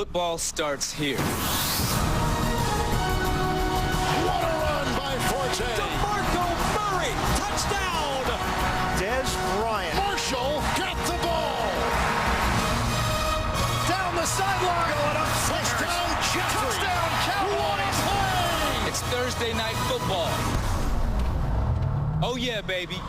Football starts here. What a run by Forte. DeMarco Murray, touchdown. Des Bryant. Marshall got the ball. Down the sideline. Going up. Touchdown, Jeffrey. Touchdown, Cowboys. Play. It's Thursday night football. Oh yeah, baby.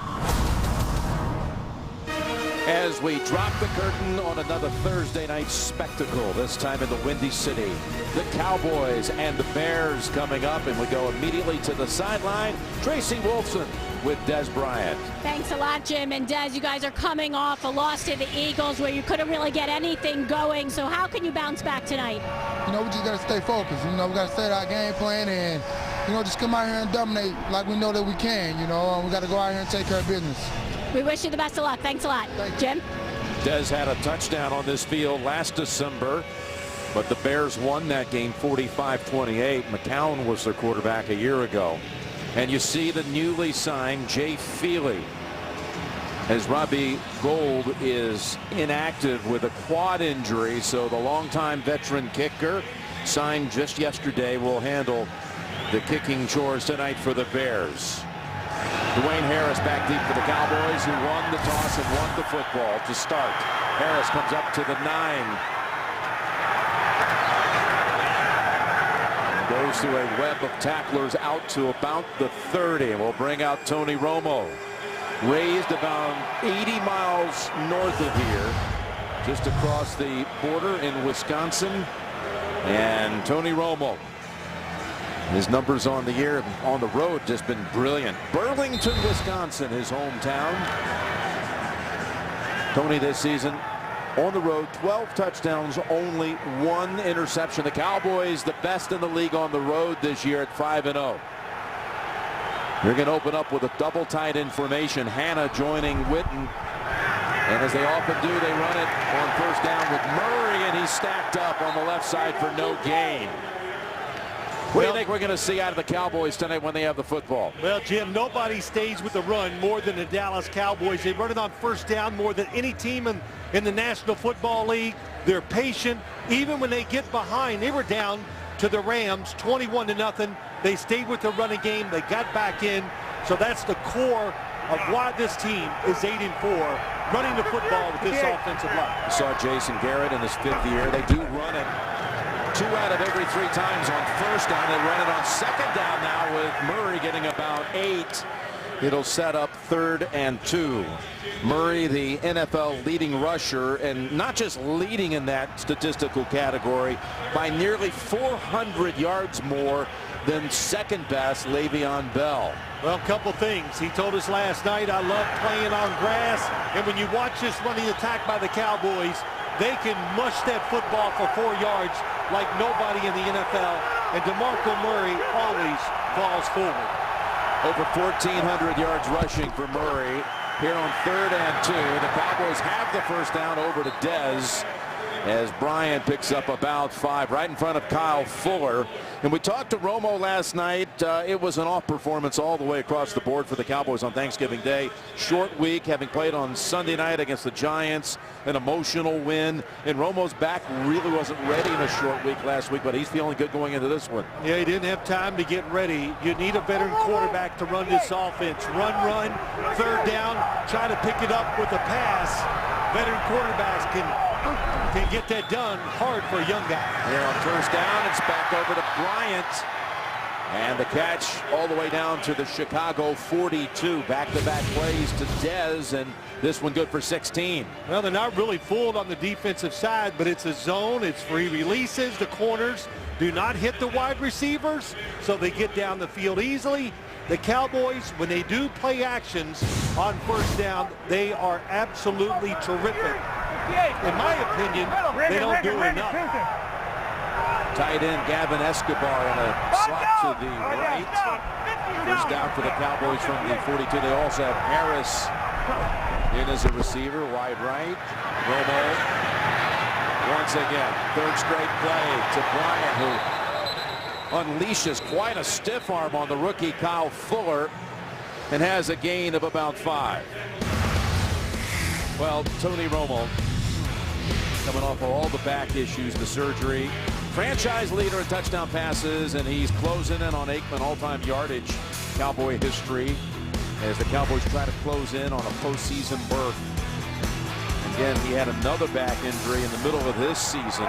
As we drop the curtain on another Thursday night spectacle, this time in the Windy City. The Cowboys and the Bears coming up, and we go immediately to the sideline. Tracy Wolfson with Des Bryant. Thanks a lot, Jim. And Des, you guys are coming off a loss to the Eagles where you couldn't really get anything going. So how can you bounce back tonight? We just got to stay focused. We got to stay to our game plan and, just come out here and dominate like we know that we can. We got to go out here and take care of business. We wish you the best of luck. Thanks a lot. Jim? Des had a touchdown on this field last December, but the Bears won that game 45-28. McCown was their quarterback a year ago. And you see the newly signed Jay Feely, as Robbie Gould is inactive with a quad injury, so the longtime veteran kicker, signed just yesterday, will handle the kicking chores tonight for the Bears. Dwayne Harris back deep for the Cowboys, who won the toss and won the football to start. Harris comes up to the 9. And goes through a web of tacklers out to about the 30. And we'll bring out Tony Romo. Raised about 80 miles north of here, just across the border in Wisconsin. And Tony Romo. His numbers on the year on the road just been brilliant. Burlington, Wisconsin, his hometown. Tony this season on the road, 12 touchdowns, only 1 interception. The Cowboys the best in the league on the road this year at 5-0. They're going to open up with a double tight end formation. Hannah joining Witten. And as they often do, they run it on first down with Murray, and he's stacked up on the left side for no gain. What do you think we're going to see out of the Cowboys tonight when they have the football? Well, Jim, nobody stays with the run more than the Dallas Cowboys. They run it on first down more than any team in the National Football League. They're patient. Even when they get behind, they were down to the Rams 21-0. They stayed with the running game. They got back in. So that's the core of why this team is 8-4, running the football with this offensive line. You saw Jason Garrett in his 5th year. They do run it 2 out of every 3 times on first down. They run it on second down now with Murray getting about 8. It'll set up 3rd and 2. Murray, the NFL leading rusher, and not just leading in that statistical category, by nearly 400 yards more than second best Le'Veon Bell. Well, a couple things. He told us last night, I love playing on grass. And when you watch this running attack by the Cowboys, they can mush that football for 4 yards like nobody in the NFL. And DeMarco Murray always falls forward. Over 1,400 yards rushing for Murray here on 3rd and 2. The Cowboys have the first down over to Dez, as Bryant picks up about 5 right in front of Kyle Fuller. And we talked to Romo last night. It was an off performance all the way across the board for the Cowboys on Thanksgiving Day. Short week, having played on Sunday night against the Giants, an emotional win. And Romo's back really wasn't ready in a short week last week, but he's feeling good going into this one. Yeah, he didn't have time to get ready. You need a veteran quarterback to run this offense. Run, 3rd down, try to pick it up with a pass. Veteran quarterbacks can get that done. Hard for a young guy. Here on first down, it's back over to Bryant. And the catch all the way down to the Chicago 42. Back-to-back plays to Dez, and this one good for 16. Well, they're not really fooled on the defensive side, but it's a zone. It's free releases. The corners do not hit the wide receivers, so they get down the field easily. The Cowboys, when they do play actions on first down, they are absolutely terrific. In my opinion, they don't do enough. Tight end Gavin Escobar in a slot to the right. First down for the Cowboys from the 42. They also have Harris in as a receiver, wide right. Romo once again, 3rd straight play to Bryant, who unleashes quite a stiff arm on the rookie Kyle Fuller and has a gain of about 5. Well, Tony Romo coming off of all the back issues, the surgery. Franchise leader in touchdown passes, and he's closing in on Aikman all-time yardage Cowboy history as the Cowboys try to close in on a postseason berth. Again, he had another back injury in the middle of this season.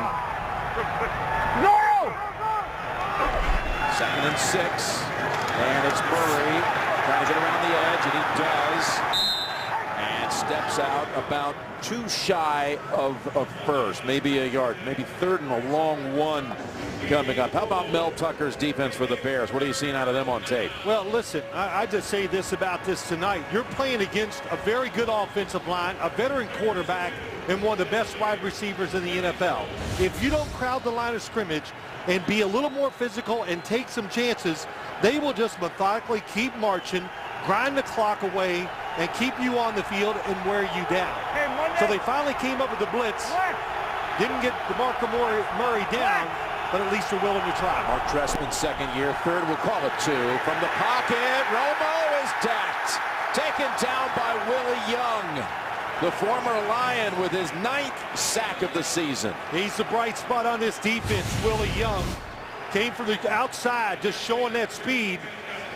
Second and 6, and it's Murray trying to get around the edge, and he does. And steps out about 2 shy of first, maybe a yard, maybe 3rd and a long one coming up. How about Mel Tucker's defense for the Bears? What are you seeing out of them on tape? Well, listen, I just say this about this tonight. You're playing against a very good offensive line, a veteran quarterback, and one of the best wide receivers in the NFL. If you don't crowd the line of scrimmage and be a little more physical and take some chances, they will just methodically keep marching, grind the clock away, and keep you on the field and wear you down. So they finally came up with the blitz. Didn't get DeMarco Murray down, but at least they're willing to try. Mark Trestman's second year, 3rd, we'll call it 2. From the pocket, Romo is decked. Taken down by Willie Young, the former Lion, with his 9th sack of the season. He's the bright spot on this defense. Willie Young came from the outside, just showing that speed,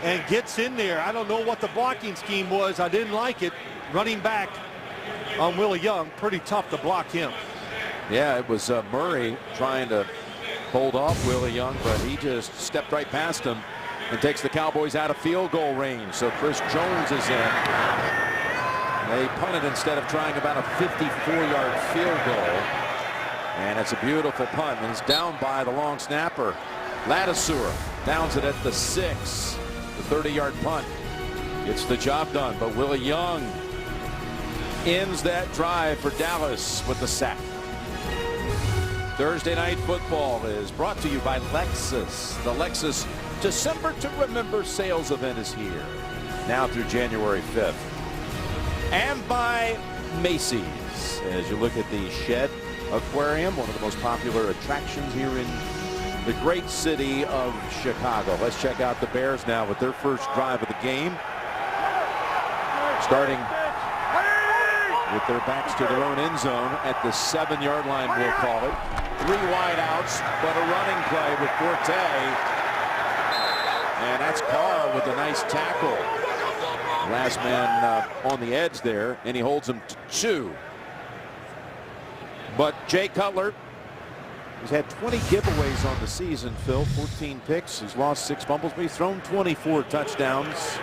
and gets in there. I don't know what the blocking scheme was. I didn't like it. Running back on Willie Young, pretty tough to block him. Yeah, it was Murray trying to hold off Willie Young, but he just stepped right past him and takes the Cowboys out of field goal range. So Chris Jones is in. They punted instead of trying about a 54-yard field goal. And it's a beautiful punt, and it's down by the long snapper. Ladisura downs it at the 6. The 30-yard punt gets the job done, but Willie Young ends that drive for Dallas with the sack. Thursday Night Football is brought to you by Lexus. The Lexus December to Remember sales event is here now through January 5th. And by Macy's. As you look at the Shed Aquarium, one of the most popular attractions here in the great city of Chicago. Let's check out the Bears now with their first drive of the game. Starting with their backs to their own end zone at the 7-yard line, we'll call it. 3 wide outs, but a running play with Forte. And that's Carr with a nice tackle. Last man on the edge there, and he holds him to 2. But Jay Cutler, he's had 20 giveaways on the season, Phil. 14 picks. He's lost 6 fumbles, but he's thrown 24 touchdowns.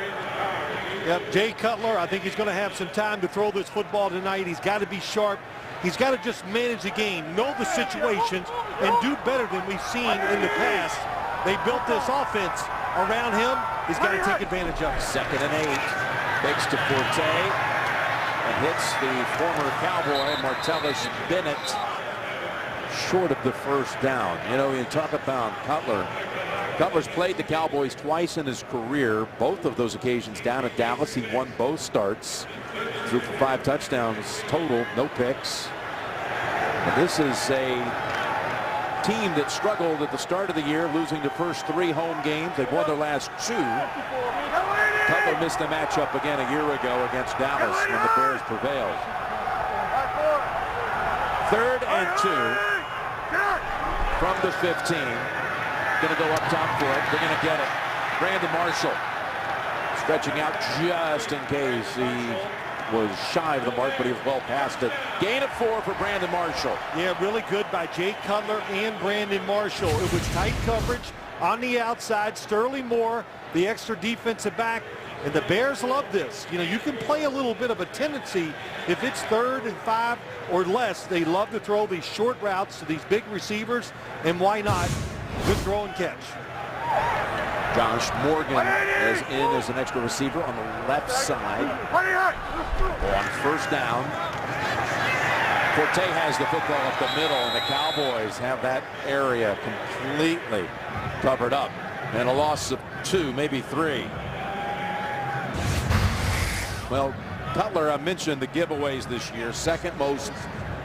Yep, Jay Cutler, I think he's going to have some time to throw this football tonight. He's got to be sharp. He's got to just manage the game, know the situations, and do better than we've seen in the past. They built this offense around him. He's got to take advantage of it. 2nd and 8. Fakes to Forte and hits the former Cowboy, Martellus Bennett, short of the first down. You know, you talk about Cutler. Cutler's played the Cowboys twice in his career. Both of those occasions down at Dallas. He won both starts. Threw for 5 touchdowns total, no picks. And this is a team that struggled at the start of the year, losing the first 3 home games. They've won their last 2. Cutler missed the matchup again a year ago against Dallas when the Bears prevailed. 3rd and 2 from the 15. Going to go up top for it. They're going to get it. Brandon Marshall stretching out just in case. He was shy of the mark, but he was well past it. Gain of 4 for Brandon Marshall. Yeah, really good by Jay Cutler and Brandon Marshall. It was tight coverage on the outside. Sterling Moore, the extra defensive back. And the Bears love this. You know, you can play a little bit of a tendency. If it's 3rd and 5 or less, they love to throw these short routes to these big receivers. And why not? Good throw and catch. Josh Morgan is in as an extra receiver on the left side. On 1st down. Forte has the football up the middle, and the Cowboys have that area completely covered up. And a loss of 2, maybe 3. Well, Cutler, I mentioned the giveaways this year. 2nd most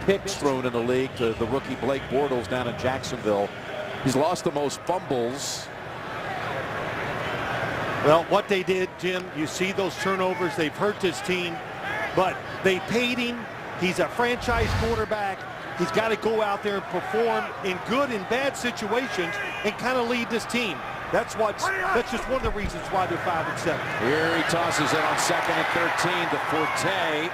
picks thrown in the league to the rookie Blake Bortles down in Jacksonville. He's lost the most fumbles. Well, what they did, Jim, you see those turnovers. They've hurt this team, but they paid him. He's a franchise quarterback. He's got to go out there and perform in good and bad situations and kind of lead this team. That's just one of the reasons why they're 5-7. Here he tosses it on 2nd and 13 to Forte.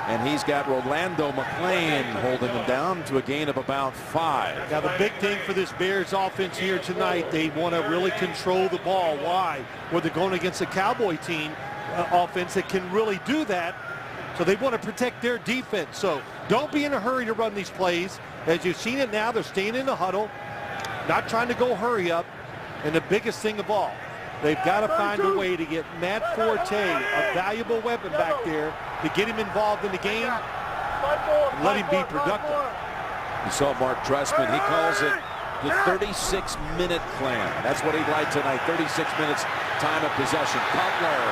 And he's got Rolando McClain holding him down to a gain of about 5. Now the big thing for this Bears offense here tonight, they want to really control the ball. Why? Well, they're going against a Cowboy team offense that can really do that. So they want to protect their defense. So don't be in a hurry to run these plays. As you've seen it now, they're staying in the huddle, not trying to go hurry up. And the biggest thing of all, they've got to find a way to get Matt Forte, a valuable weapon back there, to get him involved in the game, let him be productive. You saw Mark Trestman. He calls it the 36-minute plan. That's what he'd like tonight. 36 minutes time of possession. Cutler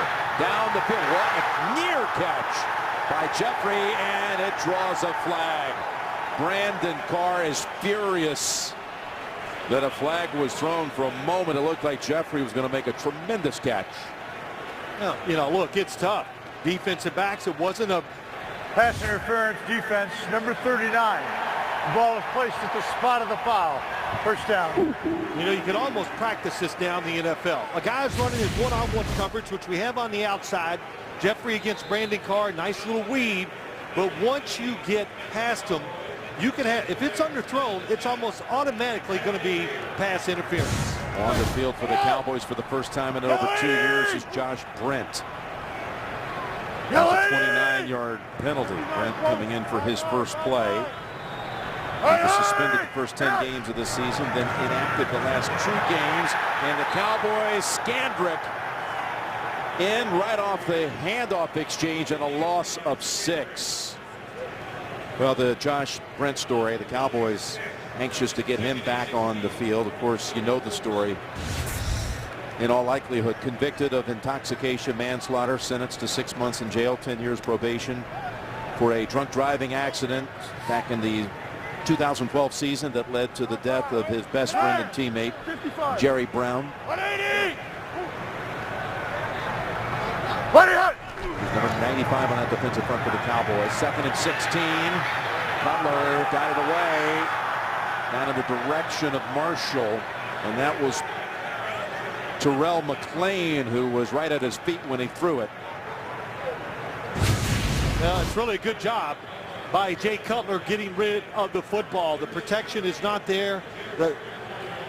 down the field. What a near catch by Jeffrey, and it draws a flag. Brandon Carr is furious that a flag was thrown. For a moment, it looked like Jeffrey was going to make a tremendous catch. Well, you know, look, it's tough. Defensive backs, it wasn't a Pass interference defense, number 39. The ball is placed at the spot of the foul. First down. You know, you can almost practice this down in the NFL. A guy's running his one-on-one coverage, which we have on the outside. Jeffrey against Brandon Carr, nice little weave. But once you get past him, you can have, if it's underthrown, it's almost automatically going to be pass interference. On the field for the Cowboys for the first time in over 2 years is Josh Brent. That's a 29-yard penalty. Brent coming in for his first play. He was suspended the first 10 games of the season, then inactive the last 2 games. And the Cowboys, Scandrick in right off the handoff exchange and a loss of 6. Well, the Josh Brent story, the Cowboys anxious to get him back on the field. Of course, you know the story. In all likelihood, convicted of intoxication, manslaughter, sentenced to 6 months in jail, 10 years probation for a drunk driving accident back in the 2012 season that led to the death of his best friend and teammate, Jerry Brown. 180. He's number 95 on that defensive front for the Cowboys. 2nd and 16. Cutler got it away down in the direction of Marshall, and that was Terrell McClain, who was right at his feet when he threw it. Well, it's really a good job by Jay Cutler getting rid of the football. The protection is not there.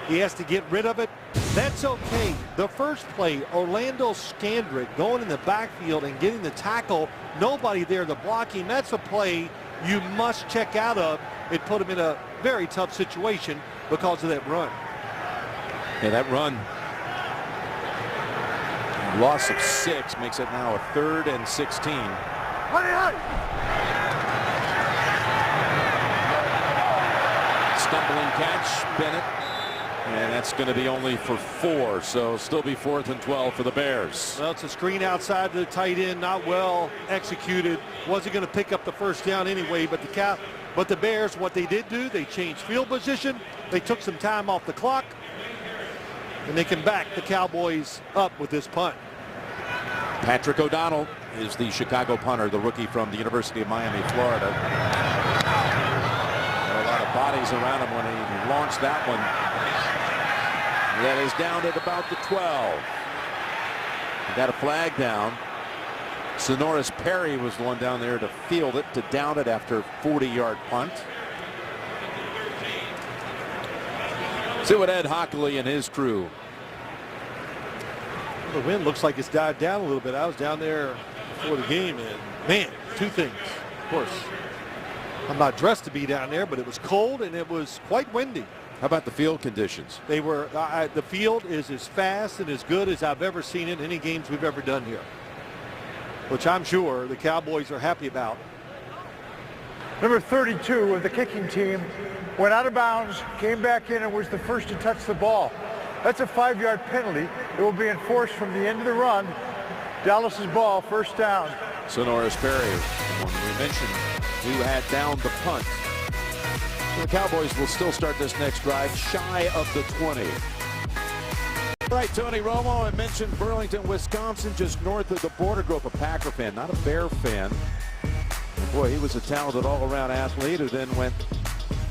He has to get rid of it. That's okay. The first play, Orlando Scandrick going in the backfield and getting the tackle. Nobody there to block him. That's a play you must check out of. It put him in a very tough situation because of that run. Yeah, that run. Loss of 6 makes it now a 3rd and 16. Stumbling catch, Bennett. And that's going to be only for 4, so still be 4th and 12 for the Bears. Well, it's a screen outside to the tight end, not well executed. Wasn't going to pick up the first down anyway, but the Bears, what they did do, they changed field position. They took some time off the clock, and they can back the Cowboys up with this punt. Patrick O'Donnell is the Chicago punter, the rookie from the University of Miami, Florida. There were a lot of bodies around him when he launched that one. That is down at about the 12. He got a flag down. Sonoris Perry was the one down there to field it, to down it after a 40-yard punt. See what Ed Hockley and his crew. The wind looks like it's died down a little bit. I was down there before the game, and man, 2 things. Of course, I'm not dressed to be down there, but it was cold and it was quite windy. How about the field conditions? They were the field is as fast and as good as I've ever seen it in any games we've ever done here, which I'm sure the Cowboys are happy about. Number 32 of the kicking team went out of bounds, came back in, and was the first to touch the ball. That's a 5-yard penalty. It will be enforced from the end of the run. Dallas's ball, first down. Sonoris Perry, the one we mentioned, who had down the punt. So the Cowboys will still start this next drive shy of the 20. All right, Tony Romo, I mentioned Burlington, Wisconsin, just north of the border. Grew up a Packer fan, not a Bear fan. And boy, he was a talented all-around athlete who then went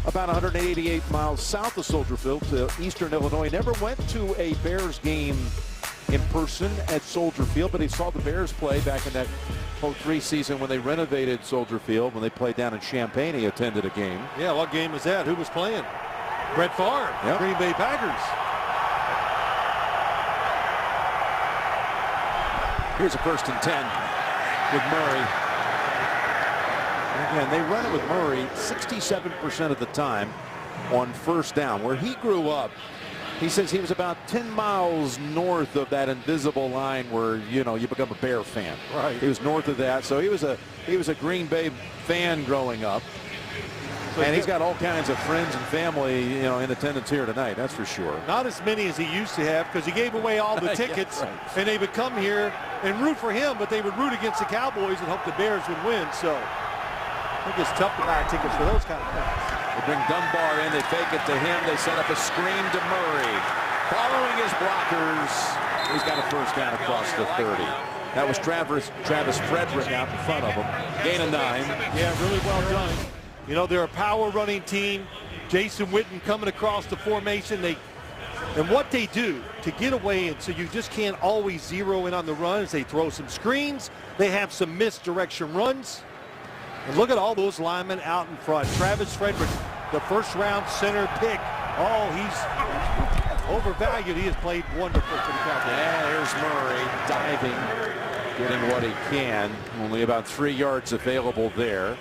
about 188 miles south of Soldier Field to eastern Illinois. Never went to a Bears game in person at Soldier Field, but he saw the Bears play back in that 03 season when they renovated Soldier Field. When they played down in Champaign, he attended a game. Yeah, what game was that? Who was playing? Brett Favre, yep. Green Bay Packers. Here's a 1st and 10 with Murray. And again, they run it with Murray 67% of the time on 1st down. Where he grew up, he says he was about 10 miles north of that invisible line where, you know, you become a Bear fan. Right. He was north of that, so he was a Green Bay fan growing up. So and he's got all kinds of friends and family, you know, in attendance here tonight. That's for sure. Not as many as he used to have, because he gave away all the tickets, yeah, right. and they would come here and root for him, but they would root against the Cowboys and hope the Bears would win. So I think it's tough to buy tickets for those kind of things. They bring Dunbar in, they fake it to him, they set up a screen to Murray. Following his blockers, he's got a 1st down across the 30. That was Travis Frederick out in front of him. Gain of 9. Yeah, really well done. You know, they're a power running team. Jason Witten coming across the formation. And what they do to get away, and so you just can't always zero in on the runs. They throw some screens. They have some misdirection runs. And look at all those linemen out in front. Travis Frederick, the 1st-round center pick. Oh, he's overvalued. He has played wonderful for the Cowboys. Yeah, here's Murray diving, getting what he can. Only about 3 yards available there.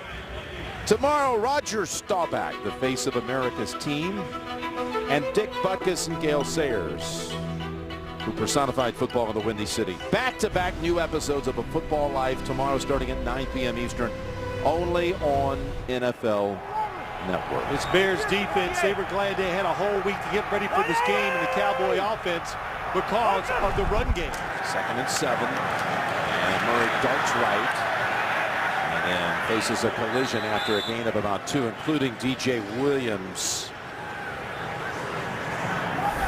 Tomorrow, Roger Staubach, the face of America's team, and Dick Butkus and Gale Sayers, who personified football in the Windy City. Back-to-back new episodes of A Football Life tomorrow starting at 9 p.m. Eastern, only on NFL Network. This Bears defense, they were glad they had a whole week to get ready for this game in the Cowboy offense because of the run game. 2nd and 7, and Murray darts right. And faces a collision after a gain of about 2, including DJ Williams.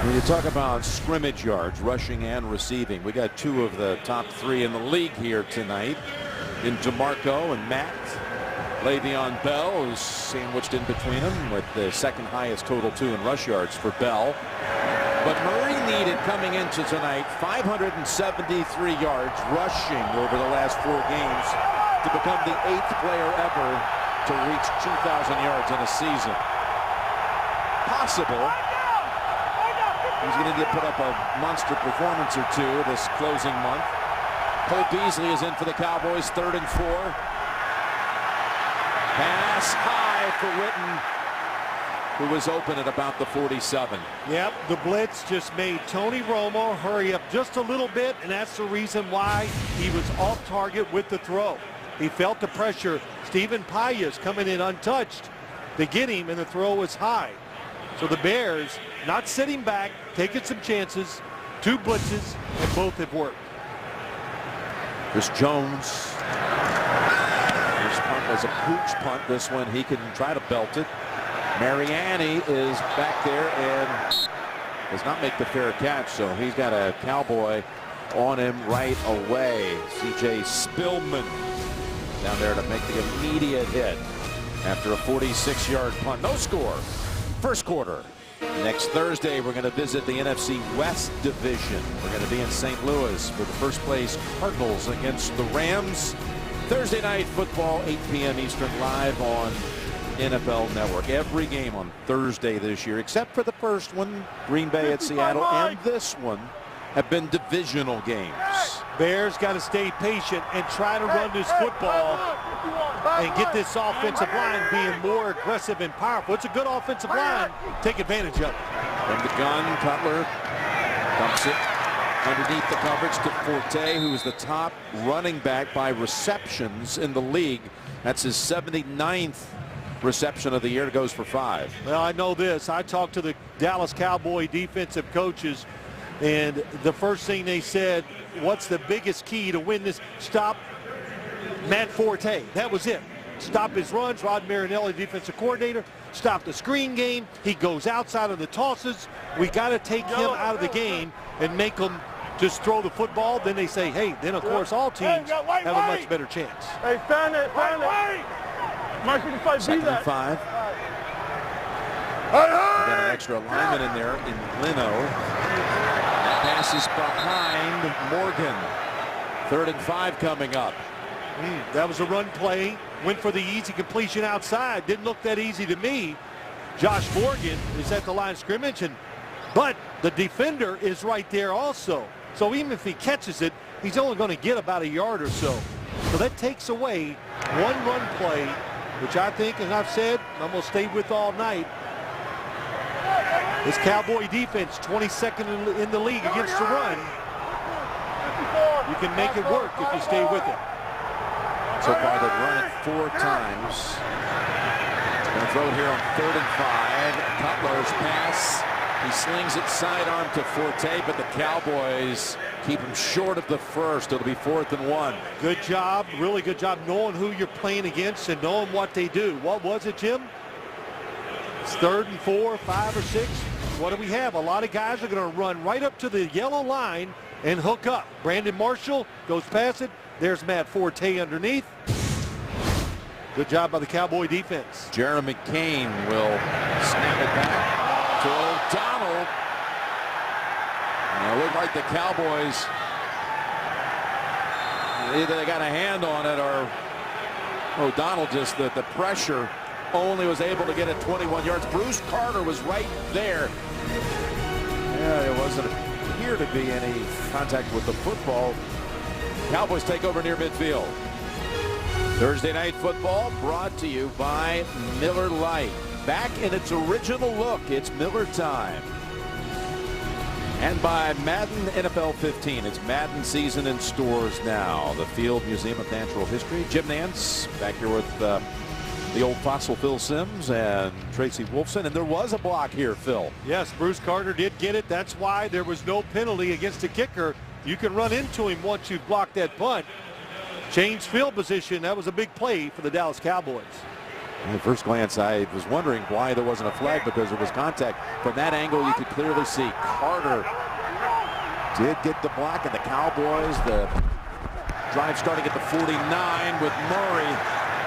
When you talk about scrimmage yards, rushing and receiving, we got 2 of the top 3 in the league here tonight in DeMarco and Matt. Le'Veon Bell, who's sandwiched in between them with the 2nd highest total 2 in rush yards for Bell. But Murray needed coming into tonight 573 yards rushing over the last 4 games to become the 8th player ever to reach 2,000 yards in a season. Possible. He's going to put up a monster performance or 2 this closing month. Cole Beasley is in for the Cowboys, 3rd and 4. Pass high for Witten, who was open at about the 47. Yep, the blitz just made Tony Romo hurry up just a little bit, and that's the reason why he was off target with the throw. He felt the pressure. Stephen Payas coming in untouched to get him, and the throw was high. So the Bears not sitting back, taking some chances, 2 blitzes, and both have worked. Chris Jones. This punt was a pooch punt. This one he can try to belt it. Mariani is back there and does not make the fair catch, so he's got a Cowboy on him right away. C.J. Spillman down there to make the immediate hit after a 46-yard punt. No score. 1st quarter. Next Thursday, we're going to visit the NFC West Division. We're going to be in St. Louis for the 1st place Cardinals against the Rams. Thursday night football, 8 p.m. Eastern, live on NFL Network. Every game on Thursday this year, except for the first one, Green Bay at Seattle, and this one, have been divisional games. Bears got to stay patient and try to run this football and get this offensive line being more aggressive and powerful. It's a good offensive line. Take advantage of it. From the gun, Cutler dumps it underneath the coverage to Forte, who is the top running back by receptions in the league. That's his 79th reception of the year. It goes for 5. Well, I know this. I talked to the Dallas Cowboy defensive coaches, and the first thing they said, what's the biggest key to win this? Stop Matt Forte. That was it. Stop his runs. Rod Marinelli, defensive coordinator, stop the screen game. He goes outside of the tosses. We got to take him out of the game and make him just throw the football. Then they say, hey, then of course all teams have a much better chance. Hey, fan it. Mark 55, be that. 5. Got an extra lineman in there in Leno. Passes behind Morgan. 3rd and 5 coming up. That was a run play. Went for the easy completion outside. Didn't look that easy to me. Josh Morgan is at the line of scrimmage, but the defender is right there also. So even if he catches it, he's only going to get about a yard or so. So that takes away one run play, which I think, as I've said, I'm going to stay with all night. This Cowboy defense, 22nd in the league against the run. You can make it work if you stay with it. So far they've run it 4 times. Going to throw it here on 3rd and 5. Cutler's pass. He slings it sidearm to Forte, but the Cowboys keep him short of the first. It'll be 4th and 1. Good job, really good job knowing who you're playing against and knowing what they do. What was it, Jim? It's 3rd and 4, 5 or 6. What do we have? A lot of guys are going to run right up to the yellow line and hook up. Brandon Marshall goes past it. There's Matt Forte underneath. Good job by the Cowboy defense. Jeremy Kane will snap it back to O'Donnell. And it looked like the Cowboys, either they got a hand on it or O'Donnell just the pressure only was able to get it 21 yards. Bruce Carter was right there. Yeah, there wasn't appear to be any contact with the football. Cowboys take over near midfield. Thursday Night Football brought to you by Miller Lite. Back in its original look, it's Miller time. And by Madden NFL 15. It's Madden season in stores now. The Field Museum of Natural History. Jim Nance back here with the old fossil Phil Simms and Tracy Wolfson. And there was a block here, Phil. Yes, Bruce Carter did get it. That's why there was no penalty against the kicker. You can run into him once you've blocked that punt. Change field position. That was a big play for the Dallas Cowboys. At first glance, I was wondering why there wasn't a flag, because there was contact. From that angle, you could clearly see Carter did get the block, and the Cowboys, the drive starting at the 49 with Murray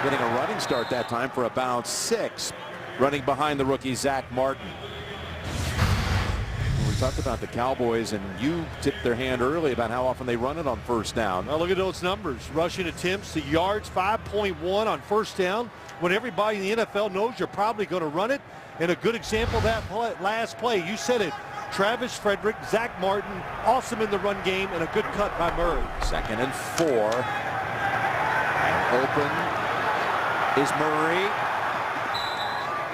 getting a running start that time for about 6, running behind the rookie Zach Martin. We talked about the Cowboys, and you tipped their hand early about how often they run it on first down. Well, look at those numbers. Rushing attempts, the yards, 5.1 on first down. When everybody in the NFL knows you're probably going to run it. And a good example of that last play, you said it. Travis Frederick, Zach Martin, awesome in the run game, and a good cut by Murray. 2nd and 4. And open is Murray.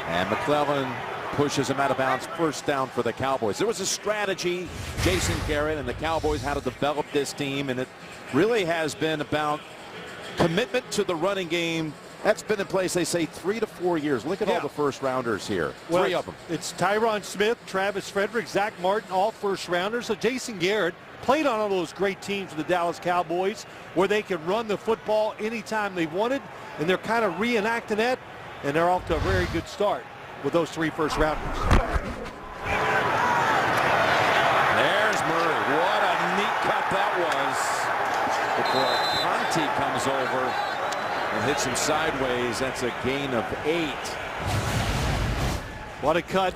And McClellan pushes him out of bounds. First down for the Cowboys. There was a strategy, Jason Garrett and the Cowboys, how to develop this team, and it really has been about commitment to the running game. That's been in place, they say, 3 to 4 years. Look at all the first rounders here. Well, 3 of them. It's Tyron Smith, Travis Frederick, Zach Martin, all first rounders. So Jason Garrett played on all those great teams for the Dallas Cowboys where they can run the football anytime they wanted, and they're kind of reenacting that, and they're off to a very good start with those 3 first rounders. There's Murray. What a neat cut that was. Before Conti comes over and hits him sideways. That's a gain of 8. What a cut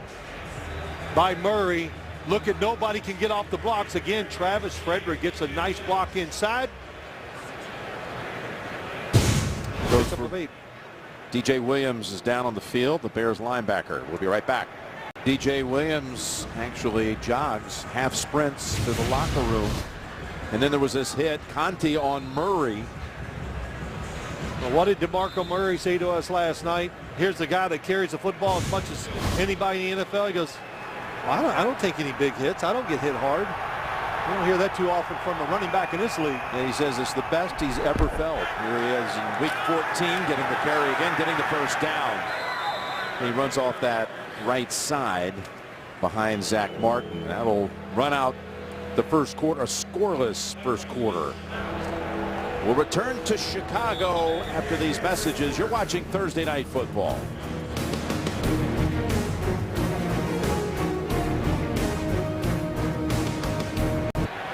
by Murray. Look at, nobody can get off the blocks. Again, Travis Frederick gets a nice block inside. Goes for 8. DJ Williams is down on the field, the Bears linebacker. We'll be right back. DJ Williams actually jogs, half sprints to the locker room. And then there was this hit, Conti on Murray. Well, what did DeMarco Murray say to us last night? Here's the guy that carries the football as much as anybody in the NFL. He goes, well, I don't take any big hits. I don't get hit hard. You don't hear that too often from a running back in this league. And he says it's the best he's ever felt. Here he is in week 14, getting the carry again, getting the first down. And he runs off that right side behind Zach Martin. That'll run out the first quarter, a scoreless first quarter. We'll return to Chicago after these messages. You're watching Thursday Night Football.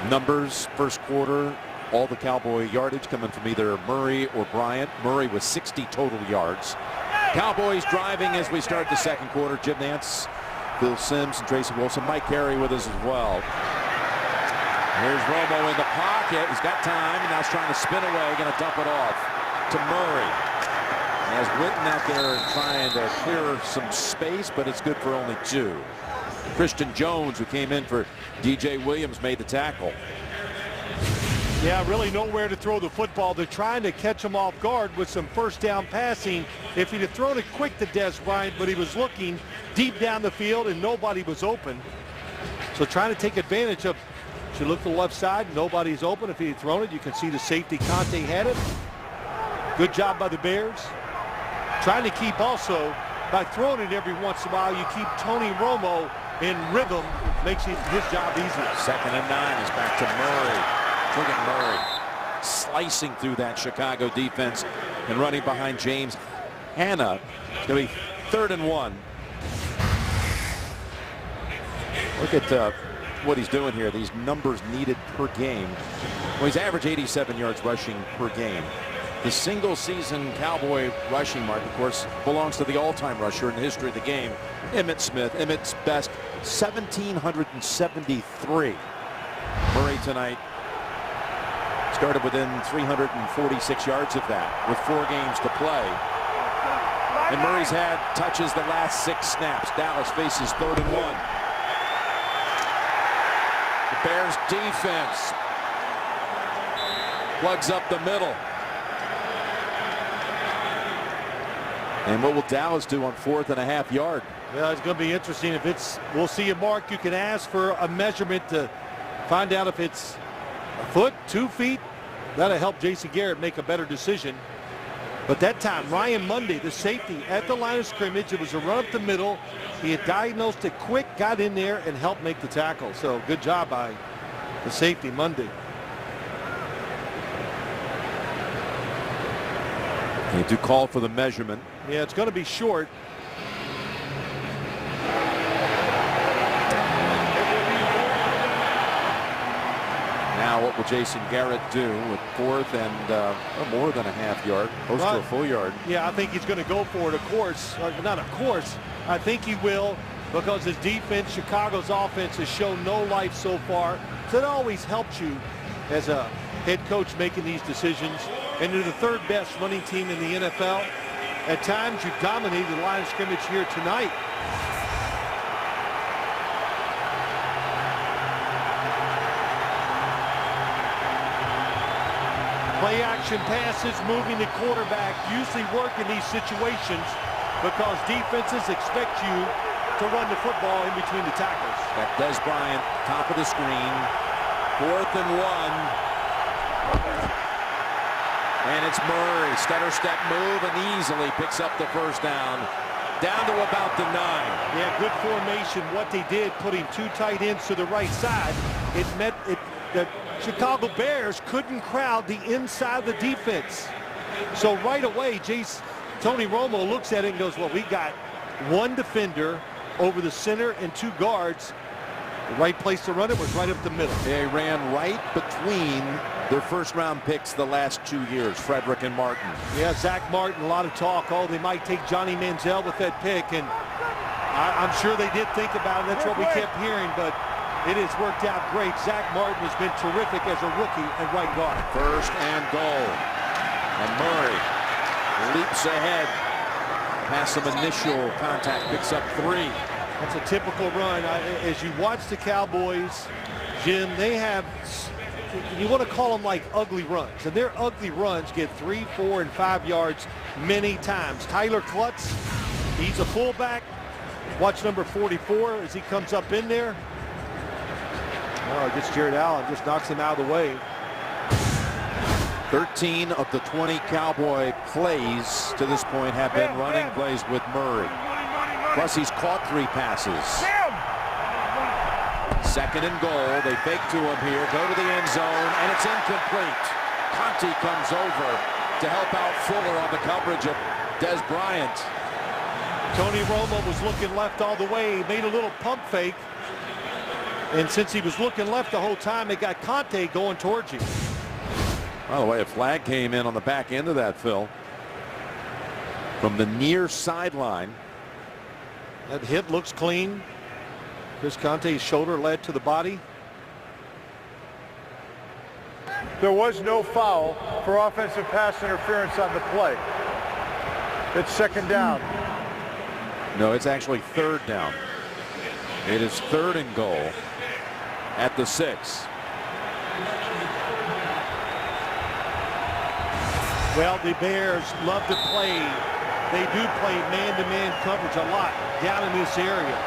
Numbers, first quarter, all the Cowboy yardage coming from either Murray or Bryant. Murray with 60 total yards. Cowboys driving as we start the second quarter. Jim Nance, Phil Simms, and Tracy Wilson. Mike Carey with us as well. Here's Romo in the pocket. He's got time, and now he's trying to spin away. Going to dump it off to Murray. As Witten out there trying to clear some space, but it's good for only 2. Christian Jones, who came in for DJ Williams, made the tackle. Yeah, really nowhere to throw the football. They're trying to catch him off guard with some first down passing. If he'd have thrown it quick to Des Bryant, but he was looking deep down the field and nobody was open. So trying to take advantage of, if you look to the left side, nobody's open. If he had thrown it, you can see the safety Conte had it. Good job by the Bears. Trying to keep also, by throwing it every once in a while, you keep Tony Romo in rhythm, makes his job easier. 2nd and 9 is back to Murray. Look at Murray slicing through that Chicago defense and running behind James Hanna. It's going to be 3rd and 1. Look at what he's doing here. These numbers needed per game. Well, he's averaged 87 yards rushing per game. The single season Cowboy rushing mark, of course, belongs to the all-time rusher in the history of the game, Emmitt Smith. Emmitt's best, 1,773. Murray tonight started within 346 yards of that with 4 games to play. And Murray's had touches the last 6 snaps. Dallas faces 3rd and 1. The Bears defense plugs up the middle. And what will Dallas do on 4th and a half yard? Yeah, it's going to be interesting. If it's, we'll see a mark. You can ask for a measurement to find out if it's a foot, 2 feet. That'll help Jason Garrett make a better decision. But that time, Ryan Mundy, the safety, at the line of scrimmage, it was a run up the middle. He had diagnosed it quick, got in there, and helped make the tackle. So good job by the safety, Mundy. They do call for the measurement. Yeah, it's going to be short. Now what will Jason Garrett do with 4th and more than a half yard, close to a full yard? Yeah, I think he's going to go for it, of course. Not of course. I think he will, because his defense, Chicago's offense, has shown no life so far. So it always helps you as a head coach making these decisions. And they're the 3rd best running team in the NFL. At times, you dominated the line of scrimmage here tonight. Play action passes, moving the quarterback, usually work in these situations because defenses expect you to run the football in between the tackles. That Des Bryant, top of the screen, 4th and 1. And it's Murray, stutter step move, and easily picks up the first down. Down to about the 9. Yeah, good formation. What they did, putting 2 tight ends to the right side, it meant the Chicago Bears couldn't crowd the inside of the defense. So right away, Tony Romo looks at it and goes, well, we got 1 defender over the center and 2 guards. The right place to run it was right up the middle. They ran right between their first-round picks the last 2 years, Frederick and Martin. Yeah, Zach Martin, a lot of talk. Oh, they might take Johnny Manziel with that pick, and I'm sure they did think about it. That's what we kept hearing, but it has worked out great. Zach Martin has been terrific as a rookie at right guard. 1st and goal. And Murray leaps ahead. Past some initial contact, picks up 3. That's a typical run. As you watch the Cowboys, Jim, they have, you want to call them like ugly runs. And their ugly runs get 3, 4, and 5 yards many times. Tyler Klutz, he's a fullback. Watch number 44 as he comes up in there. Oh, gets Jared Allen, just knocks him out of the way. 13 of the 20 Cowboy plays to this point have been running plays with Murray. Plus, he's caught 3 passes. 2nd and goal. They fake to him here, go to the end zone, and it's incomplete. Conte comes over to help out Fuller on the coverage of Des Bryant. Tony Romo was looking left all the way. He made a little pump fake. And since he was looking left the whole time, it got Conte going towards you. By the way, a flag came in on the back end of that, Phil. from the near sideline. That hit looks clean. Visconti's shoulder led to the body. There was no foul for offensive pass interference on the play. It's second down. No, it's actually third down. It is 3rd and goal at the 6. Well, the Bears love to play. They do play man-to-man coverage a lot down in this area.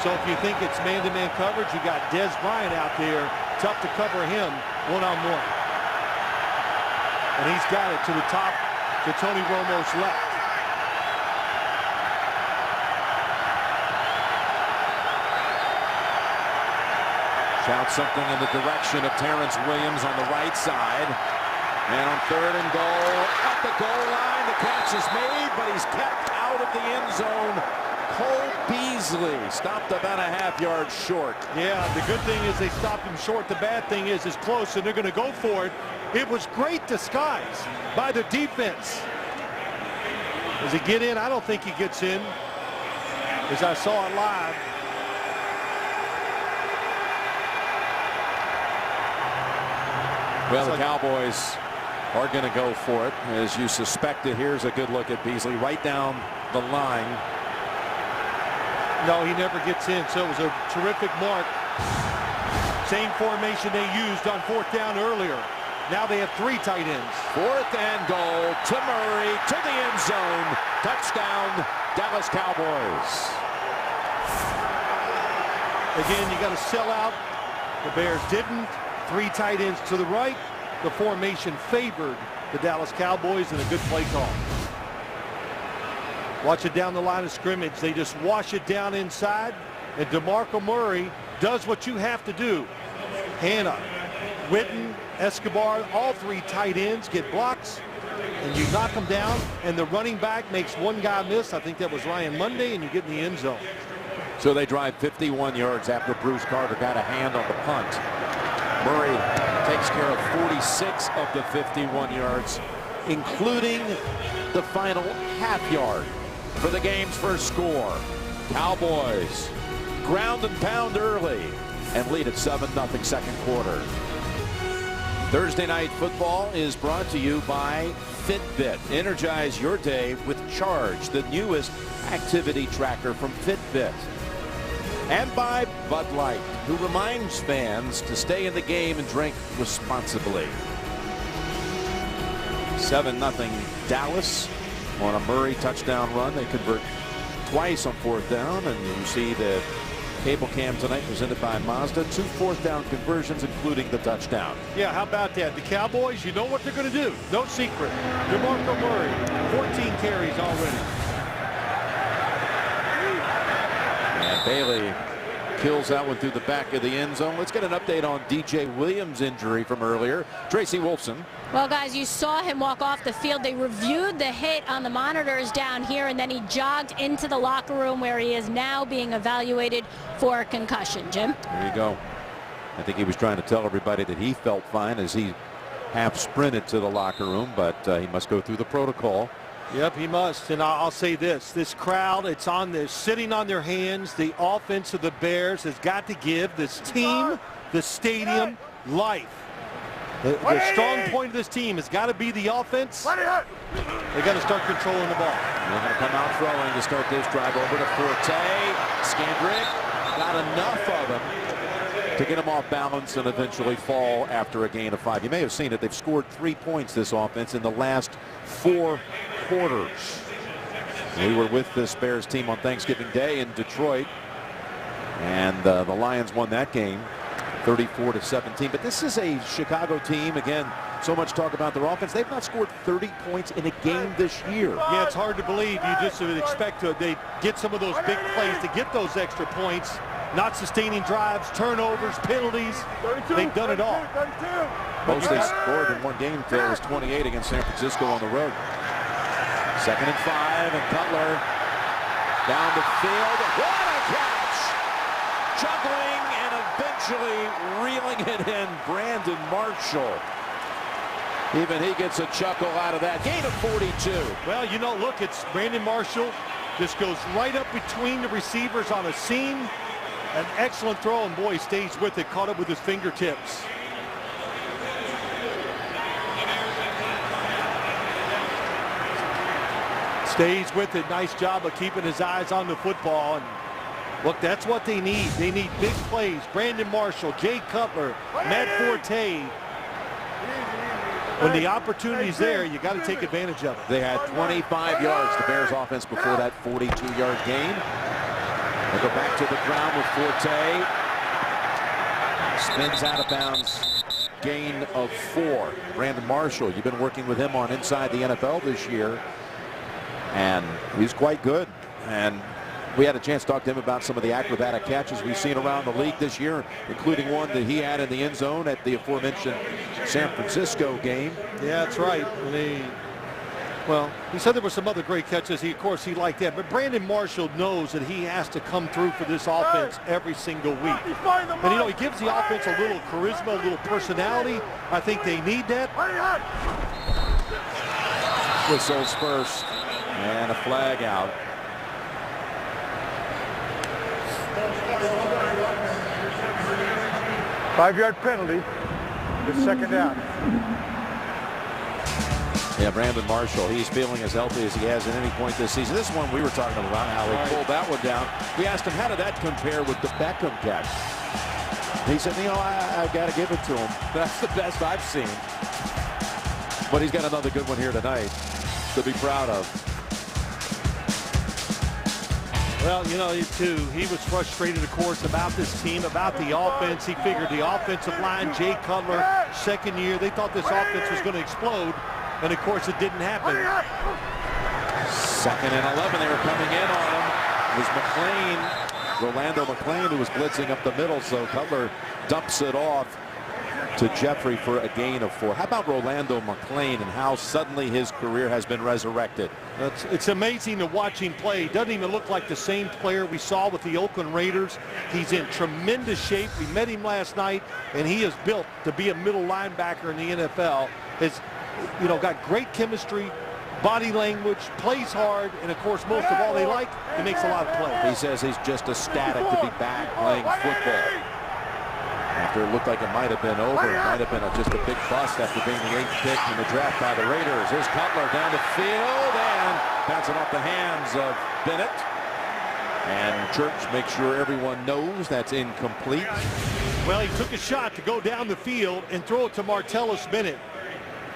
So if you think it's man-to-man coverage, you got Des Bryant out there. Tough to cover him one-on-one. And he's got it to the top to Tony Romo's left. Shout something in the direction of Terrence Williams on the right side. And on 3rd and goal, at the goal line, the catch is made, but he's kept out of the end zone. Cole Beasley stopped about a half-yard short. Yeah, the good thing is they stopped him short. The bad thing is it's close, and they're going to go for it. It was great disguise by the defense. Does he get in? I don't think he gets in, as I saw it live. Well, the Cowboys are going to go for it, as you suspected. Here's a good look at Beasley right down the line. No, he never gets in, so it was a terrific mark. Same formation they used on 4th down earlier. Now they have 3 tight ends. 4th and goal to Murray, to the end zone. Touchdown, Dallas Cowboys. Again, you got to sell out. The Bears didn't. 3 tight ends to the right. The formation favored the Dallas Cowboys, and a good play call. Watch it down the line of scrimmage. They just wash it down inside, and DeMarco Murray does what you have to do. Hanna, Witten, Escobar, all 3 tight ends get blocks, and you knock them down, and the running back makes one guy miss. I think that was Ryan Monday, and you get in the end zone. So they drive 51 yards after Bruce Carter got a hand on the punt. Murray takes care of 46 of the 51 yards, including the final half yard for the game's first score. Cowboys ground and pound early and lead at 7-0 second quarter. Thursday Night Football is brought to you by Fitbit. Energize your day with Charge, the newest activity tracker from Fitbit. And by Bud Light, who reminds fans to stay in the game and drink responsibly. 7-0 Dallas on a Murray touchdown run. They convert twice on 4th down, and you see the cable cam tonight presented by Mazda. 2 4th down conversions, including the touchdown. Yeah, how about that? The Cowboys, you know what they're going to do. No secret. DeMarco Murray, 14 carries already. And Bailey kills that one through the back of the end zone. Let's get an update on DJ Williams' injury from earlier. Tracy Wolfson. Well, guys, you saw him walk off the field. They reviewed the hit on the monitors down here, and then he jogged into the locker room where he is now being evaluated for a concussion. Jim? There you go. I think he was trying to tell everybody that he felt fine as he half sprinted to the locker room, but he must go through the protocol. Yep, he must. And I'll say this crowd, it's on this, sitting on their hands. The offense of the Bears has got to give this team, the stadium, life. The strong point of this team has got to be the offense. They got to start controlling the ball. They're going to come out throwing to start this drive. Over to Forte. Skandrick got enough of him to get him off balance and eventually fall after a gain of 5. You may have seen it. They've scored 3 points, this offense, in the last 4 quarters. We were with this Bears team on Thanksgiving Day in Detroit, and the Lions won that game 34-17. But this is a Chicago team, again, so much talk about their offense. They've not scored 30 points in a game this year. Yeah, it's hard to believe. You just would expect they get some of those big plays to get those extra points. Not sustaining drives, turnovers, penalties. They've done it all. Most they scored in one game today was 28 against San Francisco on the road. 2nd and 5, and Cutler down the field. What a catch! Juggling and eventually reeling it in, Brandon Marshall. Even he gets a chuckle out of that. Gain of 42. Well, you know, look, it's Brandon Marshall. Just goes right up between the receivers on a seam. An excellent throw, and boy, he stays with it, caught it with his fingertips. Stays with it. Nice job of keeping his eyes on the football. And look, that's what they need. They need big plays. Brandon Marshall, Jay Cutler, Matt Forte. When the opportunity's there, you got to take advantage of it. They had 25 yards, the Bears offense, before that 42-yard gain. They go back to the ground with Forte. Spins out of bounds. Gain of 4. Brandon Marshall, you've been working with him on Inside the NFL this year. And he's quite good. And we had a chance to talk to him about some of the acrobatic catches we've seen around the league this year, including one that he had in the end zone at the aforementioned San Francisco game. Yeah, that's right. Well, he said there were some other great catches. Of course, he liked that. But Brandon Marshall knows that he has to come through for this offense every single week. And, you know, he gives the offense a little charisma, a little personality. I think they need that. Whistles first. And a flag out. Five-yard penalty. It's second down. Yeah, Brandon Marshall, he's feeling as healthy as he has at any point this season. This one we were talking about, how he pulled that one down. We asked him, how did that compare with the Beckham catch? He said, you know, I got to give it to him. That's the best I've seen. But he's got another good one here tonight to be proud of. Well, you know, he was frustrated, of course, about this team, about the offense. He figured the offensive line, Jay Cutler, second year, they thought this offense was going to explode. And, of course, it didn't happen. 2nd and 11, they were coming in on him. It was McClain, Rolando McClain, who was blitzing up the middle, so Cutler dumps it off to Jeffrey for a gain of 4. How about Rolando McClain and how suddenly his career has been resurrected? It's amazing to watch him play. He doesn't even look like the same player we saw with the Oakland Raiders. He's in tremendous shape. We met him last night, and he is built to be a middle linebacker in the NFL. Has, you know, got great chemistry, body language, plays hard, and of course, most of all, they like, he makes a lot of plays. He says he's just ecstatic to be back playing football. After it looked like it might have been over, it might have been just a big bust after being the 8th pick in the draft by the Raiders. Here's Cutler down the field and bouncing off the hands of Bennett. And Church makes sure everyone knows that's incomplete. Well, he took a shot to go down the field and throw it to Martellus Bennett.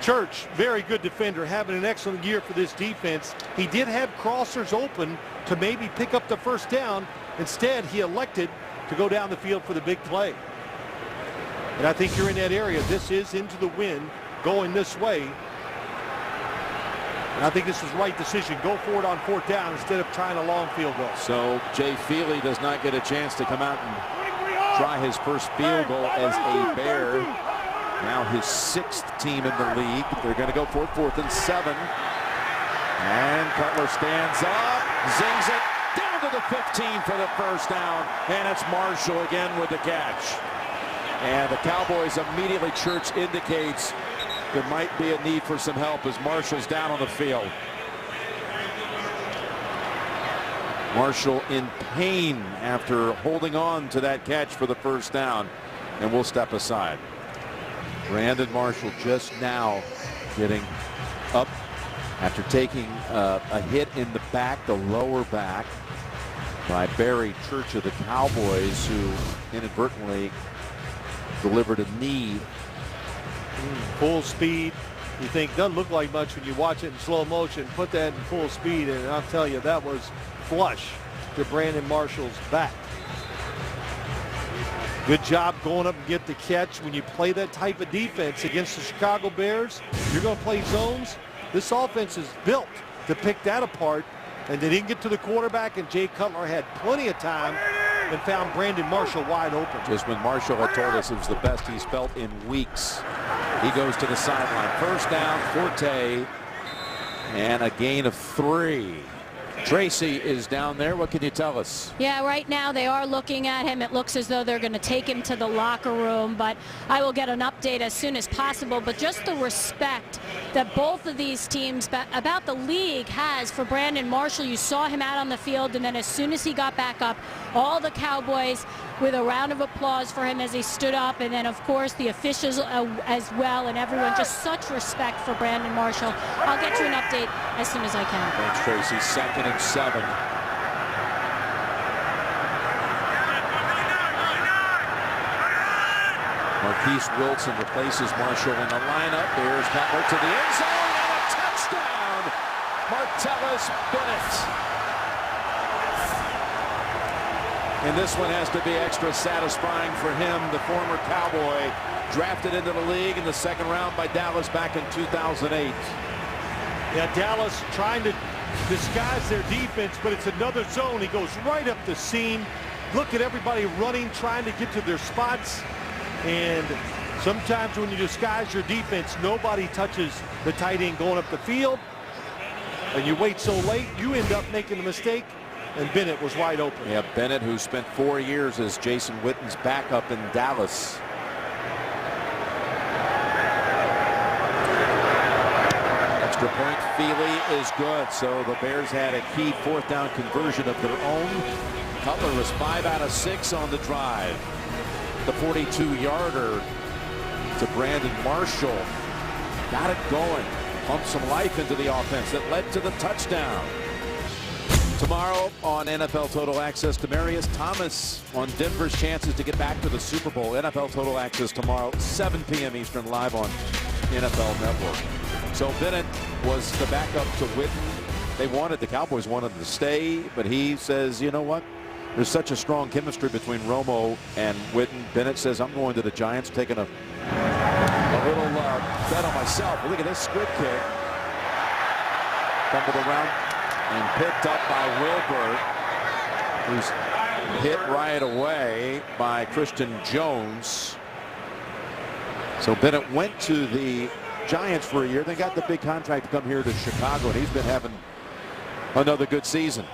Church, very good defender, having an excellent year for this defense. He did have crossers open to maybe pick up the first down. Instead, he elected to go down the field for the big play. And I think you're in that area. This is into the wind, going this way. And I think this was the right decision. Go for it on 4th down instead of trying a long field goal. So Jay Feely does not get a chance to come out and try his first field goal as a Bear. Now his 6th team in the league. They're going to go for it, 4th and 7. And Cutler stands up, zings it down to the 15 for the first down. And it's Marshall again with the catch. And the Cowboys immediately, Church indicates there might be a need for some help as Marshall's down on the field. Marshall in pain after holding on to that catch for the first down. And we'll step aside. Brandon Marshall just now getting up after taking a hit in the back, the lower back, by Barry Church of the Cowboys, who inadvertently delivered a knee. Full speed. You think doesn't look like much when you watch it in slow motion. Put that in full speed, and I'll tell you, that was flush to Brandon Marshall's back. Good job going up and get the catch. When you play that type of defense against the Chicago Bears, you're going to play zones. This offense is built to pick that apart, and they didn't get to the quarterback, and Jay Cutler had plenty of time and found Brandon Marshall wide open. Just when Marshall had told us it was the best he's felt in weeks. He goes to the sideline. First down, Forte, and a gain of 3. Tracy is down there. What can you tell us? Yeah, right now they are looking at him. It looks as though they're going to take him to the locker room, but I will get an update as soon as possible. But just the respect that both of these teams about the league has for Brandon Marshall. You saw him out on the field, and then as soon as he got back up, all the Cowboys with a round of applause for him as he stood up, and then of course the officials as well, and everyone, just such respect for Brandon Marshall. I'll get you an update as soon as I can. Thanks, Tracy. 2nd and 7. Marquise Wilson replaces Marshall in the lineup. Here's Cutler to the end zone, and a touchdown! Martellus Bennett. And this one has to be extra satisfying for him, the former Cowboy, drafted into the league in the 2nd round by Dallas back in 2008. Yeah, Dallas trying to disguise their defense, but it's another zone. He goes right up the seam. Look at everybody running, trying to get to their spots. And sometimes when you disguise your defense, nobody touches the tight end going up the field. And you wait so late, you end up making a mistake. And Bennett was wide open. Yeah, Bennett, who spent 4 years as Jason Witten's backup in Dallas. Extra point, Feely is good. So the Bears had a key 4th down conversion of their own. Cutler was 5 out of 6 on the drive. The 42-yarder to Brandon Marshall. Got it going. Pumped some life into the offense that led to the touchdown. Tomorrow on NFL Total Access, Demaryius Thomas on Denver's chances to get back to the Super Bowl. NFL Total Access tomorrow, 7 p.m. Eastern, live on NFL Network. So Bennett was the backup to Witten. The Cowboys wanted to stay, but he says, you know what? There's such a strong chemistry between Romo and Witten. Bennett says, I'm going to the Giants, taking a little bet on myself. Look at this squid kick. Fumbled around and picked up by Wilbur, who's hit right away by Christian Jones. So Bennett went to the Giants for a year, then got the big contract to come here to Chicago, and he's been having another good season.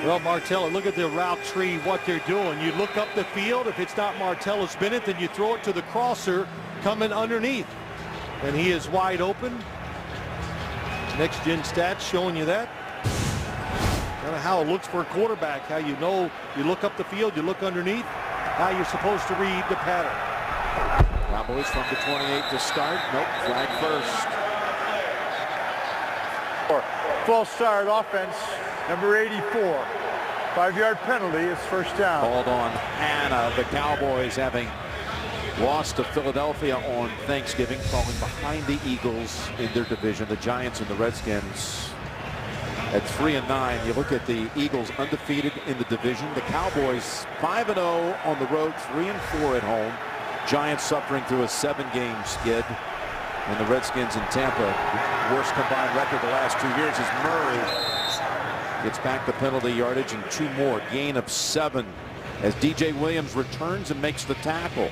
Well, Martellus, look at the route tree, what they're doing. You look up the field. If it's not Martellus Bennett, then you throw it to the crosser coming underneath. And he is wide open. Next gen stats showing you that. Kind of how it looks for a quarterback, how you know you look up the field, you look underneath, how you're supposed to read the pattern. Cowboys from the 28 to start. Nope, flag first. False start offense, number 84. 5-yard penalty is 1st down. Called on Hannah. The Cowboys having lost to Philadelphia on Thanksgiving, falling behind the Eagles in their division. The Giants and the Redskins at 3-9. You look at the Eagles undefeated in the division. The Cowboys 5-0 on the road, 3-4 at home. Giants suffering through a 7-game skid. And the Redskins in Tampa, worst combined record the last 2 years, as Murray gets back the penalty yardage and 2 more. Gain of 7 as DJ Williams returns and makes the tackle.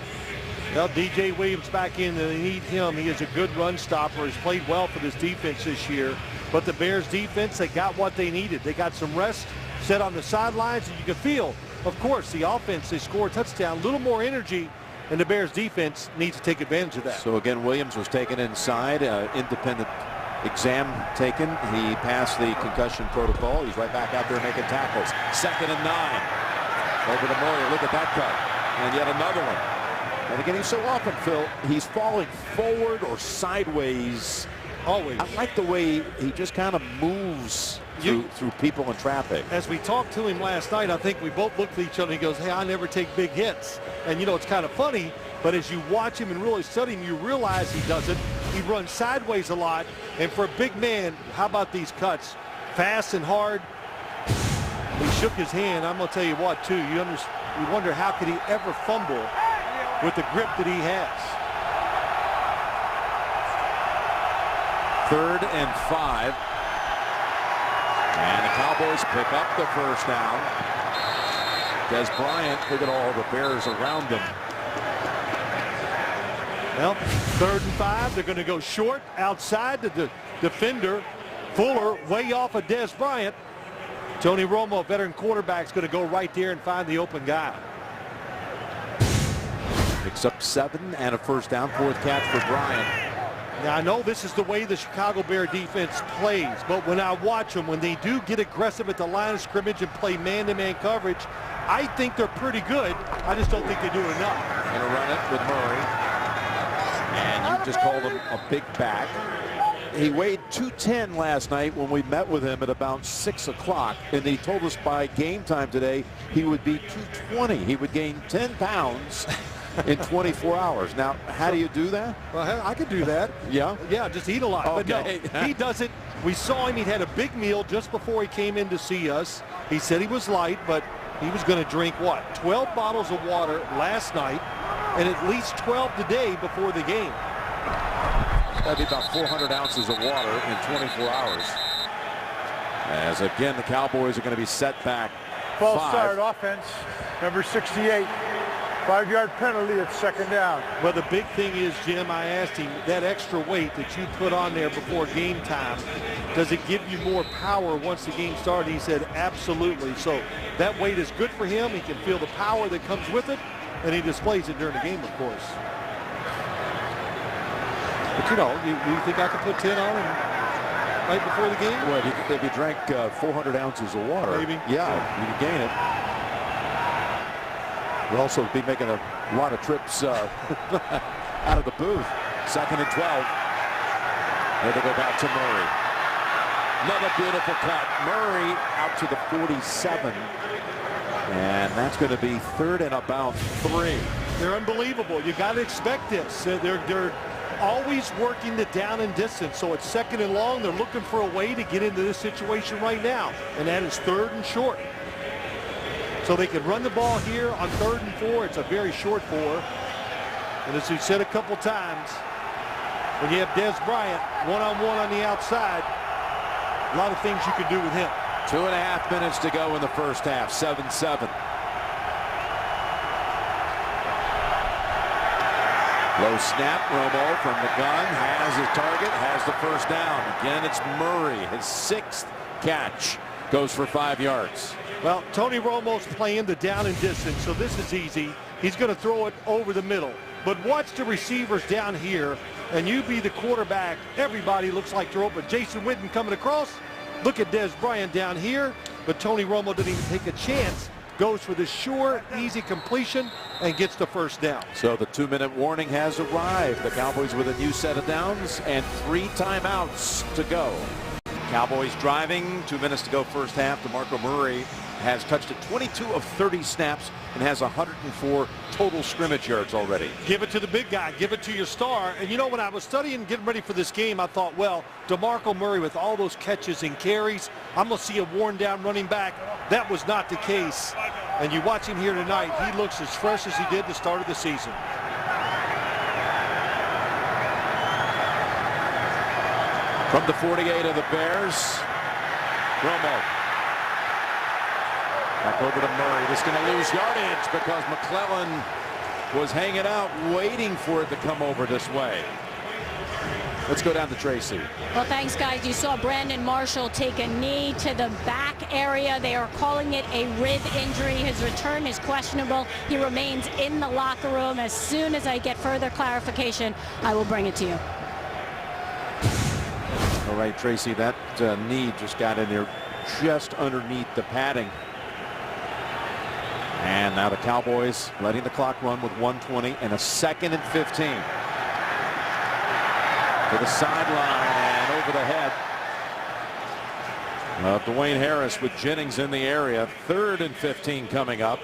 Well, DJ Williams back in, and they need him. He is a good run stopper. He's played well for this defense this year. But the Bears defense, they got what they needed. They got some rest set on the sidelines, and you can feel, of course, the offense, they score a touchdown, a little more energy, and the Bears defense needs to take advantage of that. So again, Williams was taken inside, independent exam taken. He passed the concussion protocol. He's right back out there making tackles. 2nd and 9. Over to Murray. Look at that cut. And yet another one. And again, he's so often, Phil, he's falling forward or sideways. Always. I like the way he just kind of moves through people and traffic. As we talked to him last night, I think we both looked at each other and he goes, hey, I never take big hits. And, you know, it's kind of funny, but as you watch him and really study him, you realize he doesn't. He runs sideways a lot. And for a big man, how about these cuts? Fast and hard. He shook his hand. I'm going to tell you what, too. You wonder how could he ever fumble with the grip that he has. 3rd and 5. And the Cowboys pick up the 1st down. Des Bryant, look at all the Bears around him. Well, 3rd and 5. They're going to go short outside the defender. Fuller way off of Des Bryant. Tony Romo, a veteran quarterback, is going to go right there and find the open guy. Picks up 7 and a first down, 4th catch for Bryant. Now, I know this is the way the Chicago Bear defense plays, but when I watch them, when they do get aggressive at the line of scrimmage and play man-to-man coverage, I think they're pretty good. I just don't think they do it enough. Gonna run it with Murray. And you just called him a big back. He weighed 210 last night when we met with him at about 6 o'clock. And he told us by game time today he would be 220. He would gain 10 pounds in 24 hours. Now, how do you do that? Well, I could do that. Yeah? Yeah, just eat a lot. Okay. But no, he doesn't. We saw him. He had a big meal just before he came in to see us. He said he was light, but he was going to drink, what, 12 bottles of water last night and at least 12 today before the game. That'd be about 400 ounces of water in 24 hours. As again, the Cowboys are going to be set back. False start offense, number 68. 5-yard penalty at 2nd down. Well, the big thing is, Jim, I asked him, that extra weight that you put on there before game time, does it give you more power once the game started? He said, absolutely. So that weight is good for him. He can feel the power that comes with it, and he displays it during the game, of course. But, you know, you think I could put 10 on him right before the game? Well, if you drank 400 ounces of water, maybe. Yeah, you could gain it. We'll also be making a lot of trips out of the booth. 2nd and 12. There they go back to Murray. Another beautiful cut. Murray out to the 47. And that's going to be 3rd and about 3. They're unbelievable. You got to expect this. They're always working the down and distance. So it's 2nd and long. They're looking for a way to get into this situation right now. And that is 3rd and short. So they can run the ball here on 3rd and 4. It's a very short 4. And as we said a couple times, when you have Dez Bryant one-on-one on the outside, a lot of things you can do with him. 2.5 minutes to go in the first half. 7-7. Low snap. Romo from the gun has his target, has the first down. Again, it's Murray. His 6th catch goes for 5 yards. Well, Tony Romo's playing the down and distance, so this is easy. He's going to throw it over the middle. But watch the receivers down here, and you be the quarterback. Everybody looks like they're open. Jason Witten coming across. Look at Dez Bryant down here, but Tony Romo didn't even take a chance. Goes for the sure, easy completion and gets the first down. So the 2-minute warning has arrived. The Cowboys with a new set of downs and 3 timeouts to go. Cowboys driving, 2 minutes to go first half. DeMarco Murray has touched it 22 of 30 snaps and has 104 total scrimmage yards already. Give it to the big guy. Give it to your star. And you know, when I was studying, getting ready for this game, I thought, well, DeMarco Murray with all those catches and carries, I'm going to see a worn-down running back. That was not the case. And you watch him here tonight, he looks as fresh as he did the start of the season. From the 48 of the Bears, Romo. Back over to Murray. This is going to lose yardage because McClellan was hanging out waiting for it to come over this way. Let's go down to Tracy. Well, thanks, guys. You saw Brandon Marshall take a knee to the back area. They are calling it a rib injury. His return is questionable. He remains in the locker room. As soon as I get further clarification, I will bring it to you. All right, Tracy, that knee just got in there just underneath the padding. And now the Cowboys letting the clock run with 1:20 and a 2nd and 15. To the sideline and over the head of Dwayne Harris with Jennings in the area. 3rd and 15 coming up.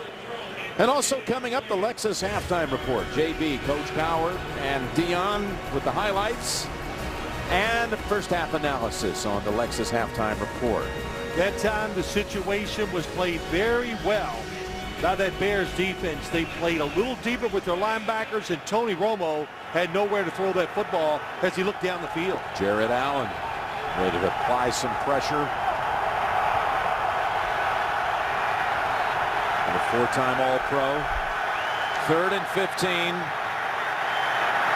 And also coming up, the Lexus halftime report. JB, Coach Coward, and Dion with the highlights and first half analysis on the Lexus halftime report. That time the situation was played very well by that Bears defense. They played a little deeper with their linebackers, and Tony Romo had nowhere to throw that football as he looked down the field. Jared Allen ready to apply some pressure. And a 4-time All-Pro. 3rd and 15.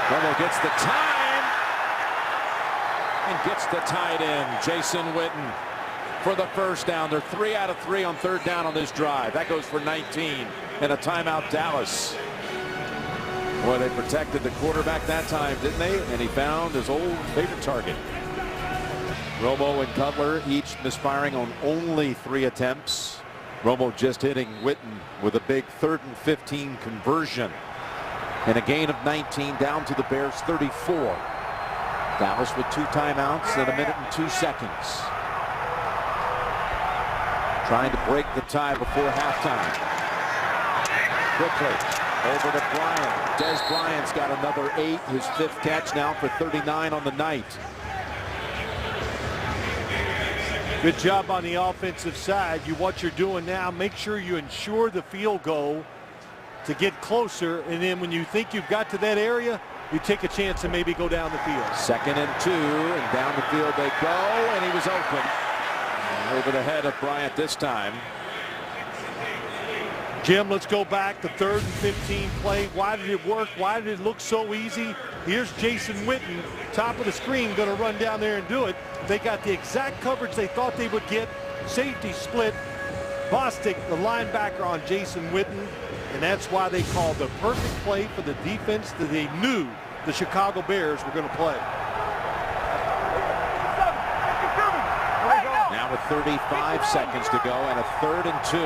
Romo gets the time and gets the tight end, Jason Witten. for the first down. They're 3 out of 3 on third down on this drive. That goes for 19 and a timeout, Dallas. Boy, they protected the quarterback that time, didn't they? And he found his old favorite target. Romo and Cutler each misfiring on only 3 attempts. Romo just hitting Witten with a big 3rd and 15 conversion. And a gain of 19 down to the Bears 34. Dallas with 2 timeouts and 1 minute and 2 seconds. Trying to break the tie before halftime. Quickly over to Bryant. Des Bryant's got another 8, his 5th catch now for 39 on the night. Good job on the offensive side. What you're doing now, make sure you ensure the field goal to get closer, and then when you think you've got to that area, you take a chance and maybe go down the field. 2nd and 2, and down the field they go, and he was open. Over the head of Bryant this time. Jim, let's go back to 3rd and 15 play. Why did it work? Why did it look so easy? Here's Jason Witten, top of the screen, going to run down there and do it. They got the exact coverage they thought they would get. Safety split. Bostic, the linebacker, on Jason Witten. And that's why they called the perfect play for the defense that they knew the Chicago Bears were going to play. Now with 35 seconds to go and a 3rd and 2.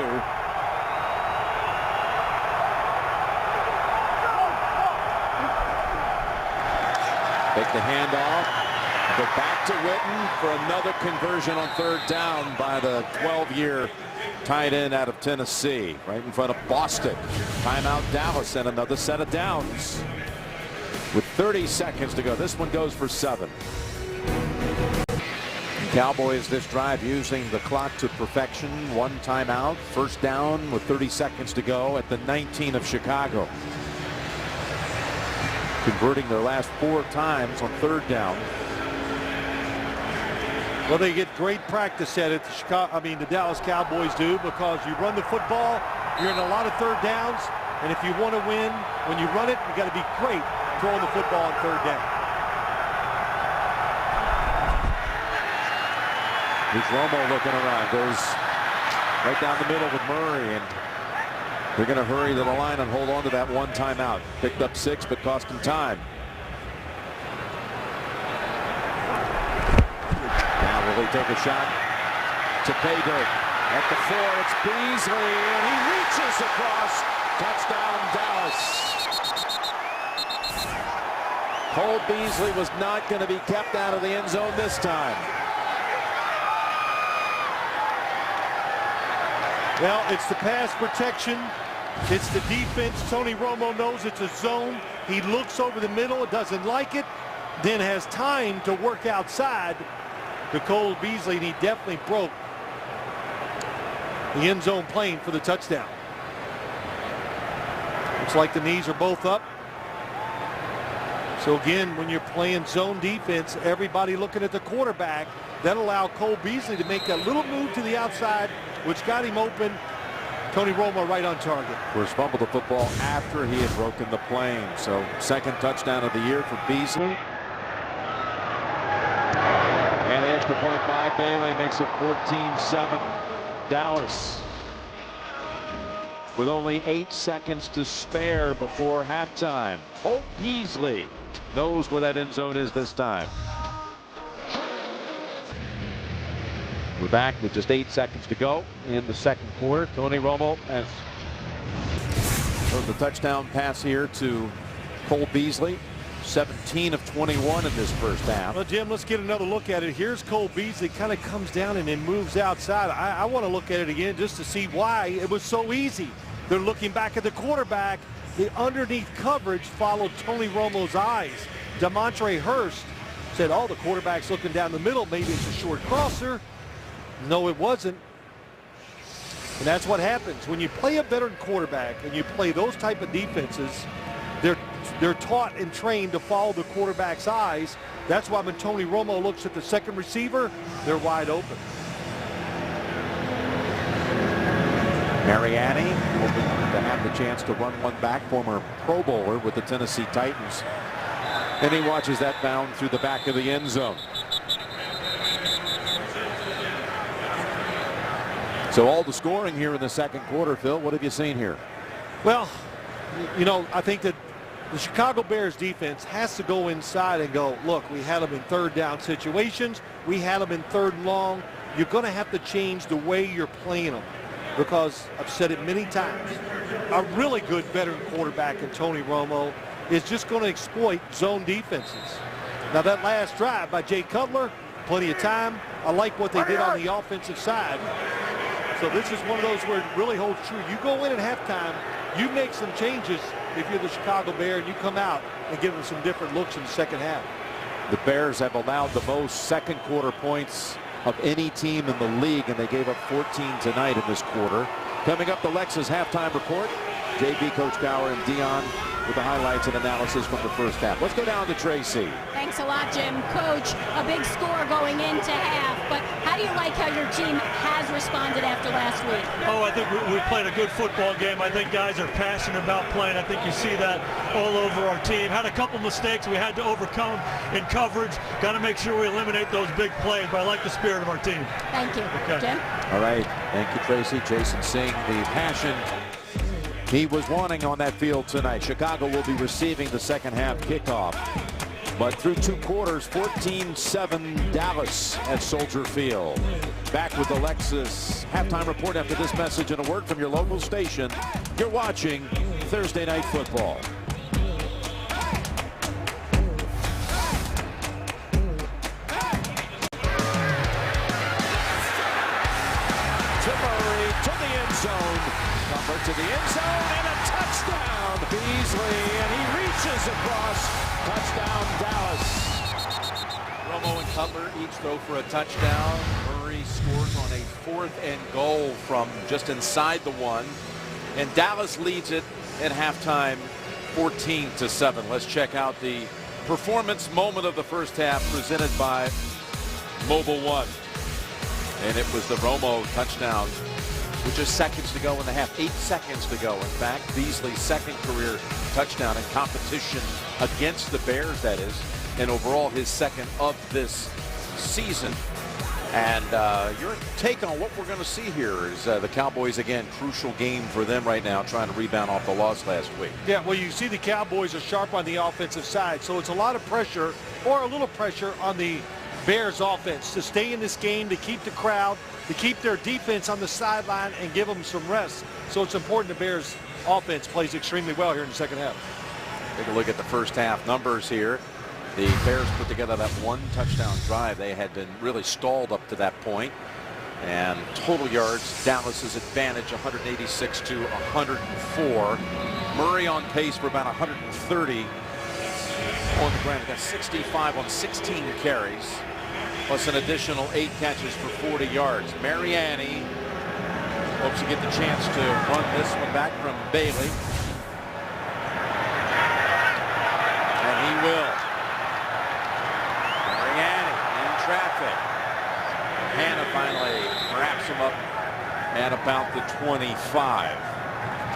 Take the handoff. Go back to Witten for another conversion on 3rd down by the 12-year tight end out of Tennessee, right in front of Bostic. Timeout, Dallas, and another set of downs with 30 seconds to go. This one goes for 7. Cowboys this drive using the clock to perfection. 1 timeout, 1st down with 30 seconds to go at the 19 of Chicago. Converting their last 4 times on 3rd down. Well, they get great practice at it. The Dallas Cowboys do, because you run the football, you're in a lot of 3rd downs, and if you want to win, when you run it, you got to be great throwing the football on 3rd down. Here's Romo looking around, goes right down the middle with Murray, and they're going to hurry to the line and hold on to that 1 timeout. Picked up 6, but cost him time. Will he take a shot to pay dirt at the 4? It's Beasley, and he reaches across. Touchdown, Dallas. Cole Beasley was not going to be kept out of the end zone this time. Well, it's the pass protection. It's the defense. Tony Romo knows it's a zone. He looks over the middle, doesn't like it, then has time to work outside to Cole Beasley, and he definitely broke the end zone plane for the touchdown. Looks like the knees are both up. So again, when you're playing zone defense, everybody looking at the quarterback, that allowed Cole Beasley to make that little move to the outside, which got him open. Tony Romo right on target. Of course, fumbled the football after he had broken the plane. So 2nd touchdown of the year for Beasley. And the extra point by Bailey makes it 14-7. Dallas with only 8 seconds to spare before halftime. Cole Beasley knows where that end zone is this time. We're back with just 8 seconds to go in the 2nd quarter. Tony Romo has the touchdown pass here to Cole Beasley. 17 of 21 in this first half. Well, Jim, let's get another look at it. Here's Cole Beasley, kind of comes down and then moves outside. I want to look at it again just to see why it was so easy. They're looking back at the quarterback. The underneath coverage followed Tony Romo's eyes. DeMontre Hurst said, oh, the quarterback's looking down the middle. Maybe it's a short crosser. No, it wasn't. And that's what happens. When you play a veteran quarterback and you play those type of defenses, they're taught and trained to follow the quarterback's eyes. That's why when Tony Romo looks at the 2nd receiver, they're wide open. Mariani hoping to have the chance to run one back, former Pro Bowler with the Tennessee Titans. And he watches that bound through the back of the end zone. So all the scoring here in the second quarter, Phil, what have you seen here? Well, you know, I think that the Chicago Bears defense has to go inside and go, look, we had them in third down situations. We had them in third and long. You're going to have to change the way you're playing them, because I've said it many times, a really good veteran quarterback in Tony Romo is just going to exploit zone defenses. Now, that last drive by Jay Cutler, plenty of time. I like what they did on the offensive side. So this is one of those where it really holds true. You go in at halftime, you make some changes if you're the Chicago Bear, and you come out and give them some different looks in the second half. The Bears have allowed the most second quarter points of any team in the league, and they gave up 14 tonight in this quarter. Coming up, the Lexus halftime report. JB, Coach Gower, and Dion with the highlights and analysis from the first half. Let's go down to Tracy. Thanks a lot, Jim. Coach, a big score going into half, but how do you like how your team has responded after last week? Oh, I think we played a good football game. I think guys are passionate about playing. I think you see that all over our team. Had a couple mistakes we had to overcome in coverage. Got to make sure we eliminate those big plays, but I like the spirit of our team. Thank you. Okay. Jim? All right. Thank you, Tracy. Jason seeing the passion he was wanting on that field tonight. Chicago will be receiving the second half kickoff. But through two quarters, 14-7 Dallas at Soldier Field. Back with the Lexus halftime report after this message and a word from your local station. You're watching Thursday Night Football. Murray to the end zone. Number to the end zone and a touchdown. Beasley, and he reaches across. Touchdown, Dallas. Romo and Cutler each throw for a touchdown. Murray scores on a 4th and goal from just inside the 1. And Dallas leads it at halftime 14-7. Let's check out the performance moment of the first half presented by Mobile One. And it was the Romo touchdown with just seconds to go in the half. 8 seconds to go. In fact, Beasley's second career touchdown in competition against the Bears, that is, and overall his second of this season. And your take on what we're going to see here is the Cowboys, again, crucial game for them right now, trying to rebound off the loss last week. Yeah, well, you see the Cowboys are sharp on the offensive side, so it's a lot of pressure, or a little pressure on the Bears offense to stay in this game, to keep the crowd, to keep their defense on the sideline and give them some rest. So it's important the Bears offense plays extremely well here in the second half. Take a look at the first half numbers here. The Bears put together that 1 touchdown drive. They had been really stalled up to that point. And total yards, Dallas's advantage, 186 to 104. Murray on pace for about 130 on the ground. He got 65 on 16 carries. Plus an additional 8 catches for 40 yards. Mariani hopes to get the chance to run this one back from Bailey. And he will. Mariani in traffic. Hanna finally wraps him up at about the 25.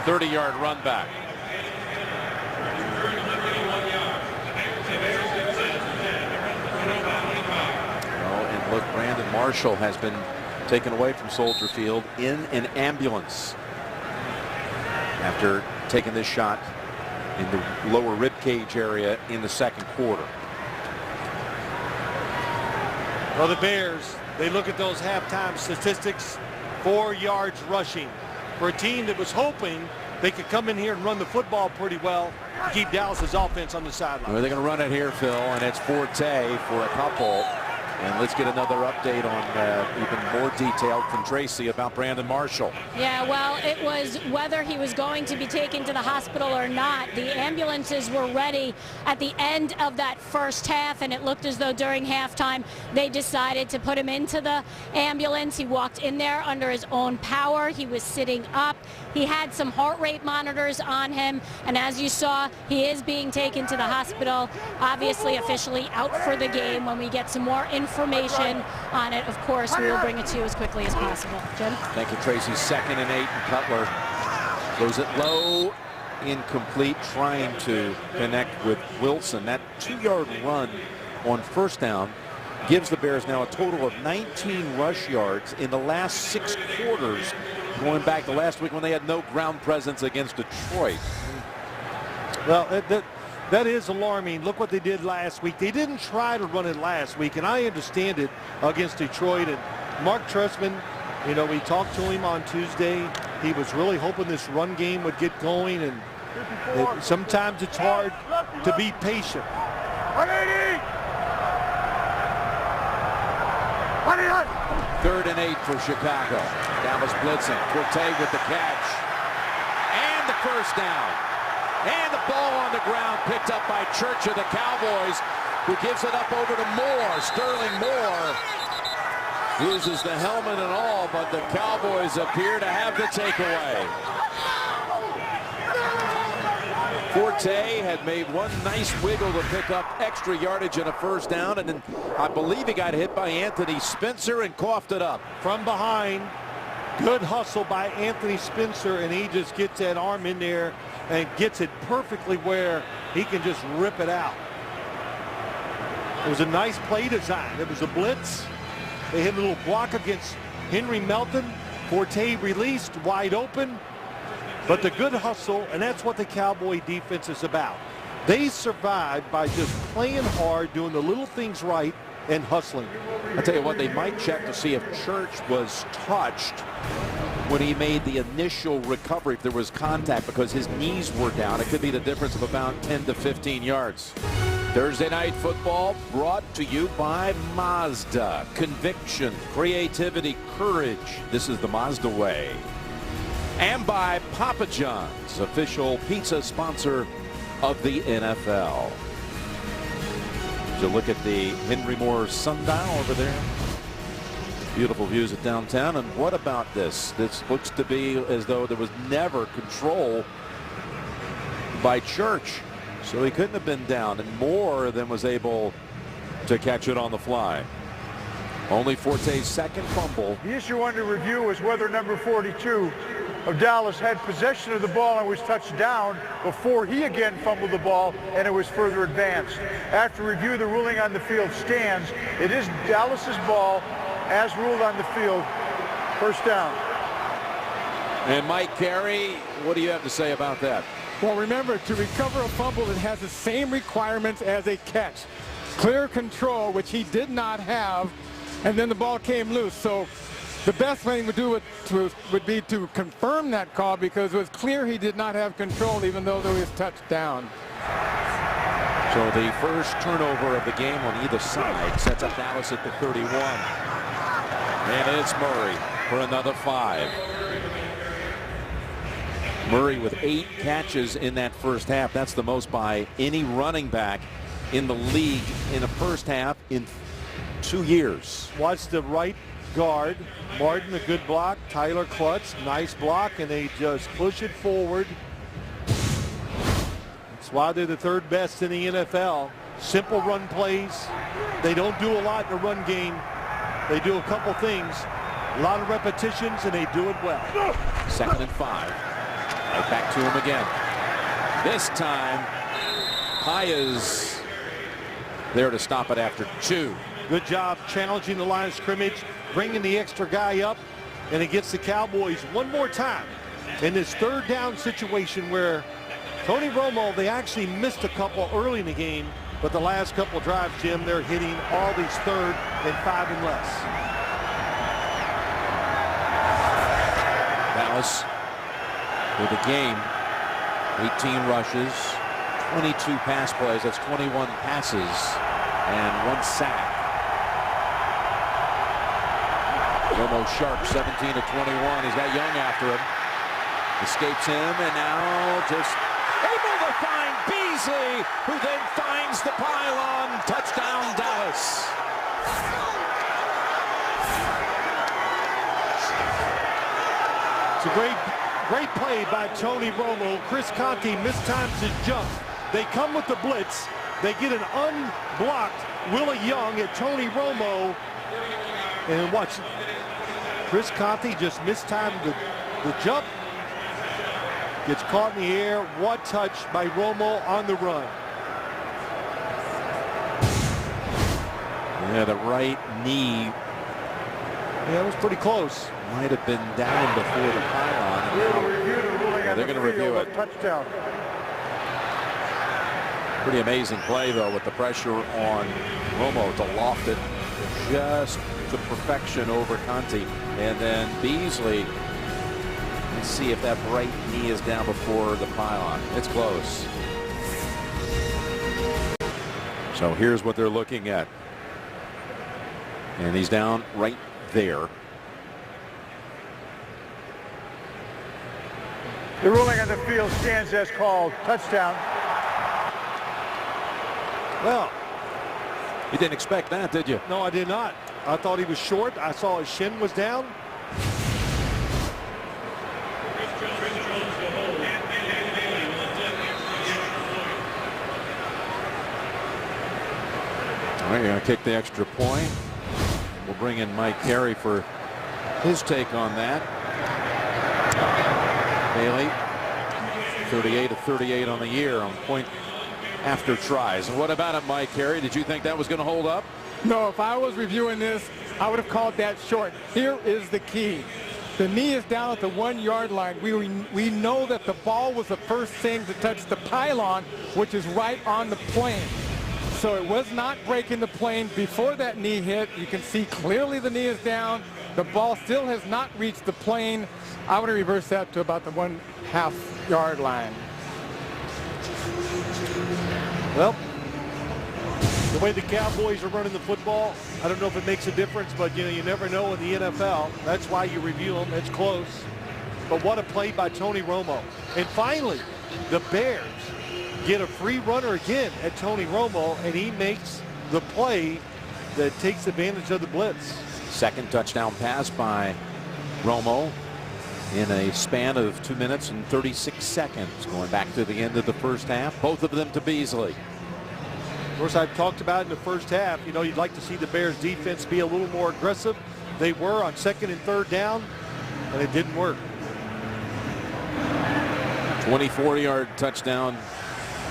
30-yard run back. Look, Brandon Marshall has been taken away from Soldier Field in an ambulance after taking this shot in the lower rib cage area in the second quarter. Well, the Bears, they look at those halftime statistics, 4 yards rushing. For a team that was hoping they could come in here and run the football pretty well, keep Dallas's offense on the sideline. Well, they're going to run it here, Phil, and it's Forte for a couple. And let's get another update on even more detail from Tracy about Brandon Marshall. Yeah, well, it was whether he was going to be taken to the hospital or not. The ambulances were ready at the end of that first half, and it looked as though during halftime they decided to put him into the ambulance. He walked in there under his own power. He was sitting up. He had some heart rate monitors on him, and as you saw, he is being taken to the hospital, obviously officially out for the game. When we get some more information on it, of course, we will bring it to you as quickly as possible. Jim? Thank you, Tracy. 2nd and 8, and Cutler throws it low, incomplete, trying to connect with Wilson. That 2-yard run on first down gives the Bears now a total of 19 rush yards in the last 6 quarters, going back to last week when they had no ground presence against Detroit. Well, that is alarming. Look what they did last week. They didn't try to run it last week, and I understand it against Detroit. And Mark Trestman, you know, we talked to him on Tuesday. He was really hoping this run game would get going, and sometimes it's hard to be patient. 3rd and 8 for Chicago. Dallas blitzing. Forte with the catch. And the first down. And the ball on the ground picked up by Church of the Cowboys, who gives it up over to Moore. Sterling Moore loses the helmet and all, but the Cowboys appear to have the takeaway. Forte had made one nice wiggle to pick up extra yardage and a first down, and then I believe he got hit by Anthony Spencer and coughed it up. From behind, good hustle by Anthony Spencer, and he just gets that arm in there and gets it perfectly where he can just rip it out. It was a nice play design. It was a blitz. They hit a little block against Henry Melton. Forte released, wide open. But the good hustle, and that's what the Cowboy defense is about. They survive by just playing hard, doing the little things right, and hustling. I'll tell you what, they might check to see if Church was touched when he made the initial recovery, if there was contact, because his knees were down. It could be the difference of about 10 to 15 yards. Thursday Night Football brought to you by Mazda. Conviction, creativity, courage. This is the Mazda way. And by Papa John's, official pizza sponsor of the NFL. So look at the Henry Moore sundial over there. Beautiful views of downtown. And what about this? This looks to be as though there was never control by Church. So he couldn't have been down, and more than was able to catch it on the fly. Only Forte's second fumble. The issue under review is whether number 42 of Dallas had possession of the ball and was touched down before he again fumbled the ball and it was further advanced. After review, the ruling on the field stands. It is Dallas's ball as ruled on the field. First down. And Mike Carey, what do you have to say about that? Well, remember, to recover a fumble, it has the same requirements as a catch. Clear control, which he did not have, and then the ball came loose. So the best thing to do would be to confirm that call, because it was clear he did not have control, even though there was touchdown. So the first turnover of the game on either side sets up Dallas at the 31. And it's Murray for another 5. Murray with 8 catches in that first half. That's the most by any running back in the league in a first half in 2 years. Watch the right guard. Martin, a good block. Tyler Klutz, nice block, and they just push it forward. That's why they're the 3rd best in the NFL. Simple run plays. They don't do a lot in the run game. They do a couple things. A lot of repetitions, and they do it well. 2nd and 5. Right back to him again. This time, Paya's there to stop it after 2. Good job challenging the line of scrimmage, bringing the extra guy up, and it gets the Cowboys one more time in this 3rd down situation where Tony Romo, they actually missed a couple early in the game, but the last couple drives, Jim, they're hitting all these 3rd and 5 and less. Dallas with the game, 18 rushes, 22 pass plays. That's 21 passes and 1 sack. Romo sharp, 17 to 21. He's got Young after him. Escapes him, and now just able to find Beasley, who then finds the pylon. Touchdown, Dallas. It's a great play by Tony Romo. Chris Conte mistimes his jump. They come with the blitz. They get an unblocked Willie Young at Tony Romo. And watch, Chris Conte just mistimed the jump. Gets caught in the air. What touch by Romo on the run. Yeah, the right knee. Yeah, it was pretty close. Might have been down before the pylon. Yeah, they're going to review it. Touchdown. Pretty amazing play, though, with the pressure on Romo to loft it just to perfection over Conti. And then Beasley, let's see if that right knee is down before the pylon. It's close. So here's what they're looking at. And he's down right there. The ruling on the field stands as called. Touchdown. Well, you didn't expect that, did you? no, I did not. I thought he was short. I saw his shin was down. All right, you're going to kick the extra point. We'll bring in Mike Carey for his take on that. Bailey, 38 of 38 on the year on point after tries. And what about it, Mike Carey? Did you think that was going to hold up? No, if I was reviewing this, I would have called that short. Here is the key. The knee is down at the 1 yard line. We know that the ball was the first thing to touch the pylon, which is right on the plane. So it was not breaking the plane before that knee hit. You can see clearly the knee is down. The ball still has not reached the plane. I would have reversed that to about the 1/2 yard line. Well, the way the Cowboys are running the football, I don't know if it makes a difference, but you never know in the NFL. That's why you review them. It's close. But what a play by Tony Romo. And finally, the Bears get a free runner again at Tony Romo, and he makes the play that takes advantage of the blitz. Second touchdown pass by Romo in a span of 2 minutes and 36 seconds, going back to the end of the first half. Both of them to Beasley. Of course, I've talked about in the first half, you'd like to see the Bears defense be a little more aggressive. They were on 2nd and 3rd down, and it didn't work. 24-yard touchdown.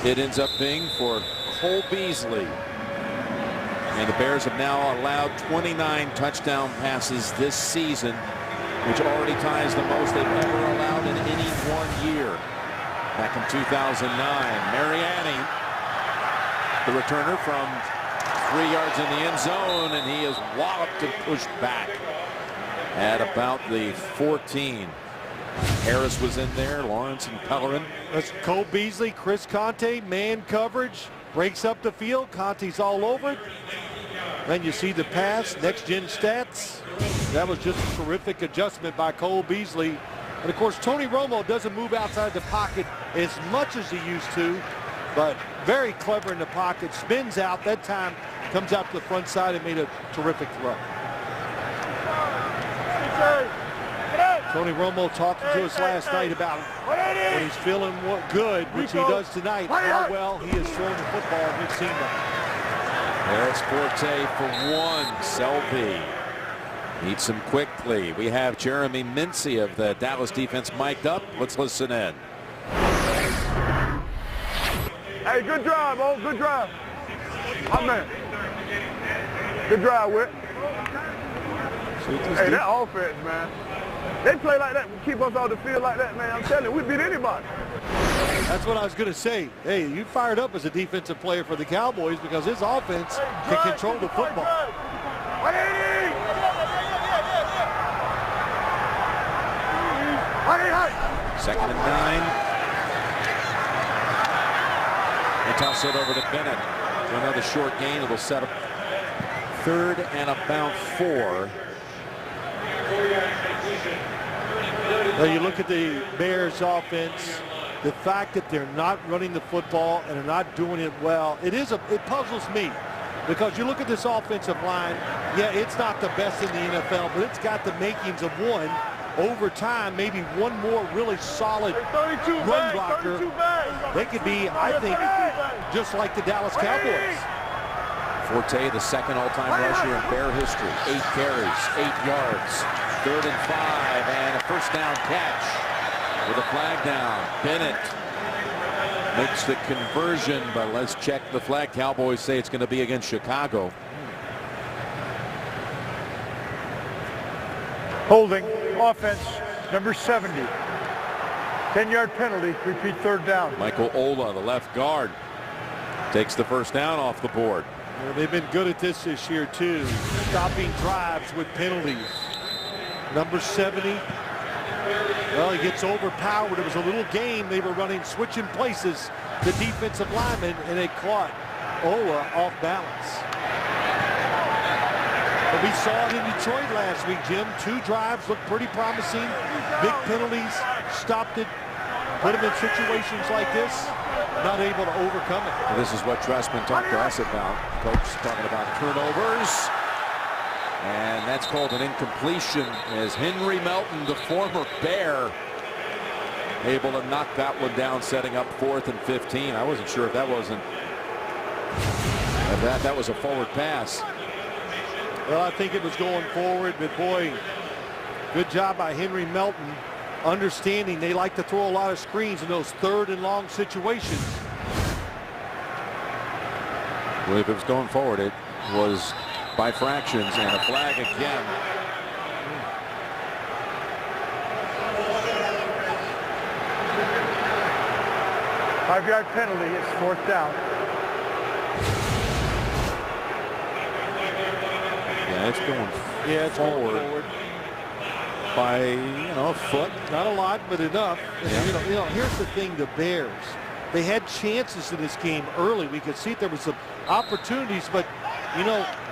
It ends up being for Cole Beasley. And the Bears have now allowed 29 touchdown passes this season, which already ties the most they've ever allowed in any one year. Back in 2009, Mariani, the returner from 3 yards in the end zone, and he is walloped and pushed back at about the 14. Harris was in there, Lawrence and Pellerin. That's Cole Beasley, Chris Conte, man coverage, breaks up the field. Conte's all over it. Then you see the pass, next-gen stats. That was just a terrific adjustment by Cole Beasley. And, of course, Tony Romo doesn't move outside the pocket as much as he used to, but very clever in the pocket, spins out. That time comes out to the front side and made a terrific throw. Tony Romo talking to us last night about when he's feeling good, which he does tonight, how well he is throwing the football. We've seen that. There's Forte for one. Selby needs him quickly. We have Jeremy Mincy of the Dallas defense mic'd up. Let's listen in. Hey, good drive, oh, good drive. My man. Good drive, Whit. Hey, that offense, man. They play like that, keep us on the field like that, man. I'm telling you, we beat anybody. That's what I was going to say. Hey, you fired up as a defensive player for the Cowboys because his offense can control the football. 180! Second and 9. They toss it over to Bennett for another short gain. It'll set up 3rd and about 4. Now you look at the Bears offense, the fact that they're not running the football and are not doing it well, it puzzles me because you look at this offensive line, yeah, it's not the best in the NFL, but it's got the makings of one. Over time, maybe one more really solid run blocker. They could be, I think, just like the Dallas Cowboys. Forte, the second all-time rusher in Bear history. 8 carries, 8 yards. 3rd and 5, and a first down catch with a flag down. Bennett makes the conversion, but let's check the flag. Cowboys say it's going to be against Chicago. Holding, offense, number 70. 10-yard penalty, repeat third down. Michael Ola, the left guard, takes the first down off the board. Well, they've been good at this year too, stopping drives with penalties. Number 70, well, he gets overpowered. It was a little game. They were running, switching places, the defensive lineman, and they caught Ola off balance. But we saw it in Detroit last week, Jim. 2 drives looked pretty promising. Big penalties, stopped it, put them in situations like this, not able to overcome it. Well, this is what Trestman talked to us about. Coach talking about turnovers. And that's called an incompletion as Henry Melton, the former Bear, able to knock that one down, setting up 4th and 15. I wasn't sure if that wasn't that was a forward pass. Well, I think it was going forward, but boy, good job by Henry Melton, understanding they like to throw a lot of screens in those 3rd and long situations. Well, if it was going forward, it was by fractions, and a flag again. Five-yard penalty, it's 4th down. Yeah, it's going forward by, a foot. Not a lot, but enough. Yeah. You know, here's the thing, the Bears, they had chances in this game early. We could see there was some opportunities, but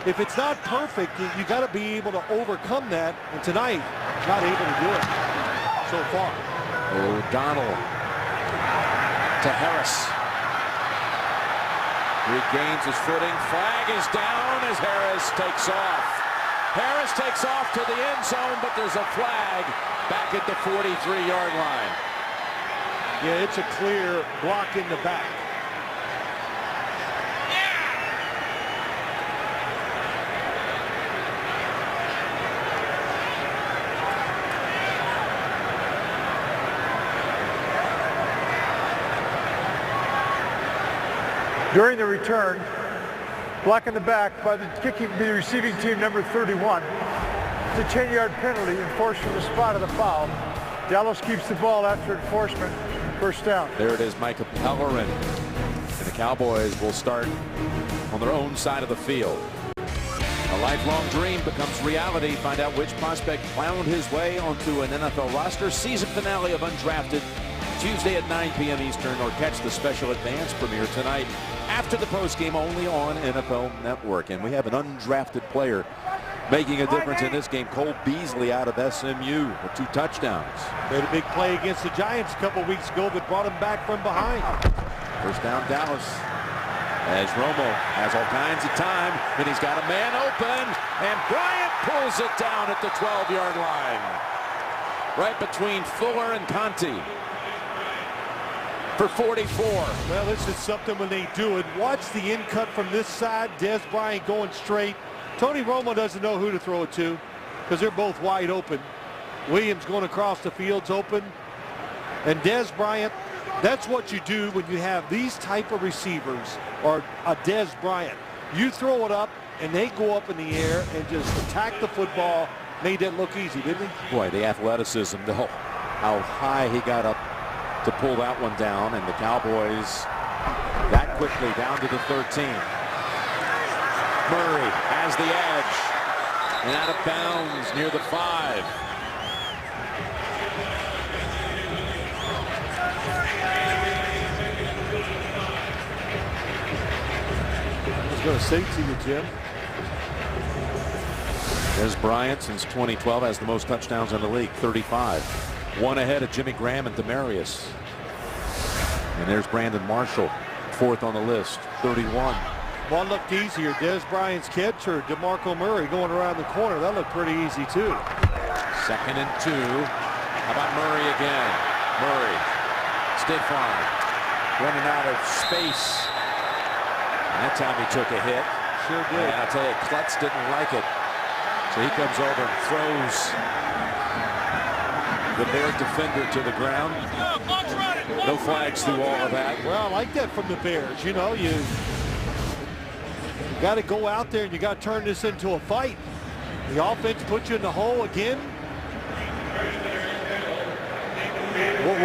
if it's not perfect, you got to be able to overcome that. And tonight, not able to do it so far. O'Donnell to Harris. Regains his footing. Flag is down as Harris takes off. Harris takes off to the end zone, but there's a flag back at the 43-yard line. Yeah, it's a clear block in the back. During the return, block in the back by the receiving team, number 31. It's a 10-yard penalty enforced from the spot of the foul. Dallas keeps the ball after enforcement. First down. There it is, Micah Pellerin. And the Cowboys will start on their own side of the field. A lifelong dream becomes reality. Find out which prospect found his way onto an NFL roster. Season finale of Undrafted, Tuesday at 9 p.m. Eastern, or catch the special advance premiere tonight after the postgame only on NFL Network. And we have an undrafted player making a difference in this game. Cole Beasley out of SMU with 2 touchdowns. Made a big play against the Giants a couple weeks ago, but brought him back from behind. First down, Dallas. As Romo has all kinds of time, and he's got a man open, and Bryant pulls it down at the 12-yard line. Right between Fuller and Conti for 44. Well, this is something when they do it. Watch the in cut from this side. Des Bryant going straight. Tony Romo doesn't know who to throw it to because they're both wide open. Williams going across the field's open. And Des Bryant, that's what you do when you have these type of receivers, or a Des Bryant. You throw it up and they go up in the air and just attack the football. Made that look easy, didn't he? Boy, the athleticism, though, how high he got up to pull that one down, and the Cowboys that quickly down to the 13. Murray has the edge and out of bounds near the 5. I was going to say to you, Jim. There's Bryant since 2012 has the most touchdowns in the league, 35. One ahead of Jimmy Graham and Demarius. And there's Brandon Marshall, 4th on the list, 31. One looked easier. Des Bryant's catch or DeMarco Murray going around the corner. That looked pretty easy, too. 2nd and 2. How about Murray again? Murray, stiff arm, running out of space. And that time he took a hit. Sure did. And I'll tell you, Klutz didn't like it. So he comes over and throws the Bear defender to the ground. No flags through all of that. Well, I like that from the Bears. You know, you got to go out there and you got to turn this into a fight. The offense puts you in the hole again.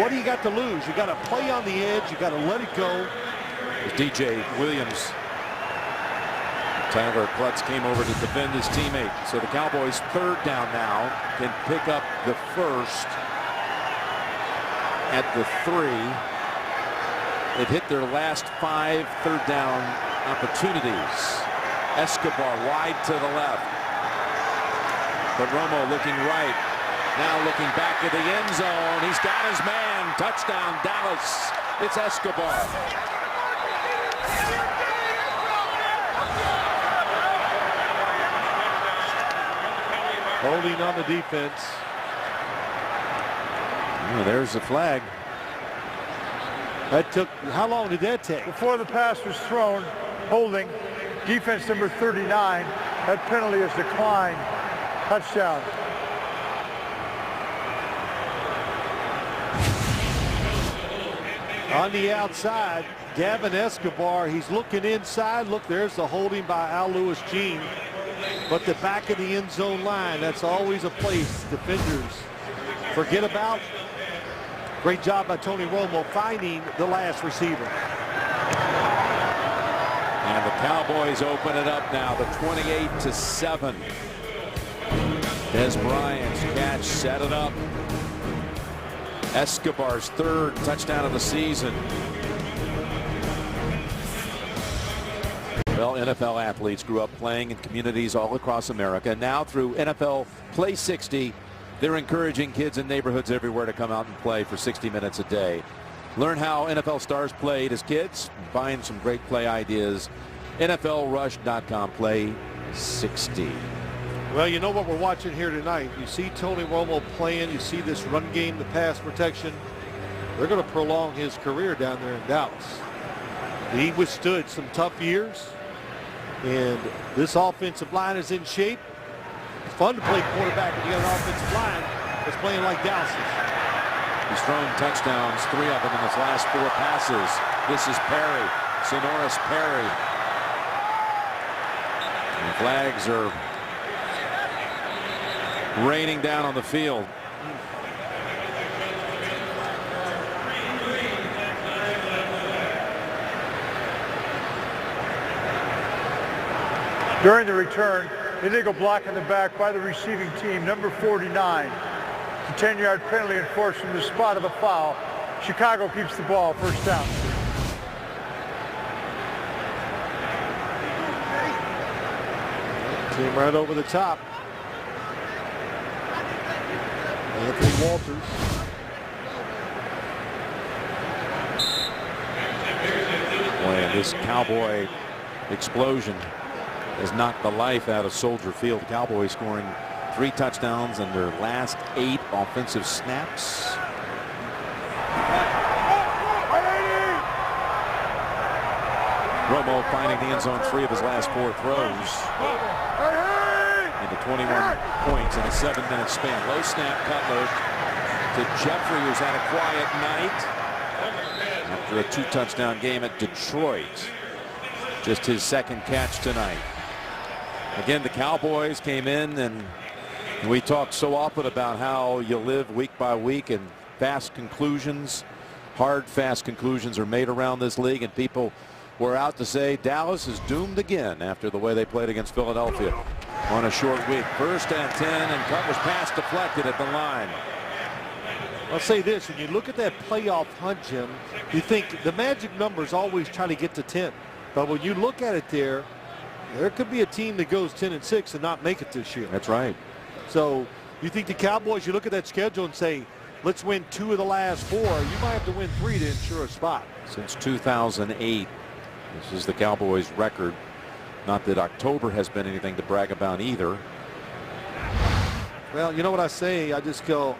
what do you got to lose? You got to play on the edge. You got to let it go. DJ Williams. Tyler Klutz came over to defend his teammate. So the Cowboys 3rd down now can pick up the first at the 3. They've hit their last 5 3rd down opportunities. Escobar wide to the left. But Romo looking right. Now looking back at the end zone. He's got his man. Touchdown Dallas. It's Escobar. Holding on the defense. Oh, there's the flag. That took, how long did that take? Before the pass was thrown, holding, defense number 39. That penalty is declined. Touchdown. On the outside, Gavin Escobar, he's looking inside. Look, there's the holding by Al Lewis Jean. But the back of the end zone line, that's always a place defenders forget about. Great job by Tony Romo finding the last receiver. And the Cowboys open it up now, the 28-7. Des Bryant's catch set it up. Escobar's 3rd touchdown of the season. Well, NFL athletes grew up playing in communities all across America. Now through NFL Play 60, they're encouraging kids in neighborhoods everywhere to come out and play for 60 minutes a day. Learn how NFL stars played as kids. Find some great play ideas. NFLrush.com. Play 60. Well, you know what we're watching here tonight. You see Tony Romo playing. You see this run game, the pass protection. They're going to prolong his career down there in Dallas. He withstood some tough years. And this offensive line is in shape. It's fun to play quarterback when you got an offensive line that's playing like Dallas is. He's thrown touchdowns, 3 of them in his last 4 passes. This is Perry, Sonoris Perry. And flags are raining down on the field. During the return, illegal block in the back by the receiving team, number 49. The 10-yard penalty enforced from the spot of the foul. Chicago keeps the ball, 1st down. Came right over the top. Anthony Walters. Boy, and this Cowboy explosion has knocked the life out of Soldier Field. The Cowboys scoring 3 touchdowns in their last 8 offensive snaps. Romo finding the end zone 3 of his last 4 throws. Into 21 points in a 7-minute span. Low snap, Cutler to Jeffrey, who's had a quiet night after a 2-touchdown game at Detroit. Just his 2nd catch tonight. Again, the Cowboys came in, and we talk so often about how you live week by week, and fast conclusions, hard, fast conclusions are made around this league, and people were out to say Dallas is doomed again after the way they played against Philadelphia on a short week. 1st and 10, and Cutler's pass deflected at the line. I'll say this, when you look at that playoff hunt, Jim, you think the magic numbers always try to get to 10. But when you look at it there could be a team that goes 10-6 and not make it this year. That's right. So you think the Cowboys, you look at that schedule and say, let's win 2 of the last 4. You might have to win 3 to ensure a spot. Since 2008, this is the Cowboys' record. Not that October has been anything to brag about either. Well, you know what I say? I just go,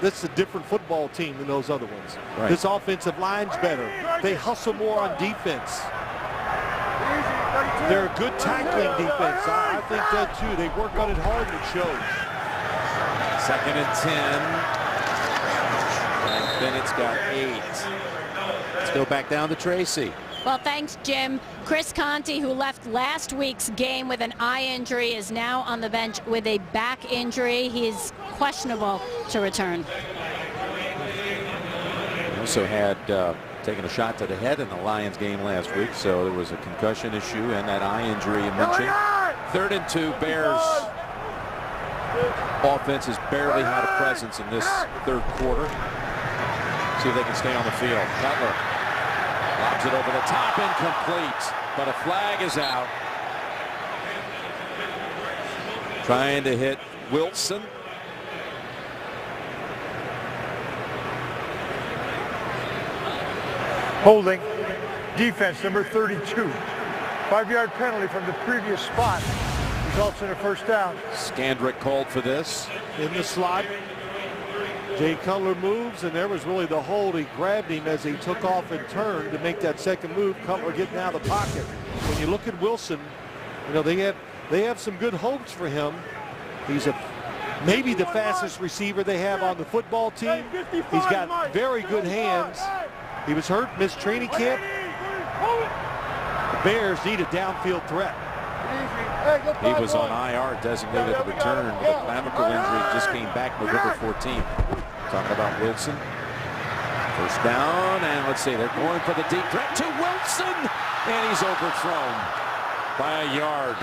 this is a different football team than those other ones. Right. This offensive line's better. They hustle more on defense. They're a good tackling defense. I think that too. They work on it hard and it shows. 2nd and 10. And Bennett's got 8. Let's go back down to Tracy. Well, thanks, Jim. Chris Conte, who left last week's game with an eye injury, is now on the bench with a back injury. He is questionable to return. Also had taken a shot to the head in the Lions game last week, so there was a concussion issue and that eye injury you mentioned. 3rd and 2, Bears. Offense has barely had a presence in this 3rd quarter. See if they can stay on the field. Cutler lobs it over the top, incomplete, but a flag is out. Trying to hit Wilson. Holding. Defense number 32. 5-yard penalty from the previous spot. Results in a first down. Scandrick called for this. In the slot. Jay Cutler moves, and there was really the hold. He grabbed him as he took off and turned to make that second move. Cutler getting out of the pocket. When you look at Wilson, you know, they have some good hopes for him. He's maybe the fastest receiver they have on the football team. He's got very good hands. He was hurt, missed training camp. The Bears need a downfield threat. He was on IR, designated to return with a clavicle injury. Just came back November 14th. Talking about Wilson. First down, and let's see, they're going for the deep threat to Wilson, and he's overthrown by a yard.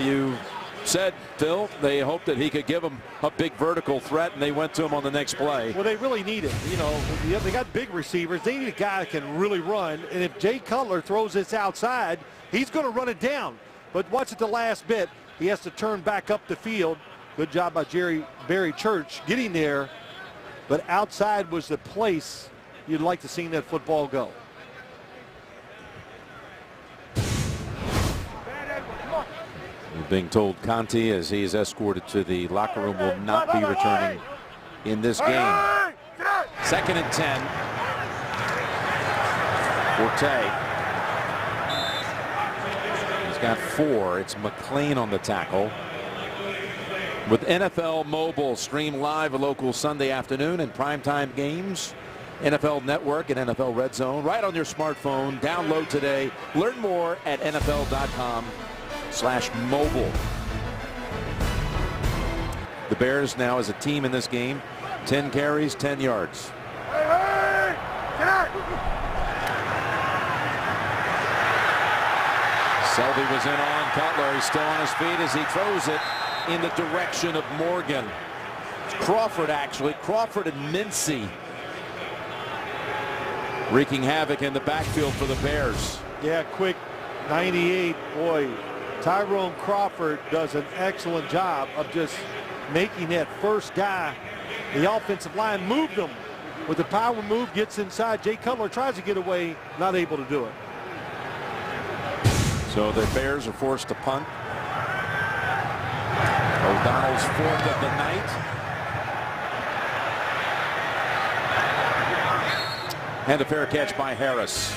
You said, Phil, they hoped that he could give them a big vertical threat, and they went to him on the next play. Well, they really need it. You know, they got big receivers. They need a guy that can really run, and if Jay Cutler throws this outside, he's going to run it down. But watch at the last bit. He has to turn back up the field. Good job by Barry Church getting there. But outside was the place you'd like to see that football go. We're being told Conti, as he is escorted to the locker room, will not be returning in this game. 2nd and 10. Forte. Got 4. It's McLean on the tackle. With NFL Mobile, stream live a local Sunday afternoon and primetime games. NFL Network and NFL Red Zone right on your smartphone. Download today. Learn more at NFL.com/mobile. The Bears now as a team in this game, 10 carries, 10 yards. Selby was in on Cutler. He's still on his feet as he throws it in the direction of Morgan. It's Crawford, actually. Crawford and Mincy wreaking havoc in the backfield for the Bears. Yeah, quick 98. Boy, Tyrone Crawford does an excellent job of just making that first guy. The offensive line moved him with the power move, gets inside. Jay Cutler tries to get away, not able to do it. So the Bears are forced to punt. O'Donnell's 4th of the night. And a fair catch by Harris.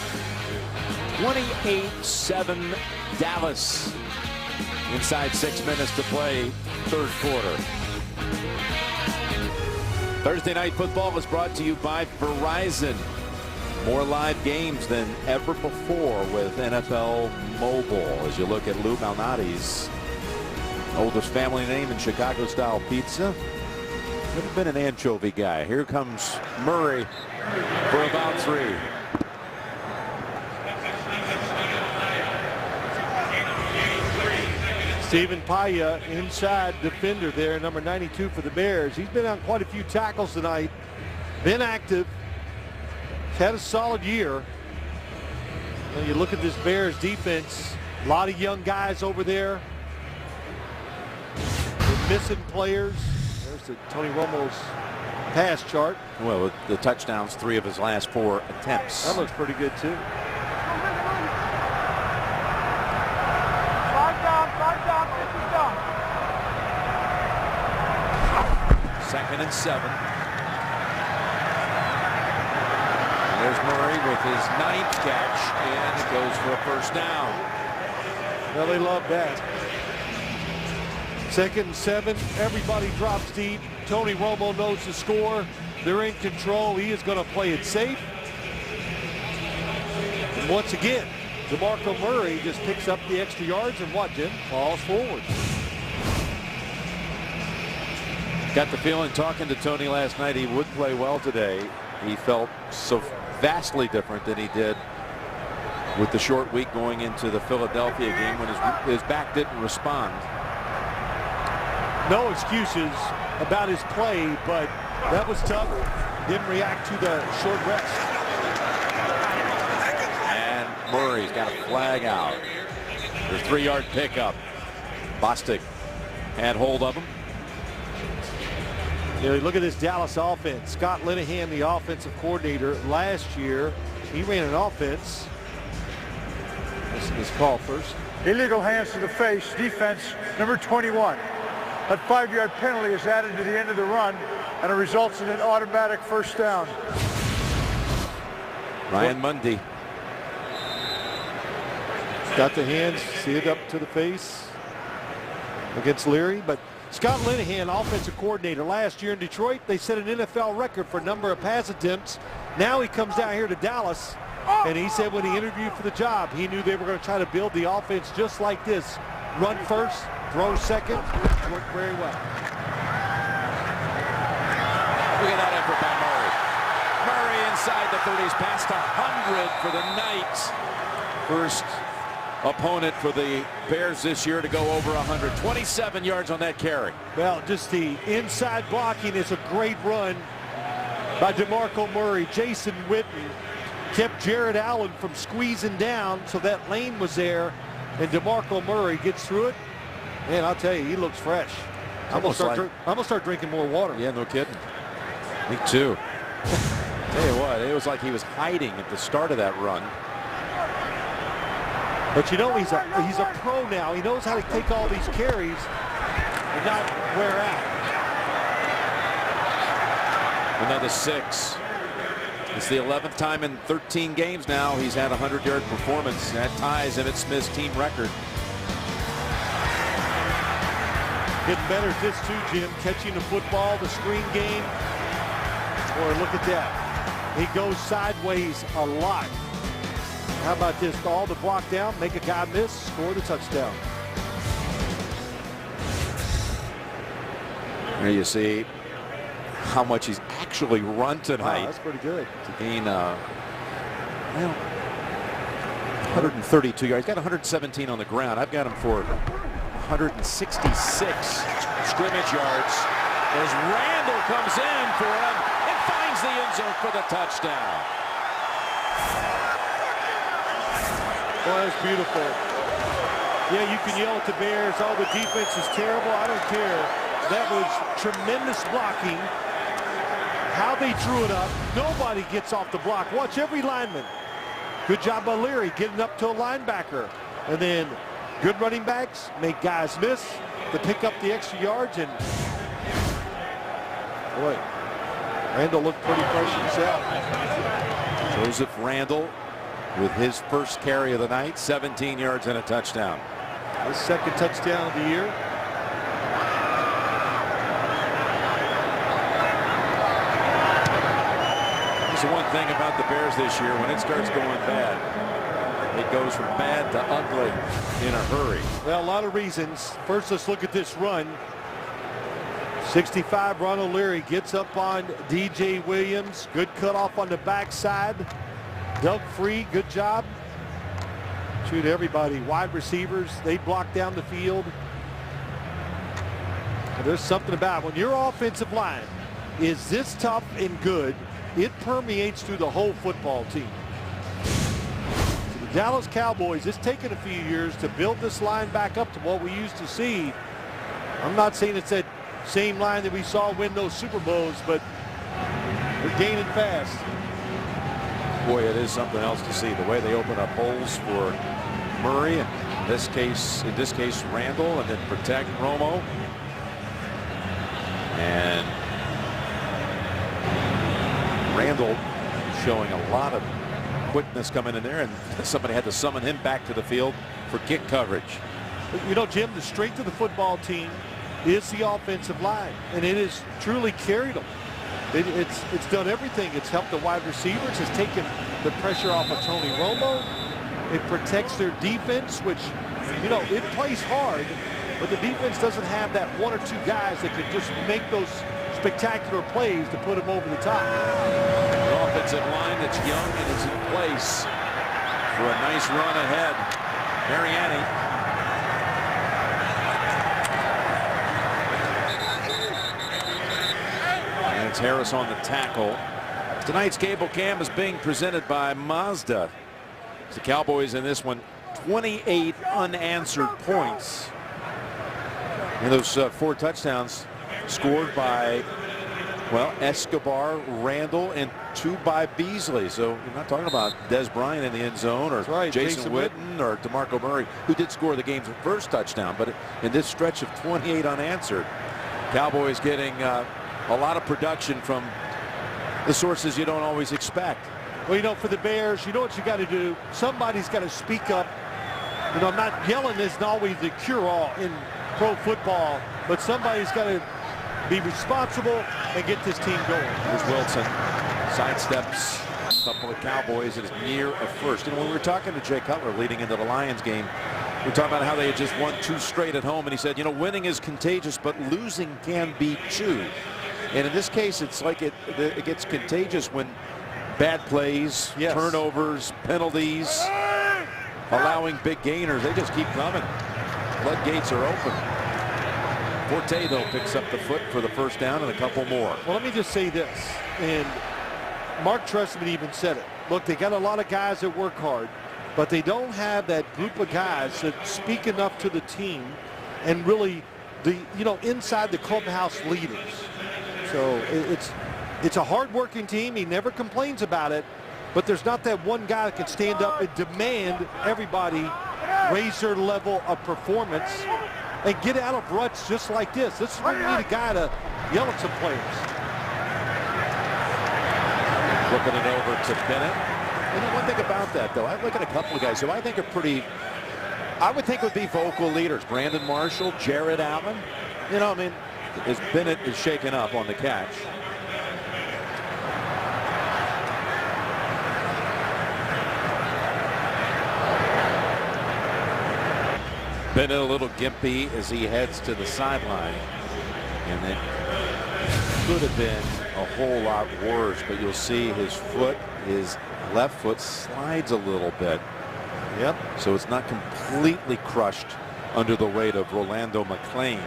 28-7 Dallas. Inside 6 minutes to play, 3rd quarter. Thursday Night Football is brought to you by Verizon. More live games than ever before with NFL Mobile. As you look at Lou Malnati's oldest family name in Chicago-style pizza. Never been an anchovy guy. Here comes Murray for about 3. Stephen Paya, inside defender there, number 92 for the Bears. He's been on quite a few tackles tonight. Been active. Had a solid year. When you look at this Bears defense, a lot of young guys over there. They're missing players. There's the Tony Romo's pass chart. Well, the touchdowns, 3 of his last 4 attempts. That looks pretty good too. 2nd and 7. There's Murray with his 9th catch, and it goes for a first down. Well, they love that. 2nd and 7. Everybody drops deep. Tony Romo knows the score. They're in control. He is going to play it safe. And once again, DeMarco Murray just picks up the extra yards and what, Jim? Falls forward. Got the feeling, talking to Tony last night, he would play well today. he felt so vastly different than he did with the short week going into the Philadelphia game when his back didn't respond. No excuses about his play, but that was tough. Didn't react to the short rest. And Murray's got a flag out. The 3-yard pickup. Bostic had hold of him. You know, look at this Dallas offense. Scott Linehan, the offensive coordinator last year, he ran an offense. This is call first. Illegal hands to the face, defense number 21. That 5-yard penalty is added to the end of the run, and it results in an automatic first down. Ryan Mundy. Got the hands, see it up to the face against Leary, but Scott Linehan, offensive coordinator last year in Detroit, they set an NFL record for number of pass attempts. Now he comes down here to Dallas, and he said when he interviewed for the job, he knew they were going to try to build the offense just like this. Run first, throw second, worked very well. Look at that effort by Murray. Murray inside the 30s, past 100 for the night. First opponent for the Bears this year to go over 100. 27 yards on that carry. Well, just the inside blocking is a great run by DeMarco Murray. Jason Witten kept Jared Allen from squeezing down, so that lane was there, and DeMarco Murray gets through it. Man, I'll tell you, he looks fresh. I'm gonna start drinking more water. Yeah, no kidding. Me too. Tell you what, it was like he was hiding at the start of that run. But you know, he's a pro now. He knows how to take all these carries and not wear out. Another 6. It's the 11th time in 13 games now he's had a 100-yard performance. That ties Emmitt Smith's team record. Getting better at this too, Jim. Catching the football, the screen game. Or look at that. He goes sideways a lot. How about this? All the block down, make a guy miss, score the touchdown. There you see how much he's actually run tonight. Wow, that's pretty good. To gain 132 yards. He's got 117 on the ground. I've got him for 166 scrimmage yards. As Randall comes in for him and finds the end zone for the touchdown. Boy, that's beautiful. Yeah, you can yell at the Bears, oh, the defense is terrible. I don't care. That was tremendous blocking. How they drew it up. Nobody gets off the block. Watch every lineman. Good job by Leary getting up to a linebacker. And then good running backs make guys miss to pick up the extra yards. And boy, Randall looked pretty fresh himself. Joseph Randall with his first carry of the night, 17 yards and a touchdown. His second touchdown of the year. That's the one thing about the Bears this year. When it starts going bad, it goes from bad to ugly in a hurry. Well, a lot of reasons. First, let's look at this run. 65, Ron O'Leary gets up on DJ Williams. Good cutoff on the backside. Doug Free, good job. Shoot everybody. Wide receivers, they block down the field. And there's something about when your offensive line is this tough and good, it permeates through the whole football team. So the Dallas Cowboys, it's taken a few years to build this line back up to what we used to see. I'm not saying it's that same line that we saw win those Super Bowls, but they're gaining fast. Boy, it is something else to see the way they open up holes for Murray, and in this case Randall, and then protect Romo. And Randall showing a lot of quickness coming in there, and somebody had to summon him back to the field for kick coverage. You know, Jim, the strength of the football team is the offensive line, and it has truly carried them. It's done everything. It's helped the wide receivers. It's taken the pressure off of Tony Romo. It protects their defense, which, you know, it plays hard, but the defense doesn't have that one or two guys that could just make those spectacular plays to put him over the top. An offensive line that's young and is in place for a nice run ahead. Mariani. And it's Harris on the tackle. Tonight's cable cam is being presented by Mazda. The Cowboys in this one, 28 unanswered points. And those 4 touchdowns scored by, well, Escobar, Randall, and 2 by Beasley. So you're not talking about Des Bryant in the end zone or right, Jason Witten or DeMarco Murray, who did score the game's first touchdown. But in this stretch of 28 unanswered, Cowboys getting a lot of production from the sources you don't always expect. Well, you know, for the Bears, you know what you got to do? Somebody's got to speak up. You know, not yelling isn't always the cure-all in pro football, but somebody's got to be responsible and get this team going. Here's Wilson, sidesteps a couple of Cowboys and is near a first. And when we were talking to Jay Cutler leading into the Lions game, we were talking about how they had just won 2 straight at home, and he said, you know, winning is contagious, but losing can be too. And in this case, it's like it gets contagious when bad plays, turnovers, penalties, allowing big gainers. They just keep coming. Floodgates are open. Forte, though, picks up the foot for the first down and a couple more. Well, let me just say this, and Mark Trestman even said it. Look, they got a lot of guys that work hard, but they don't have that group of guys that speak enough to the team and really, inside the clubhouse leaders. So it's a hard-working team. He never complains about it, but there's not that one guy that can stand up and demand everybody raise their level of performance and get out of ruts just like this. This is when you need a guy to yell at some players. Flipping it over to Bennett. You know, one thing about that, though, I look at a couple of guys who I think are pretty, I would think would be vocal leaders. Brandon Marshall, Jared Allen. You know, I mean, as Bennett is shaken up on the catch. Bennett a little gimpy as he heads to the sideline. And it could have been a whole lot worse, but you'll see his left foot slides a little bit. Yep. So it's not completely crushed under the weight of Rolando McClain.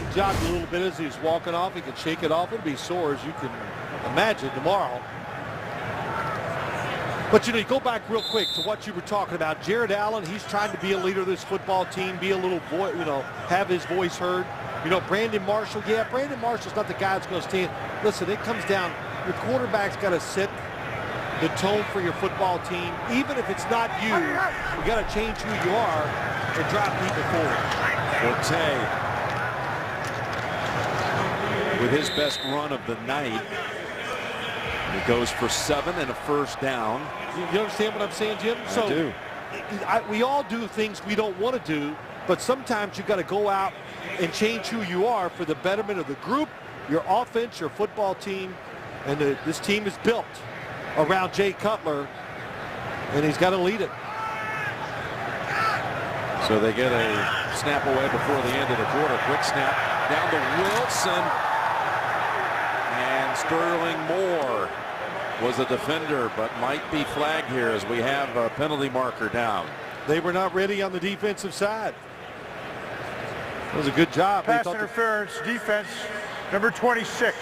He jogged a little bit as he's walking off. He can shake it off. It'll be sore, as you can imagine, tomorrow. But, you know, you go back real quick to what you were talking about. Jared Allen, he's trying to be a leader of this football team, be a little voice, have his voice heard. You know, Brandon Marshall, Brandon Marshall's not the guy that's going to stand. Listen, it comes down, your quarterback's got to set the tone for your football team. Even if it's not you got to change who you are and drive people forward. Forte, with his best run of the night, he goes for 7 and a first down. You understand what I'm saying, Jim? I do. We all do things we don't want to do, but sometimes you got to go out and change who you are for the betterment of the group, your offense, your football team, and this team is built around Jay Cutler, and he's got to lead it. So they get a snap away before the end of the quarter. Quick snap down to Wilson, and Sterling Moore was a defender, but might be flagged here as we have a penalty marker down. They were not ready on the defensive side. It was a good job. Pass interference, defense, number 26.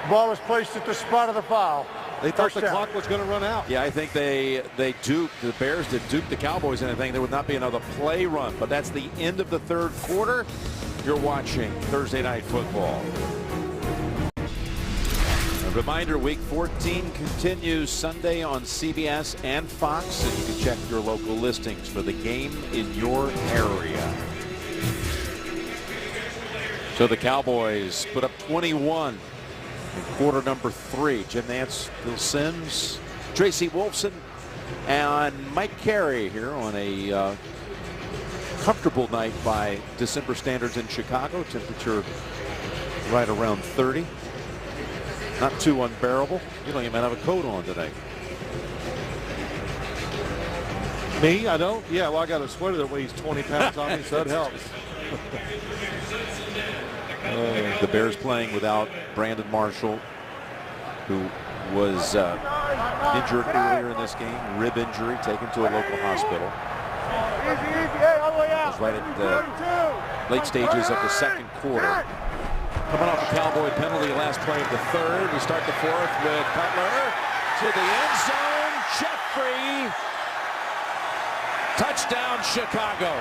Ball is placed at the spot of the foul. They thought the clock was going to run out. Yeah, I think they duped, the Bears did dupe the Cowboys, and I think there would not be another play run. But that's the end of the third quarter. You're watching Thursday Night Football. A reminder, Week 14 continues Sunday on CBS and Fox, and you can check your local listings for the game in your area. So the Cowboys put up 21 in quarter number 3. Jim Nantz, Phil Simms, Tracy Wolfson, and Mike Carey here on a comfortable night by December standards in Chicago. Temperature right around 30. Not too unbearable. You don't even have a coat on today. Me? I don't? Yeah, well, I got a sweater that weighs 20 pounds on me, so that helps. The Bears playing without Brandon Marshall, who was injured earlier in this game, rib injury, taken to a local hospital. Was right at the late stages of the second quarter. Coming off a Cowboy penalty last play of the third. We start the fourth with Cutler to the end zone. Jeffrey. Touchdown, Chicago.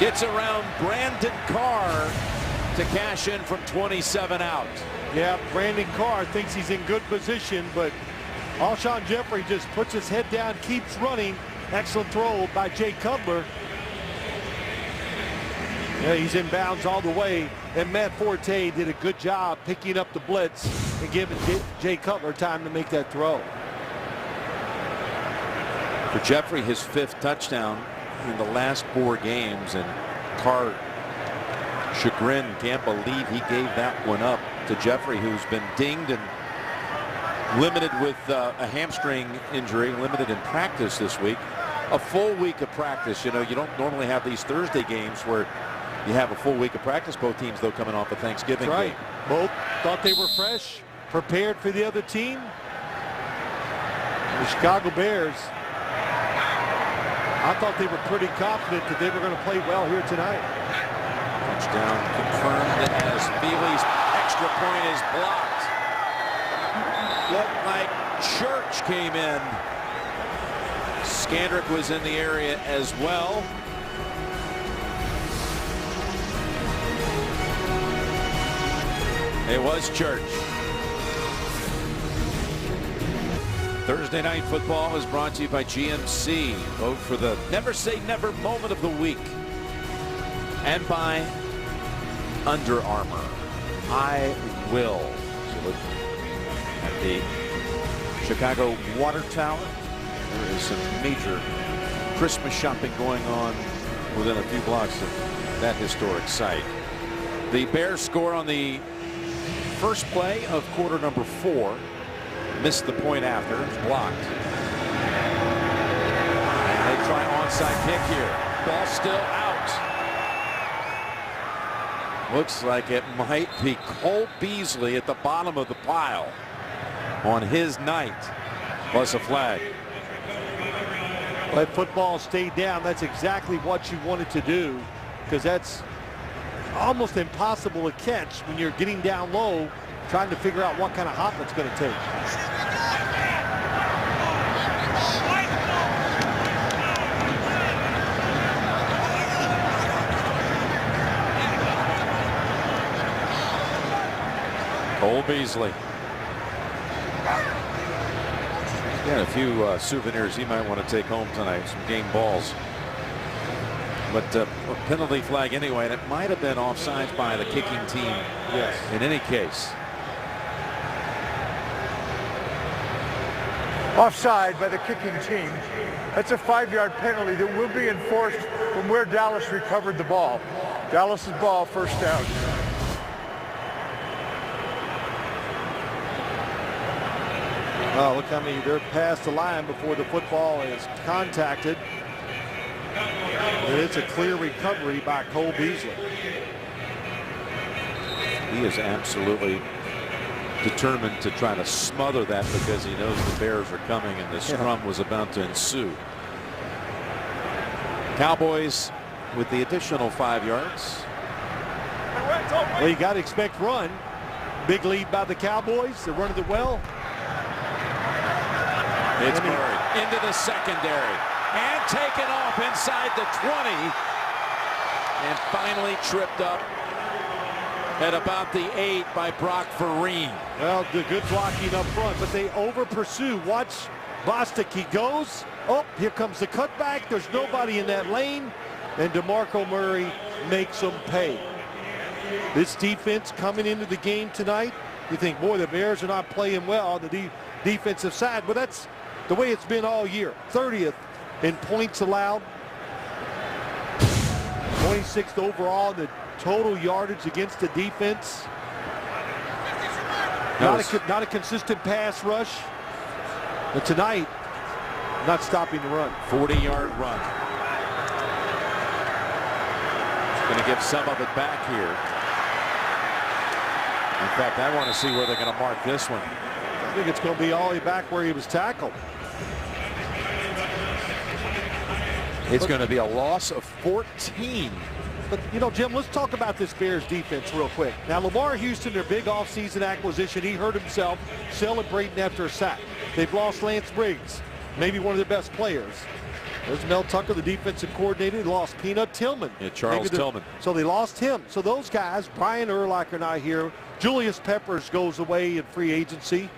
Gets around Brandon Carr to cash in from 27 out. Yeah, Brandon Carr thinks he's in good position, but Alshon Jeffrey just puts his head down, keeps running. Excellent throw by Jay Cutler. Yeah, he's in bounds all the way, and Matt Forte did a good job picking up the blitz and giving Jay Cutler time to make that throw. For Jeffrey, his 5th touchdown in the last 4 games, and Carr chagrin can't believe he gave that one up to Jeffrey, who's been dinged and limited with a hamstring injury, limited in practice this week. A full week of practice. You know, you don't normally have these Thursday games where you have a full week of practice. Both teams, though, coming off a Thanksgiving That's right. game. Both thought they were fresh, prepared for the other team. The Chicago Bears, I thought they were pretty confident that they were going to play well here tonight. Touchdown confirmed as Feely's extra point is blocked. Looked like Church came in. Skandrick was in the area as well. It was Church. Thursday Night Football is brought to you by GMC. Vote for the Never Say Never moment of the week. And by Under Armour. I will. So look at the Chicago Water Tower. There is some major Christmas shopping going on within a few blocks of that historic site. The Bears score on the first play of quarter number 4. Missed the point after. It's blocked. And they try onside kick here. Ball still out. Looks like it might be Cole Beasley at the bottom of the pile on his night. Plus a flag. Let football stay down. That's exactly what you wanted to do, because that's almost impossible to catch when you're getting down low, trying to figure out what kind of hop it's going to take. Cole Beasley. Yeah, a few souvenirs he might want to take home tonight. Some game balls. But a penalty flag anyway, and it might have been offsides by the kicking team. Yes. In any case. Offside by the kicking team. That's a 5-yard penalty that will be enforced from where Dallas recovered the ball. Dallas's ball, first down. Oh, look how many, they're past the line before the football is contacted. And it's a clear recovery by Cole Beasley. He is absolutely determined to try to smother that because he knows the Bears are coming and the scrum was about to ensue. Cowboys with the additional 5 yards. Well, you got to expect run. Big lead by the Cowboys. They're running it well. It's Murray into the secondary and taken off inside the 20 and finally tripped up at about the 8 by Brock Vereen. Well, the good blocking up front, but they over pursue. Watch Bostic. He goes. Oh, here comes the cutback. There's nobody in that lane, and DeMarco Murray makes them pay. This defense coming into the game tonight, you think, boy, the Bears are not playing well on the defensive side, but that's the way it's been all year. 30th in points allowed, 26th overall in the total yardage against the defense. Not a consistent pass rush. But tonight, not stopping the run. 40-yard run. Going to give some of it back here. In fact, I want to see where they're going to mark this one. I think it's going to be all the way back where he was tackled. It's going to be a loss of 14. But, you know, Jim, let's talk about this Bears defense real quick. Now, Lamar Houston, their big offseason acquisition, he hurt himself celebrating after a sack. They've lost Lance Briggs, maybe one of their best players. There's Mel Tucker, the defensive coordinator. They lost Peanut Tillman. Yeah, Charles Tillman. So they lost him. So those guys, Brian Urlacher not here. Julius Peppers goes away in free agency.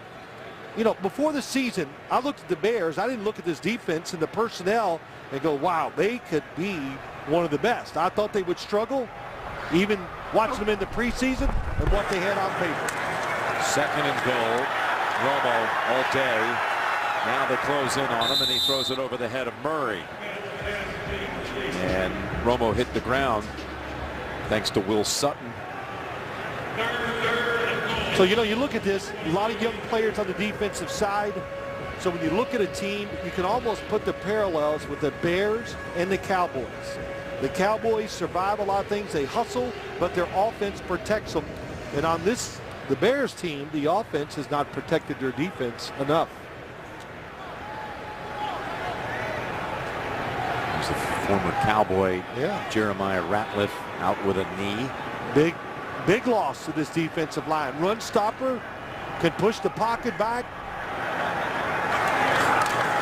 You know, before the season, I looked at the Bears. I didn't look at this defense and the personnel and go, wow, they could be one of the best. I thought they would struggle, even watching them in the preseason and what they had on paper. 2nd and goal. Romo all day. Now they close in on him, and he throws it over the head of Murray. And Romo hit the ground thanks to Will Sutton. So, you know, you look at this, a lot of young players on the defensive side. So when you look at a team, you can almost put the parallels with the Bears and the Cowboys. The Cowboys survive a lot of things. They hustle, but their offense protects them. And on this, the Bears team, the offense has not protected their defense enough. There's the former Cowboy, yeah, Jeremiah Ratliff, out with a knee. Big loss to this defensive line. Run stopper, can push the pocket back.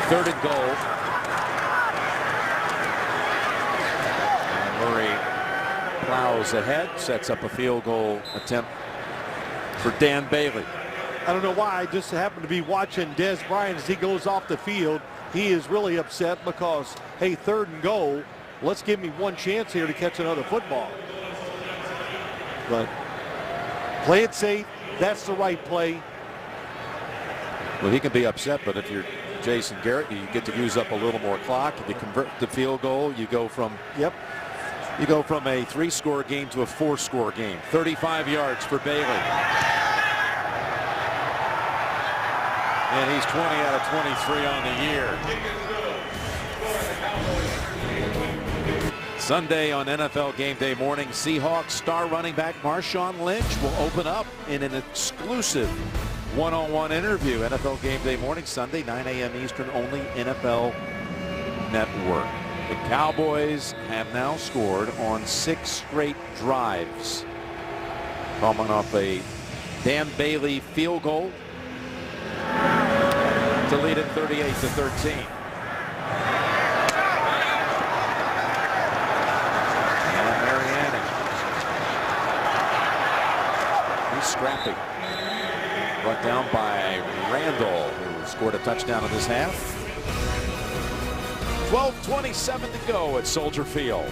3rd and goal. And Murray plows ahead, sets up a field goal attempt for Dan Bailey. I don't know why. I just happened to be watching Des Bryant as he goes off the field. He is really upset because, hey, 3rd and goal. Let's give me one chance here to catch another football. But play it safe. That's the right play. Well, he can be upset, but if you're Jason Garrett, you get to use up a little more clock. If you convert the field goal, you go from a 3-score game to a 4-score game. 35 yards for Bailey. And he's 20 out of 23 on the year. Sunday on NFL Game Day morning, Seahawks star running back Marshawn Lynch will open up in an exclusive one-on-one interview. NFL Game Day morning, Sunday, 9 a.m. Eastern, only NFL Network. The Cowboys have now scored on 6 straight drives, coming off a Dan Bailey field goal to lead it 38-13. Scrappy. Brought down by Randall, who scored a touchdown in this half. 12:27 to go at Soldier Field.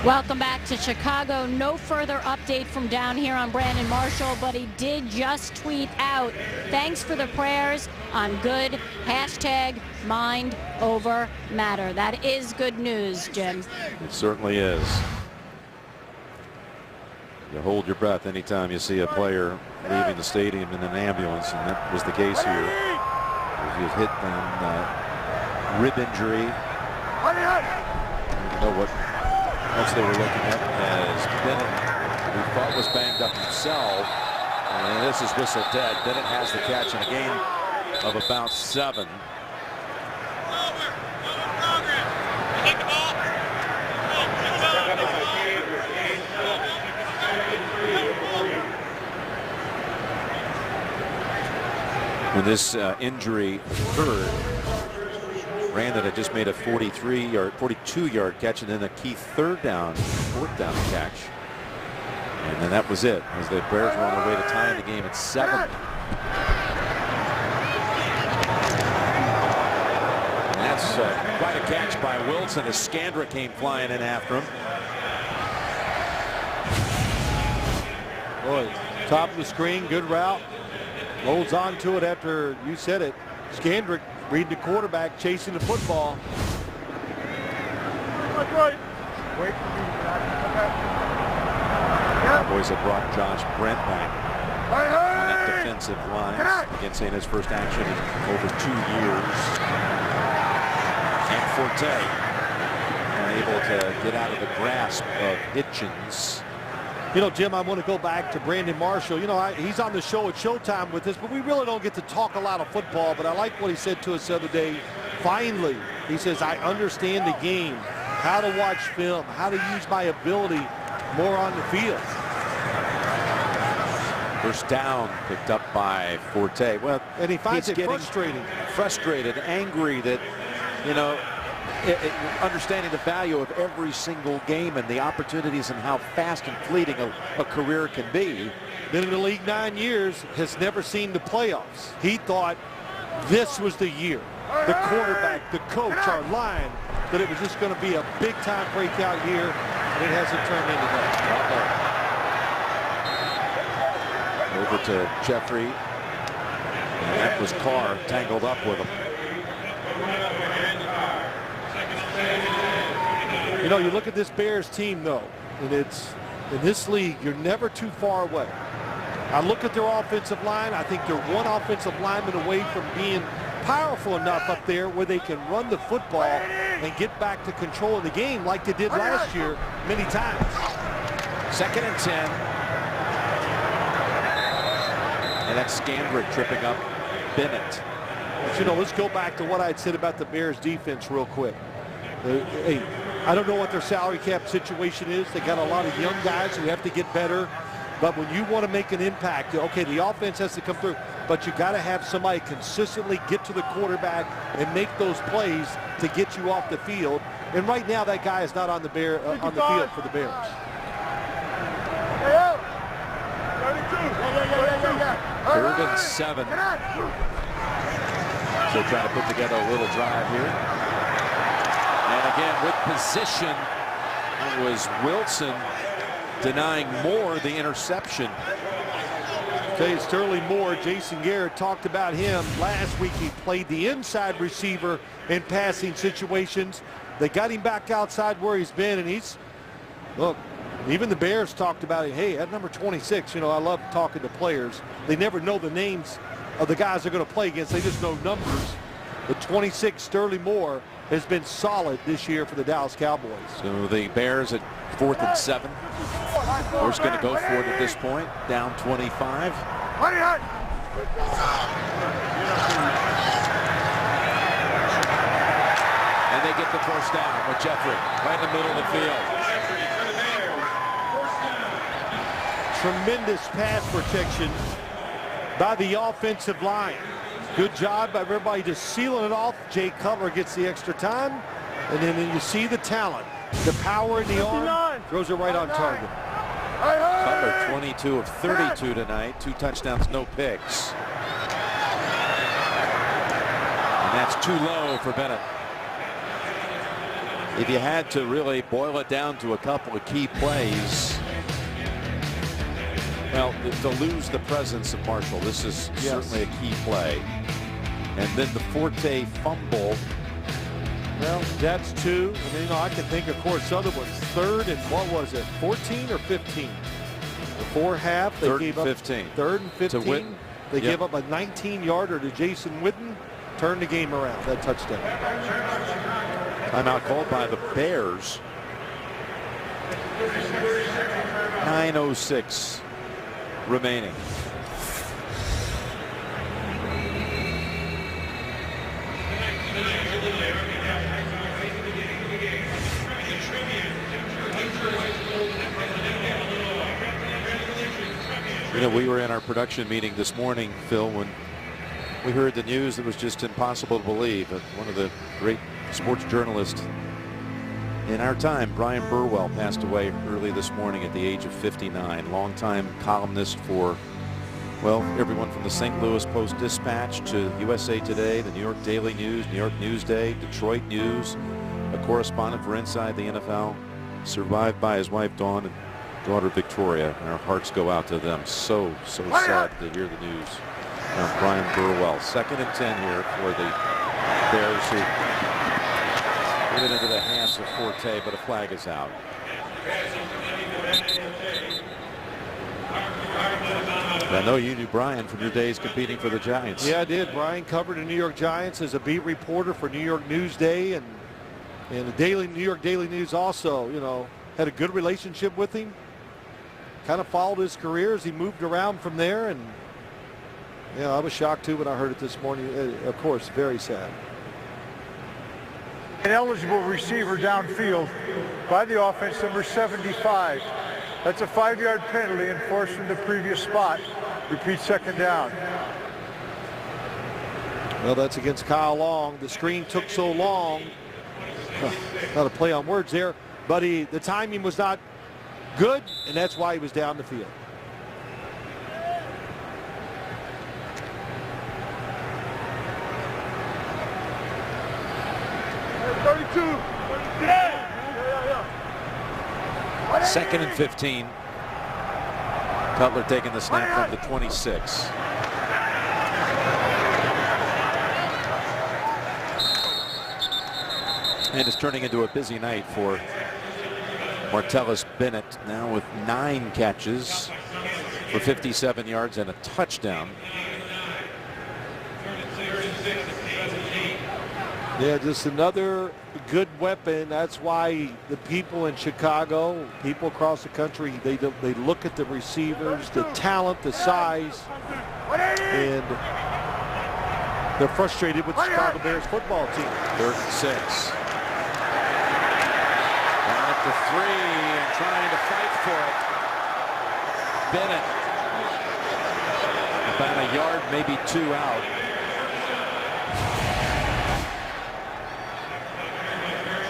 Welcome back to Chicago. No further update from down here on Brandon Marshall, but he did just tweet out, thanks for the prayers. I'm good. #mind over matter. That is good news, Jim. It certainly is. You hold your breath anytime you see a player leaving the stadium in an ambulance, and that was the case here. He was hit on rib injury. I don't know what else they were looking at, as Bennett, who thought was banged up himself, and this is whistle dead. Bennett has the catch in a gain of about 7. When this injury occurred, Randall had just made a 42-yard catch, and then a key 4th down catch. And then that was it, as the Bears were on their way to tying the game at 7. And that's quite a catch by Wilson as Scandrick came flying in after him. Boy, top of the screen, good route. Holds on to it after you said it. Scandrick reading the quarterback, chasing the football. Cowboys have brought Josh Brent back on that defensive line. Again, saying his first action in over 2 years. Forte unable to get out of the grasp of Hitchens. You know, Jim, I want to go back to Brandon Marshall. You know, he's on the show at Showtime with us, but we really don't get to talk a lot of football. But I like what he said to us the other day. Finally, he says, I understand the game, how to watch film, how to use my ability more on the field. First down picked up by Forte. Well, and he finds it frustrated, angry that, you know, understanding the value of every single game and the opportunities and how fast and fleeting a career can be. Been in the league 9 years, has never seen the playoffs. He thought this was the year. The quarterback, the coach, our line, that it was just going to be a big-time breakout year, and it hasn't turned into that. Over to Jeffrey, and that was Carr tangled up with him. You know, you look at this Bears team, though, and it's in this league, you're never too far away. I look at their offensive line. I think they're one offensive lineman away from being powerful enough up there where they can run the football and get back to control of the game like they did last year many times. 2nd and 10. And that's Scandrick tripping up Bennett. But, you know, let's go back to what I had said about the Bears defense real quick. Hey, I don't know what their salary cap situation is. They got a lot of young guys who have to get better. But when you want to make an impact, okay, the offense has to come through, but you got to have somebody consistently get to the quarterback and make those plays to get you off the field. And right now, that guy is not on the field for the Bears. 3rd and 7. So trying to put together a little drive here. And again, with position, it was Wilson denying Moore the interception. Tell you, Sterling Moore, Jason Garrett talked about him last week. He played the inside receiver in passing situations. They got him back outside where he's been, and look, even the Bears talked about it. Hey, at number 26, you know, I love talking to players. They never know the names of the guys they're going to play against. They just know numbers. The 26, Sterling Moore, has been solid this year for the Dallas Cowboys. So the Bears at 4th and 7. Moore's going to go for it at this point, down 25. And they get the first down with Jeffrey right in the middle of the field. Tremendous pass protection by the offensive line. Good job by everybody just sealing it off. Jay Cutler gets the extra time. And then you see the talent, the power in the arm, throws it right on target. Cutler 22 of 32 tonight, 2 touchdowns, no picks. And that's too low for Bennett. If you had to really boil it down to a couple of key plays, well, to lose the presence of Marshall, this is certainly a key play. And then the Forte fumble. Well, that's 2. And then, you know, I can think, of course, other ones. 3rd and what was it, 14 or 15? Before half, they gave up 15. 3rd and 15. They gave up a 19-yarder to Jason Witten. Turned the game around, that touchdown. Timeout called by the Bears. 9:06 remaining. You know, we were in our production meeting this morning, Phil, when we heard the news that was just impossible to believe. One of the great sports journalists in our time, Brian Burwell, passed away early this morning at the age of 59. Longtime columnist for, well, everyone from the St. Louis Post-Dispatch to USA Today, the New York Daily News, New York Newsday, Detroit News, a correspondent for Inside the NFL, survived by his wife Dawn and daughter Victoria, and our hearts go out to them. So sad to hear the news. Now Brian Burwell, 2nd and 10 here for the Bears, who get it into the hands of Forte, but a flag is out. I know you knew Brian from your days competing for the Giants. Yeah, I did. Brian covered the New York Giants as a beat reporter for New York Newsday, and And the New York Daily News also, you know, had a good relationship with him. Kind of followed his career as he moved around from there. And, yeah, I was shocked, too, when I heard it this morning. Of course, very sad. An eligible receiver downfield by the offense, number 75. That's a 5-yard penalty enforced from the previous spot. Repeat, second down. Well, that's against Kyle Long. The screen took so long. Not a play on words there, but the timing was not good, and that's why he was down the field. Second and 15. Cutler taking the snap from the 26. And it's turning into a busy night for Martellus Bennett, now with 9 catches for 57 yards and a touchdown. Yeah, just another good weapon. That's why the people in Chicago, people across the country, they look at the receivers, the talent, the size, and they're frustrated with the Chicago Bears football team. 3rd and 6. Down at the 3 and trying to fight for it. Bennett about a yard, maybe 2 out.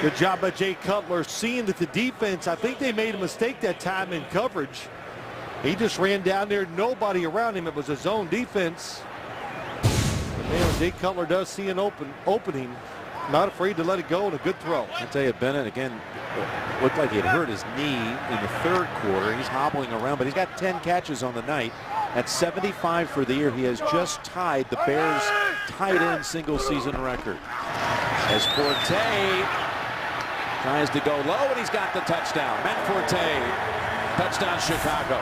Good job by Jay Cutler, seeing that the defense, I think they made a mistake that time in coverage. He just ran down there, nobody around him. It was a zone defense. But man, Jay Cutler does see an opening. Not afraid to let it go, and a good throw. I tell you, Bennett again looked like he had hurt his knee in the 3rd quarter. He's hobbling around, but he's got 10 catches on the night. At 75 for the year, he has just tied the Bears' tight end single season record. As Forte tries to go low, and he's got the touchdown. Matt Forte, touchdown Chicago.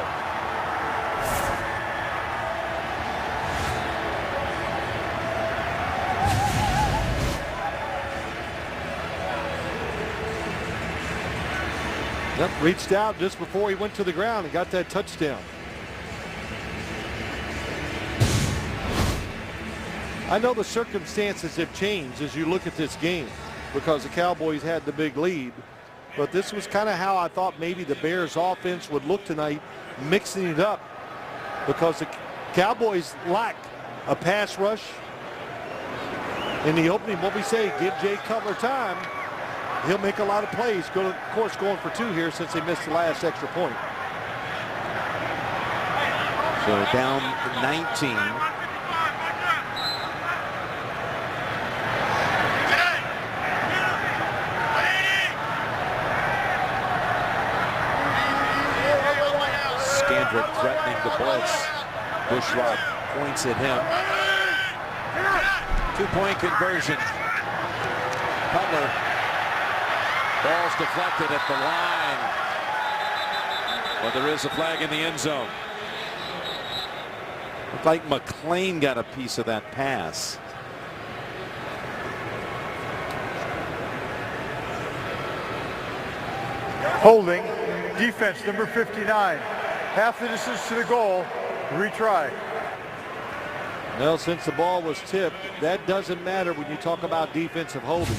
Yep, reached out just before he went to the ground and got that touchdown. I know the circumstances have changed as you look at this game because the Cowboys had the big lead, but this was kind of how I thought maybe the Bears offense would look tonight, mixing it up, because the Cowboys lack a pass rush. In the opening, what we say, give Jay Cutler time. He'll make a lot of plays. Of course, going for 2 here since they missed the last extra point. So down 19. Scandrick threatening the blitz. Bushrod points at him. 2-point conversion. Cutler. Ball's deflected at the line. But there is a flag in the end zone. Looked like McClain got a piece of that pass. Holding, defense number 59. Half the distance to the goal, retry. Well, since the ball was tipped, that doesn't matter when you talk about defensive holding.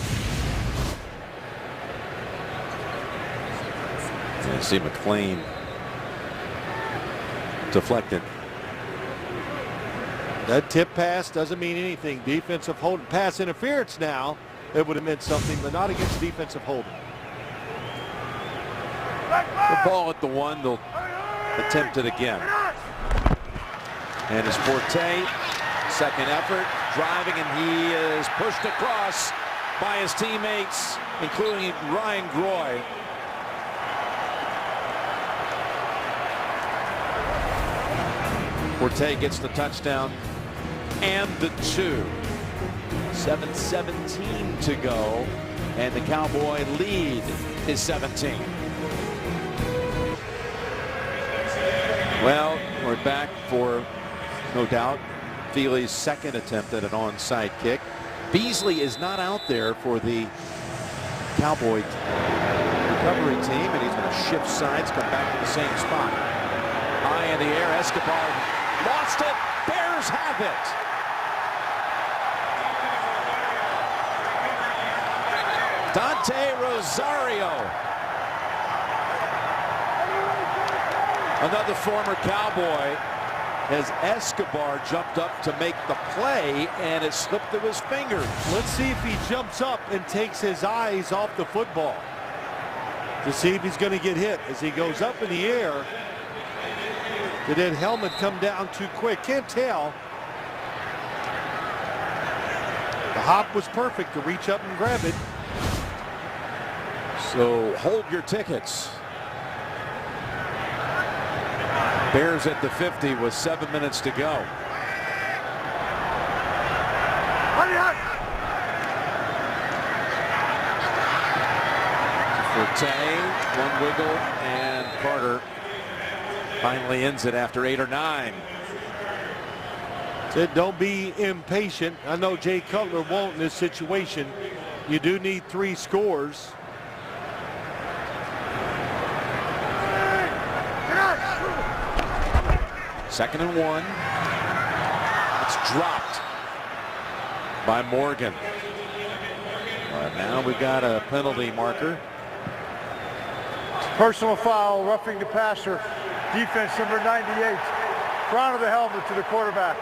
You see McClain deflected. That tip pass doesn't mean anything. Defensive holding, pass interference now, it would have meant something, but not against defensive holding. The ball at the 1, they'll attempt it again. And it's Forte, second effort, driving, and he is pushed across by his teammates, including Ryan Groy. Forte gets the touchdown and the 2. 7:17 to go, and the Cowboy lead is 17. Well, we're back for, no doubt, Feely's second attempt at an onside kick. Beasley is not out there for the Cowboy recovery team, and he's going to shift sides, come back to the same spot. High in the air, Escobar lost it. Bears have it. Dante Rosario, another former Cowboy, as Escobar jumped up to make the play, and it slipped through his fingers. Let's see if he jumps up and takes his eyes off the football to see if he's going to get hit as he goes up in the air. Did that helmet come down too quick? Can't tell. The hop was perfect to reach up and grab it. So hold your tickets. Bears at the 50 with 7 minutes to go. Forte, one wiggle, and Carter finally ends it after 8 or 9. Said don't be impatient. I know Jay Cutler won't in this situation. You do need 3 scores. Second and 1. It's dropped by Morgan. Now we've got a penalty marker. Personal foul, roughing the passer. Defense number 98. Crown of the helmet to the quarterback.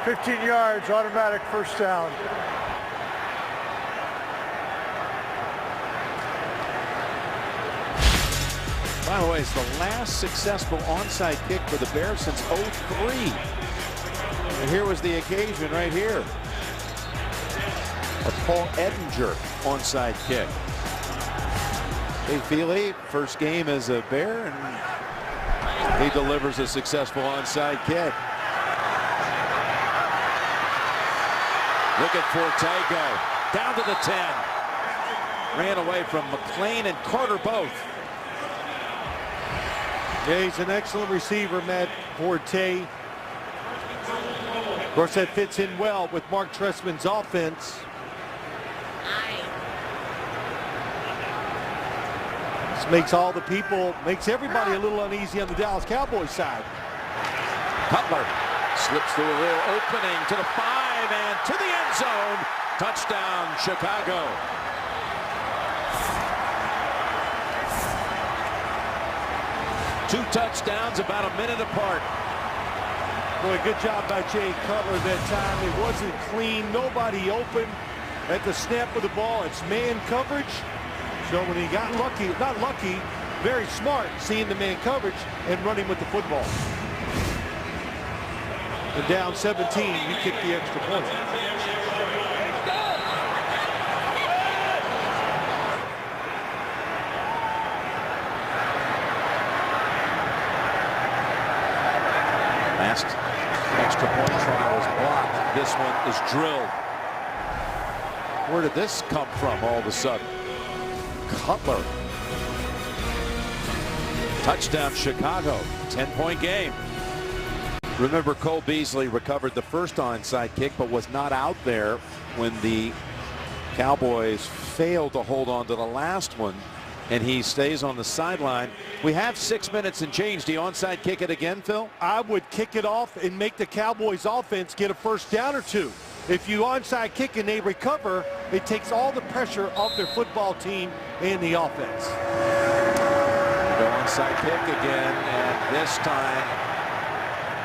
15 yards, automatic first down. By the way, it's the last successful onside kick for the Bears since '03. And here was the occasion right here. A Paul Edinger onside kick. Jay Feely, first game as a Bear, and he delivers a successful onside kick. Look at Forte go down to the 10. Ran away from McLean and Carter both. Yeah, he's an excellent receiver, Matt Forte. Of course, that fits in well with Mark Trestman's offense. This makes everybody a little uneasy on the Dallas Cowboys side. Cutler slips through a little opening to the 5 and to the end zone. Touchdown, Chicago. Two touchdowns about a minute apart. Boy, good job by Jay Cutler that time. It wasn't clean. Nobody open at the snap of the ball. It's man coverage. So when he got lucky, not lucky, very smart seeing the man coverage and running with the football. And down 17, you kick the extra point. Last extra point try was blocked. This one is drilled. Where did this come from all of a sudden? Cutler. Touchdown, Chicago. 10-point game. Remember, Cole Beasley recovered the first onside kick, but was not out there when the Cowboys failed to hold on to the last one, and he stays on the sideline. We have 6 minutes and change. Do you onside kick it again, Phil? I would kick it off and make the Cowboys offense get a first down or two. If you onside kick and they recover, it takes all the pressure off their football team and the offense. Go onside kick again, and this time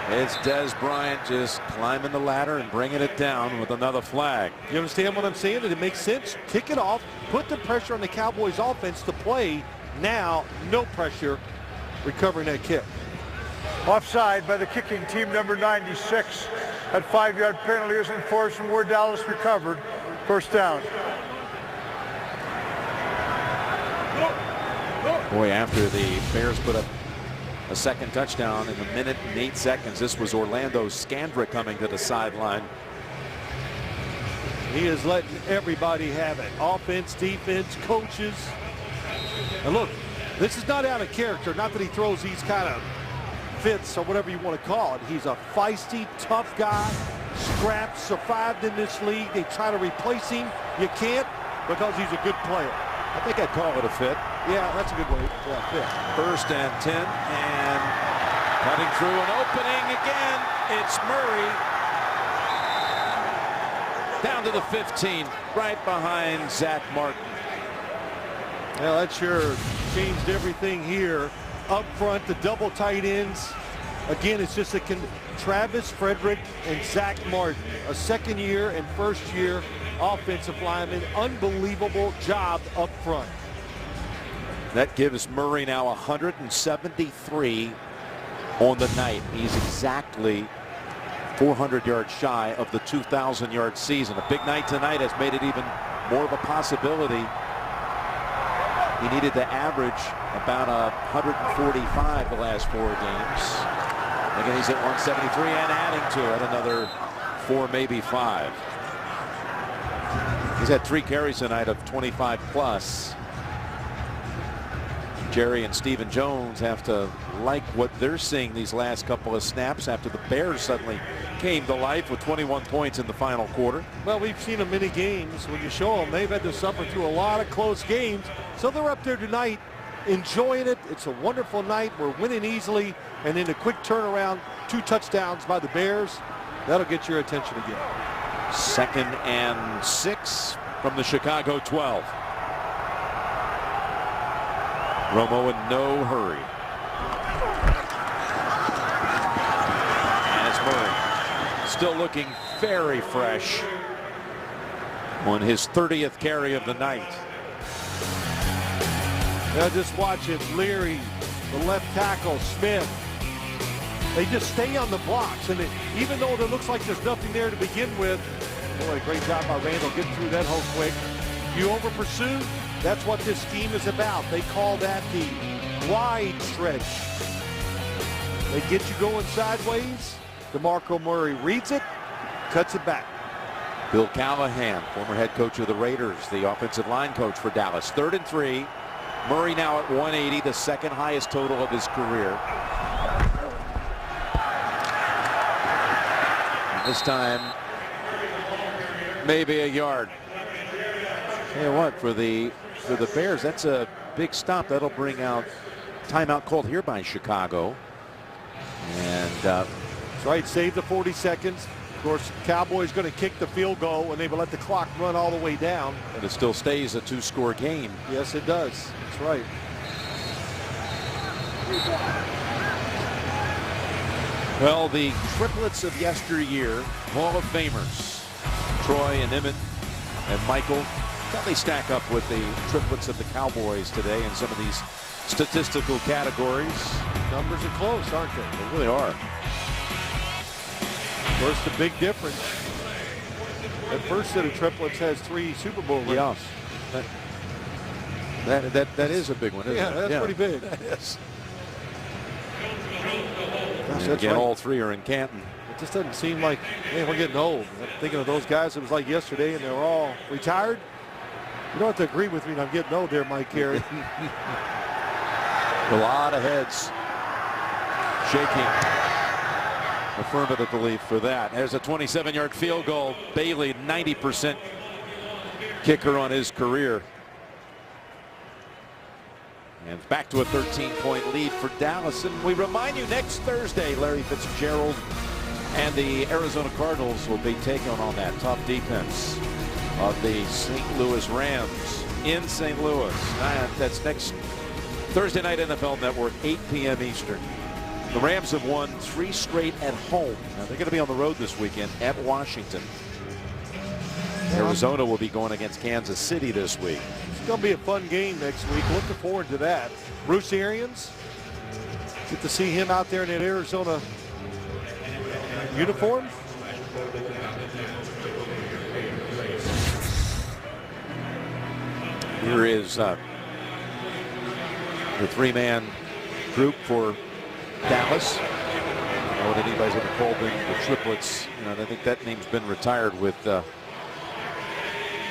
it's Des Bryant just climbing the ladder and bringing it down with another flag. You understand what I'm saying? That it makes sense. Kick it off, put the pressure on the Cowboys offense to play. Now, no pressure recovering that kick. Offside by the kicking team number 96. That 5-yard penalty is enforced from where Dallas recovered. First down. Boy, after the Bears put up a second touchdown in a minute and 8 seconds, this was Orlando Scandrick coming to the sideline. He is letting everybody have it. Offense, defense, coaches. And look, this is not out of character. Not that he throws these kind of fits or whatever you want to call it. He's a feisty, tough guy. Scraps, survived in this league. They try to replace him. You can't, because he's a good player. I think I'd call it a fit. Yeah, that's a good way. Yeah, fit. 1st and 10, and cutting through an opening again. It's Murray down to the 15, right behind Zach Martin. Well, that sure changed everything here. Up front, the double tight ends. Again, it's just Travis Frederick and Zach Martin, a second-year and first-year offensive lineman. Unbelievable job up front. That gives Murray now 173 on the night. He's exactly 400 yards shy of the 2,000-yard season. A big night tonight has made it even more of a possibility. He needed to average about 145 the last 4 games. Again, he's at 173 and adding to it another 4, maybe 5. He's had 3 carries tonight of 25 plus. Jerry and Stephen Jones have to like what they're seeing these last couple of snaps after the Bears suddenly came to life with 21 points in the final quarter. Well, we've seen them many games. When you show them, they've had to suffer through a lot of close games. So they're up there tonight enjoying it. It's a wonderful night. We're winning easily. And then a quick turnaround, 2 touchdowns by the Bears. That'll get your attention again. 2nd and 6 from the Chicago 12. Romo in no hurry. And it's Murray. Still looking very fresh on his 30th carry of the night. Now just watch it. Leary, the left tackle, Smith. They just stay on the blocks. And even though it looks like there's nothing there to begin with, boy, great job by Randall getting through that hole quick. You over pursue, that's what this scheme is about. They call that the wide stretch. They get you going sideways. DeMarco Murray reads it, cuts it back. Bill Callahan, former head coach of the Raiders, the offensive line coach for Dallas. 3rd and 3. Murray now at 180, the 2nd highest total of his career. And this time, maybe a yard. Tell you what, for the Bears, that's a big stop. That'll bring out timeout called here by Chicago. And that's right, save the 40 seconds. Of course, Cowboys going to kick the field goal, and they will let the clock run all the way down. But it still stays a 2-score game. Yes, it does. That's right. Well, the triplets of yesteryear, Hall of Famers, Troy and Emmett and Michael, how they stack up with the triplets of the Cowboys today in some of these statistical categories. Numbers are close, aren't they? They really are. Of course, the big difference, that first set of triplets has 3 Super Bowl rings. Yeah. That is a big one, isn't it? That's pretty big. Yes. Gosh, And again, all 3 are in Canton. It just doesn't seem like, man, we're getting old. I'm thinking of those guys. It was like yesterday, and they were all retired. You don't have to agree with me, and I'm getting old there, Mike Carey. A lot of heads shaking. Affirmative belief for that. There's a 27-yard field goal. Bailey, 90% kicker on his career. And back to a 13-point lead for Dallas. And we remind you, next Thursday, Larry Fitzgerald and the Arizona Cardinals will be taking on that tough defense of the St. Louis Rams in St. Louis. That's next Thursday night, NFL Network, 8 p.m. Eastern. The Rams have won 3 straight at home. Now they're going to be on the road this weekend at Washington. Arizona will be going against Kansas City this week. It's going to be a fun game next week. Looking forward to that. Bruce Arians, get to see him out there in that Arizona uniform. Here is the 3-man group for Dallas. I don't know what anybody's ever called them, the triplets. You know, I think that name's been retired with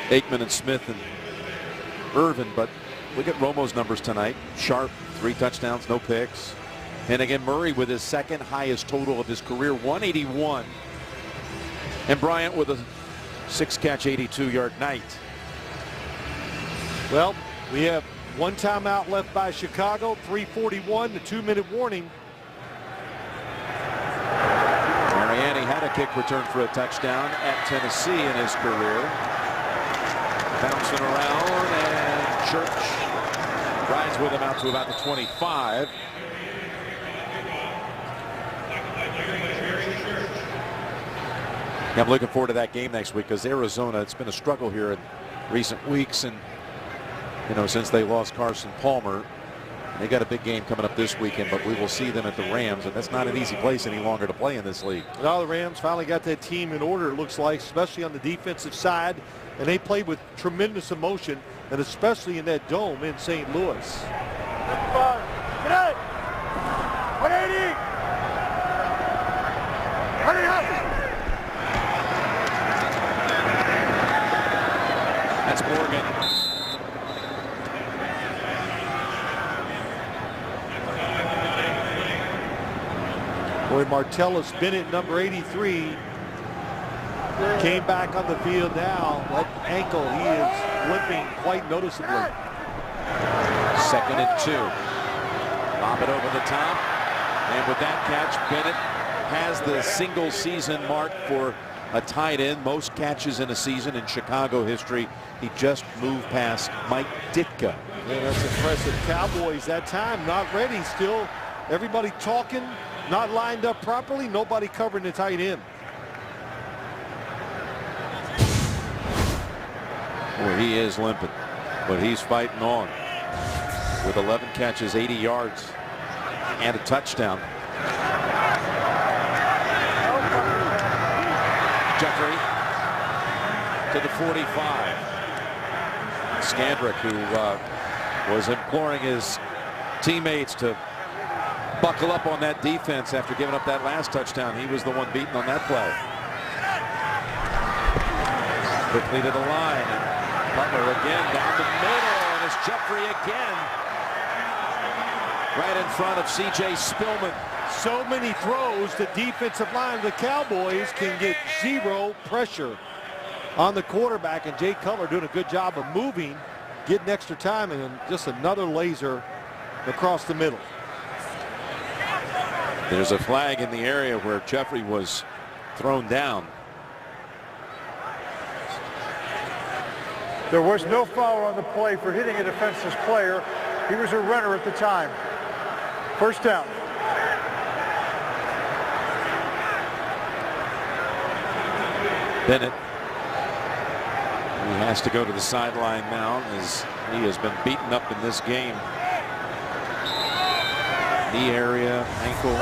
Aikman and Smith and Irvin. But look at Romo's numbers tonight. Sharp, 3 touchdowns, no picks. And again, Murray with his 2nd highest total of his career, 181. And Bryant with a 6-catch, 82-yard night. Well, We have one timeout left by Chicago, 3:41, the 2-minute warning. Mariani had a kick return for a touchdown at Tennessee in his career. Bouncing around, and Church rides with him out to about the 25. I'm looking forward to that game next week because Arizona, it's been a struggle here in recent weeks, and since they lost Carson Palmer. They got a big game coming up this weekend, but we will see them at the Rams, and that's not an easy place any longer to play in this league. Now the Rams finally got that team in order, it looks like, especially on the defensive side, and they played with tremendous emotion, and especially in that dome in St. Louis. 180! Hurry up! That's Morgan. Boy, Martellus Bennett, number 83, came back on the field now. That ankle, he is limping quite noticeably. 2nd and 2. Lob it over the top. And with that catch, Bennett has the single season mark for a tight end. Most catches in a season in Chicago history. He just moved past Mike Ditka. Yeah, that's impressive. Cowboys that time not ready still. Everybody talking, not lined up properly, nobody covering the tight end. Well, he is limping, but he's fighting on with 11 catches, 80 yards, and a touchdown. Jeffrey to the 45. Skandrick, who was imploring his teammates to buckle up on that defense after giving up that last touchdown. He was the one beaten on that play. Quickly to the line, and Butler again down the middle, and it's Jeffrey again right in front of C.J. Spillman. So many throws, the defensive line of the Cowboys can get zero pressure on the quarterback, and Jay Cutler doing a good job of moving, getting extra time, and just another laser across the middle. There's a flag in the area where Jeffrey was thrown down. There was no foul on the play for hitting a defenseless player. He was a runner at the time. First down. Bennett, he has to go to the sideline now as he has been beaten up in this game. Knee area, ankle.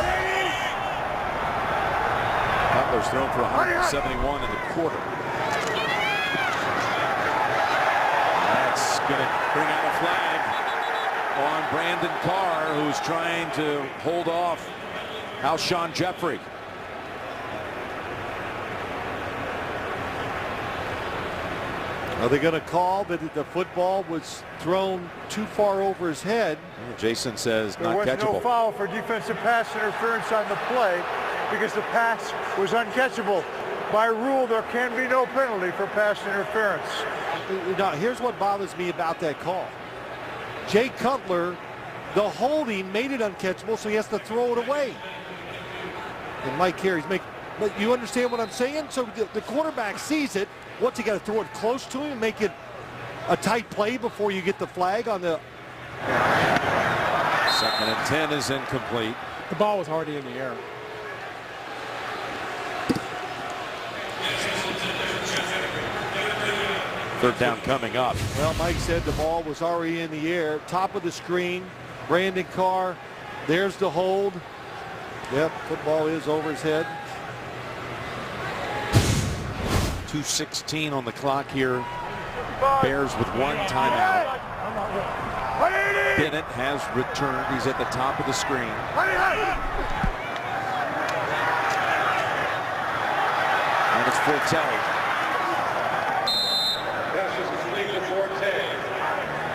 Butler's thrown for 171 in the quarter. That's going to bring out a flag on Brandon Carr, who's trying to hold off Alshon Jeffrey. Are they going to call that the football was thrown too far over his head? Jason says there not was catchable. No foul for defensive pass interference on the play because the pass was uncatchable. By rule, there can be no penalty for pass interference. Now, here's what bothers me about that call. Jay Cutler, the holding made it uncatchable, so he has to throw it away. And Mike Carey's making, but you understand what I'm saying? So the quarterback sees it. What's he got to throw it close to him and make it a tight play before you get the flag on the... 2nd and 10 is incomplete. The ball was already in the air. Third down coming up. Well, Mike said the ball was already in the air. Top of the screen, Brandon Carr. There's the hold. Yep, football is over his head. 2:16 on the clock here. Bears with one timeout. Bennett has returned. He's at the top of the screen. And it's Forte.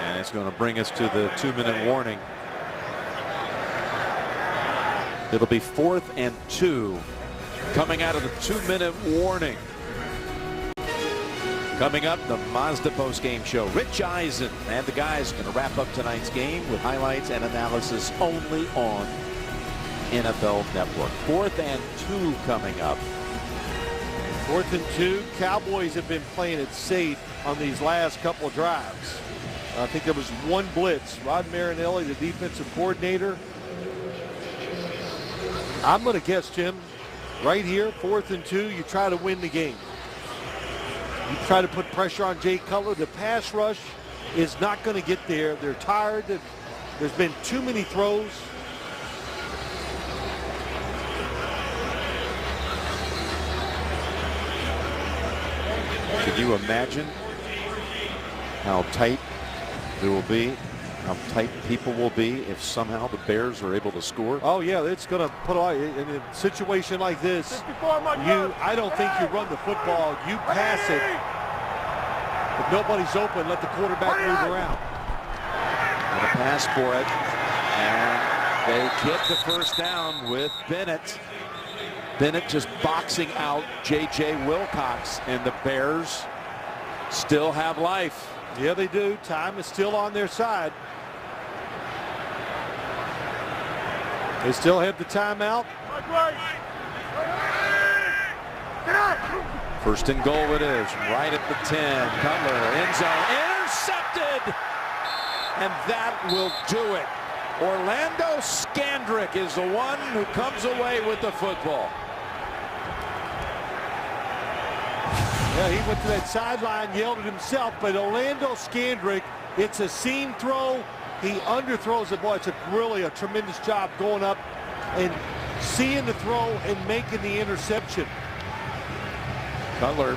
And it's going to bring us to the 2-minute warning. It'll be 4th and 2 coming out of the 2-minute warning. Coming up, the Mazda post-game show. Rich Eisen and the guys are going to wrap up tonight's game with highlights and analysis only on NFL Network. 4th and 2 coming up. 4th and 2. Cowboys have been playing it safe on these last couple of drives. I think there was one blitz. Rod Marinelli, the defensive coordinator. I'm going to guess, Jim, right here, 4th and 2, you try to win the game. You try to put pressure on Jay Cutler. The pass rush is not going to get there. They're tired. There's been too many throws. Can you imagine how tight there will be, how tight people will be if somehow the Bears are able to score? Oh, yeah, it's going to put on in a situation like this. I don't think you run the football. You pass it. If nobody's open, let the quarterback move around. And a pass for it. And they get the first down with Bennett. Bennett just boxing out J.J. Wilcox, and the Bears still have life. Yeah, they do. Time is still on their side. They still have the timeout. First and goal it is, right at the 10. Cutler, end zone, intercepted! And that will do it. Orlando Scandrick is the one who comes away with the football. Yeah, he went to that sideline, yelled at himself, but Orlando Scandrick, it's a seam throw. He underthrows it. Boy, it's really a tremendous job going up and seeing the throw and making the interception. Cutler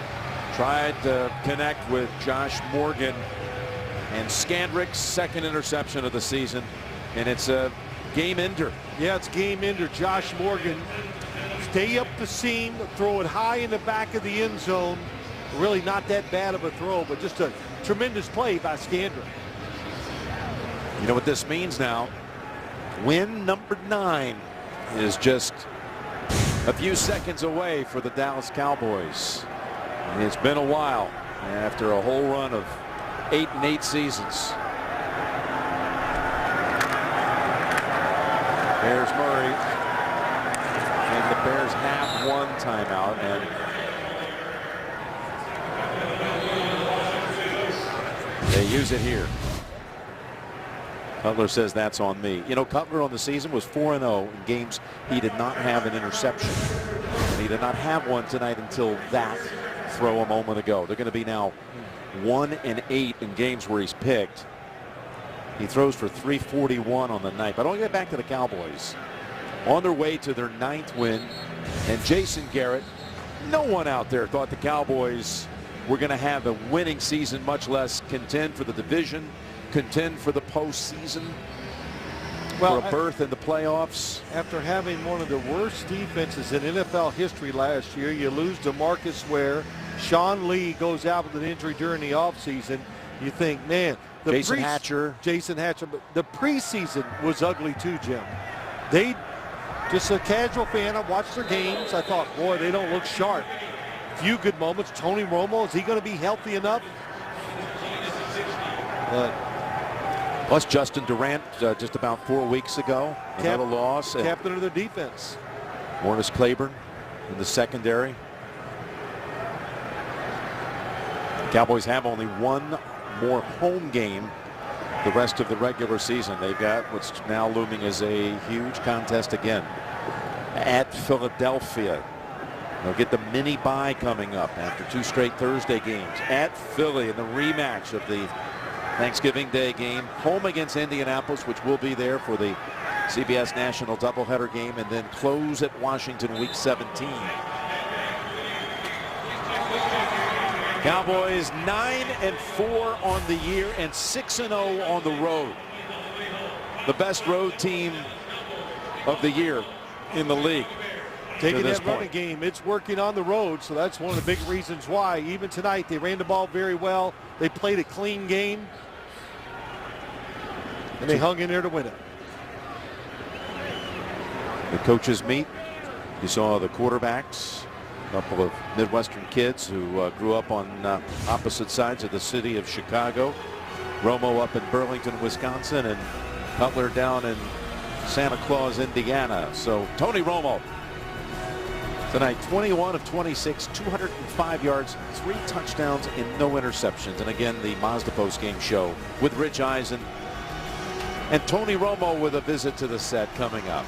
tried to connect with Josh Morgan, and Scandrick's second interception of the season, and it's a game ender. Yeah, it's game ender. Josh Morgan, stay up the seam, throw it high in the back of the end zone. Really not that bad of a throw, but just a tremendous play by Scandrick. You know what this means now? Win number 9 is just a few seconds away for the Dallas Cowboys. And it's been a while after a whole run of 8-8 seasons. There's Murray. And the Bears have one timeout. And they use it here. Cutler says that's on me. You know, Cutler on the season was 4-0 in games he did not have an interception. And he did not have one tonight until that throw a moment ago. They're going to be now 1-8 in games where he's picked. He throws for 341 on the night. But I want to get back to the Cowboys. On their way to their 9th win. And Jason Garrett, no one out there thought the Cowboys were going to have a winning season, much less contend for the division, contend for the postseason, for a berth in the playoffs. After having one of the worst defenses in NFL history last year, you lose DeMarcus Ware. Sean Lee goes out with an injury during the offseason. You think, man, Jason Hatcher. But the preseason was ugly too, Jim. Just a casual fan, I watched their games. I thought, boy, they don't look sharp. Few good moments. Tony Romo, is he going to be healthy enough? Plus Justin Durant just about 4 weeks ago. Another loss. Captain of their defense. Morris Claiborne in the secondary. The Cowboys have only one more home game the rest of the regular season. They've got what's now looming as a huge contest again at Philadelphia. They'll get the mini bye coming up after 2 straight Thursday games at Philly in the rematch of the Thanksgiving Day game. Home against Indianapolis, which will be there for the CBS National doubleheader game, and then close at Washington week 17. Cowboys 9-4 on the year and 6-0 on the road. The best road team of the year in the league. Taking that running game, it's working on the road, so that's one of the big reasons why. Even tonight, they ran the ball very well. They played a clean game, and they hung in there to win it. The coaches meet. You saw the quarterbacks couple of Midwestern kids who grew up on opposite sides of the city of Chicago. Romo up in Burlington, Wisconsin, and Cutler down in Santa Claus, Indiana. So Tony Romo tonight, 21 of 26, 205 yards, 3 touchdowns, and no interceptions. And again, the Mazda post-game show with Rich Eisen and Tony Romo with a visit to the set coming up.